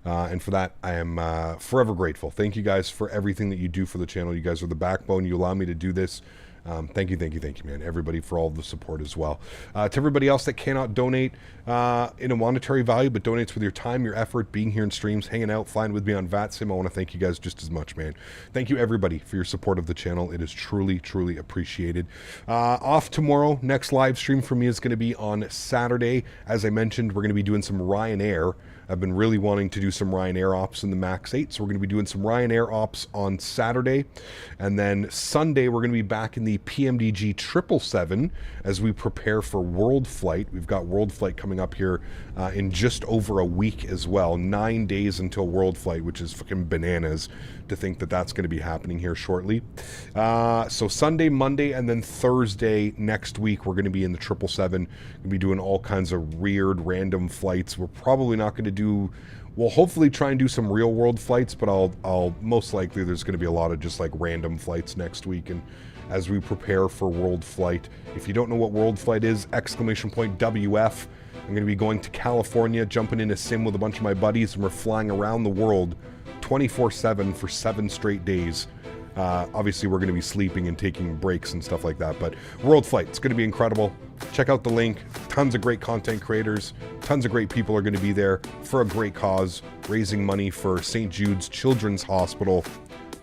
Speaker 2: And for that, I am forever grateful. Thank you guys for everything that you do for the channel. You guys are the backbone. You allow me to do this. Thank you, man. Everybody for all the support as well. To everybody else that cannot donate in a monetary value, but donates with your time, your effort, being here in streams, hanging out, flying with me on VATSIM, I want to thank you guys just as much, man. Thank you, everybody, for your support of the channel. It is truly, truly appreciated. Off tomorrow. Next live stream for me is going to be on Saturday. As I mentioned, we're going to be doing some Ryanair. I've been really wanting to do some Ryanair ops in the MAX8, so we're going to be doing some Ryanair ops on Saturday. And then Sunday, we're going to be back in the PMDG 777 as we prepare for World Flight. We've got World Flight coming up here in just over a week as well. 9 days until World Flight, which is fucking bananas to think that that's going to be happening here shortly. So Sunday, Monday, and then Thursday next week, we're going to be in the 777. We're going to be doing all kinds of weird, random flights. We're probably not going to do... We'll hopefully try and do some real world flights, but I'll most likely there's going to be a lot of just like random flights next week. And as we prepare for World Flight, if you don't know what World Flight is, ! WF. I'm going to be going to California, jumping in a sim with a bunch of my buddies, and we're flying around the world 24/7 for 7 straight days. Obviously, we're going to be sleeping and taking breaks and stuff like that, but World Flight, it's going to be incredible. Check out the link. Tons of great content creators. Tons of great people are going to be there for a great cause, raising money for St. Jude's Children's Hospital.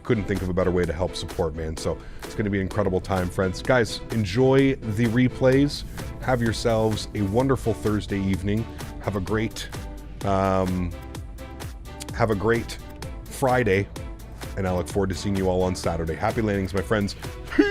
Speaker 2: Couldn't think of a better way to help support, man. So it's going to be an incredible time, friends. Guys, enjoy the replays. Have yourselves a wonderful Thursday evening. Have a great Friday. And I look forward to seeing you all on Saturday. Happy landings, my friends. Peace.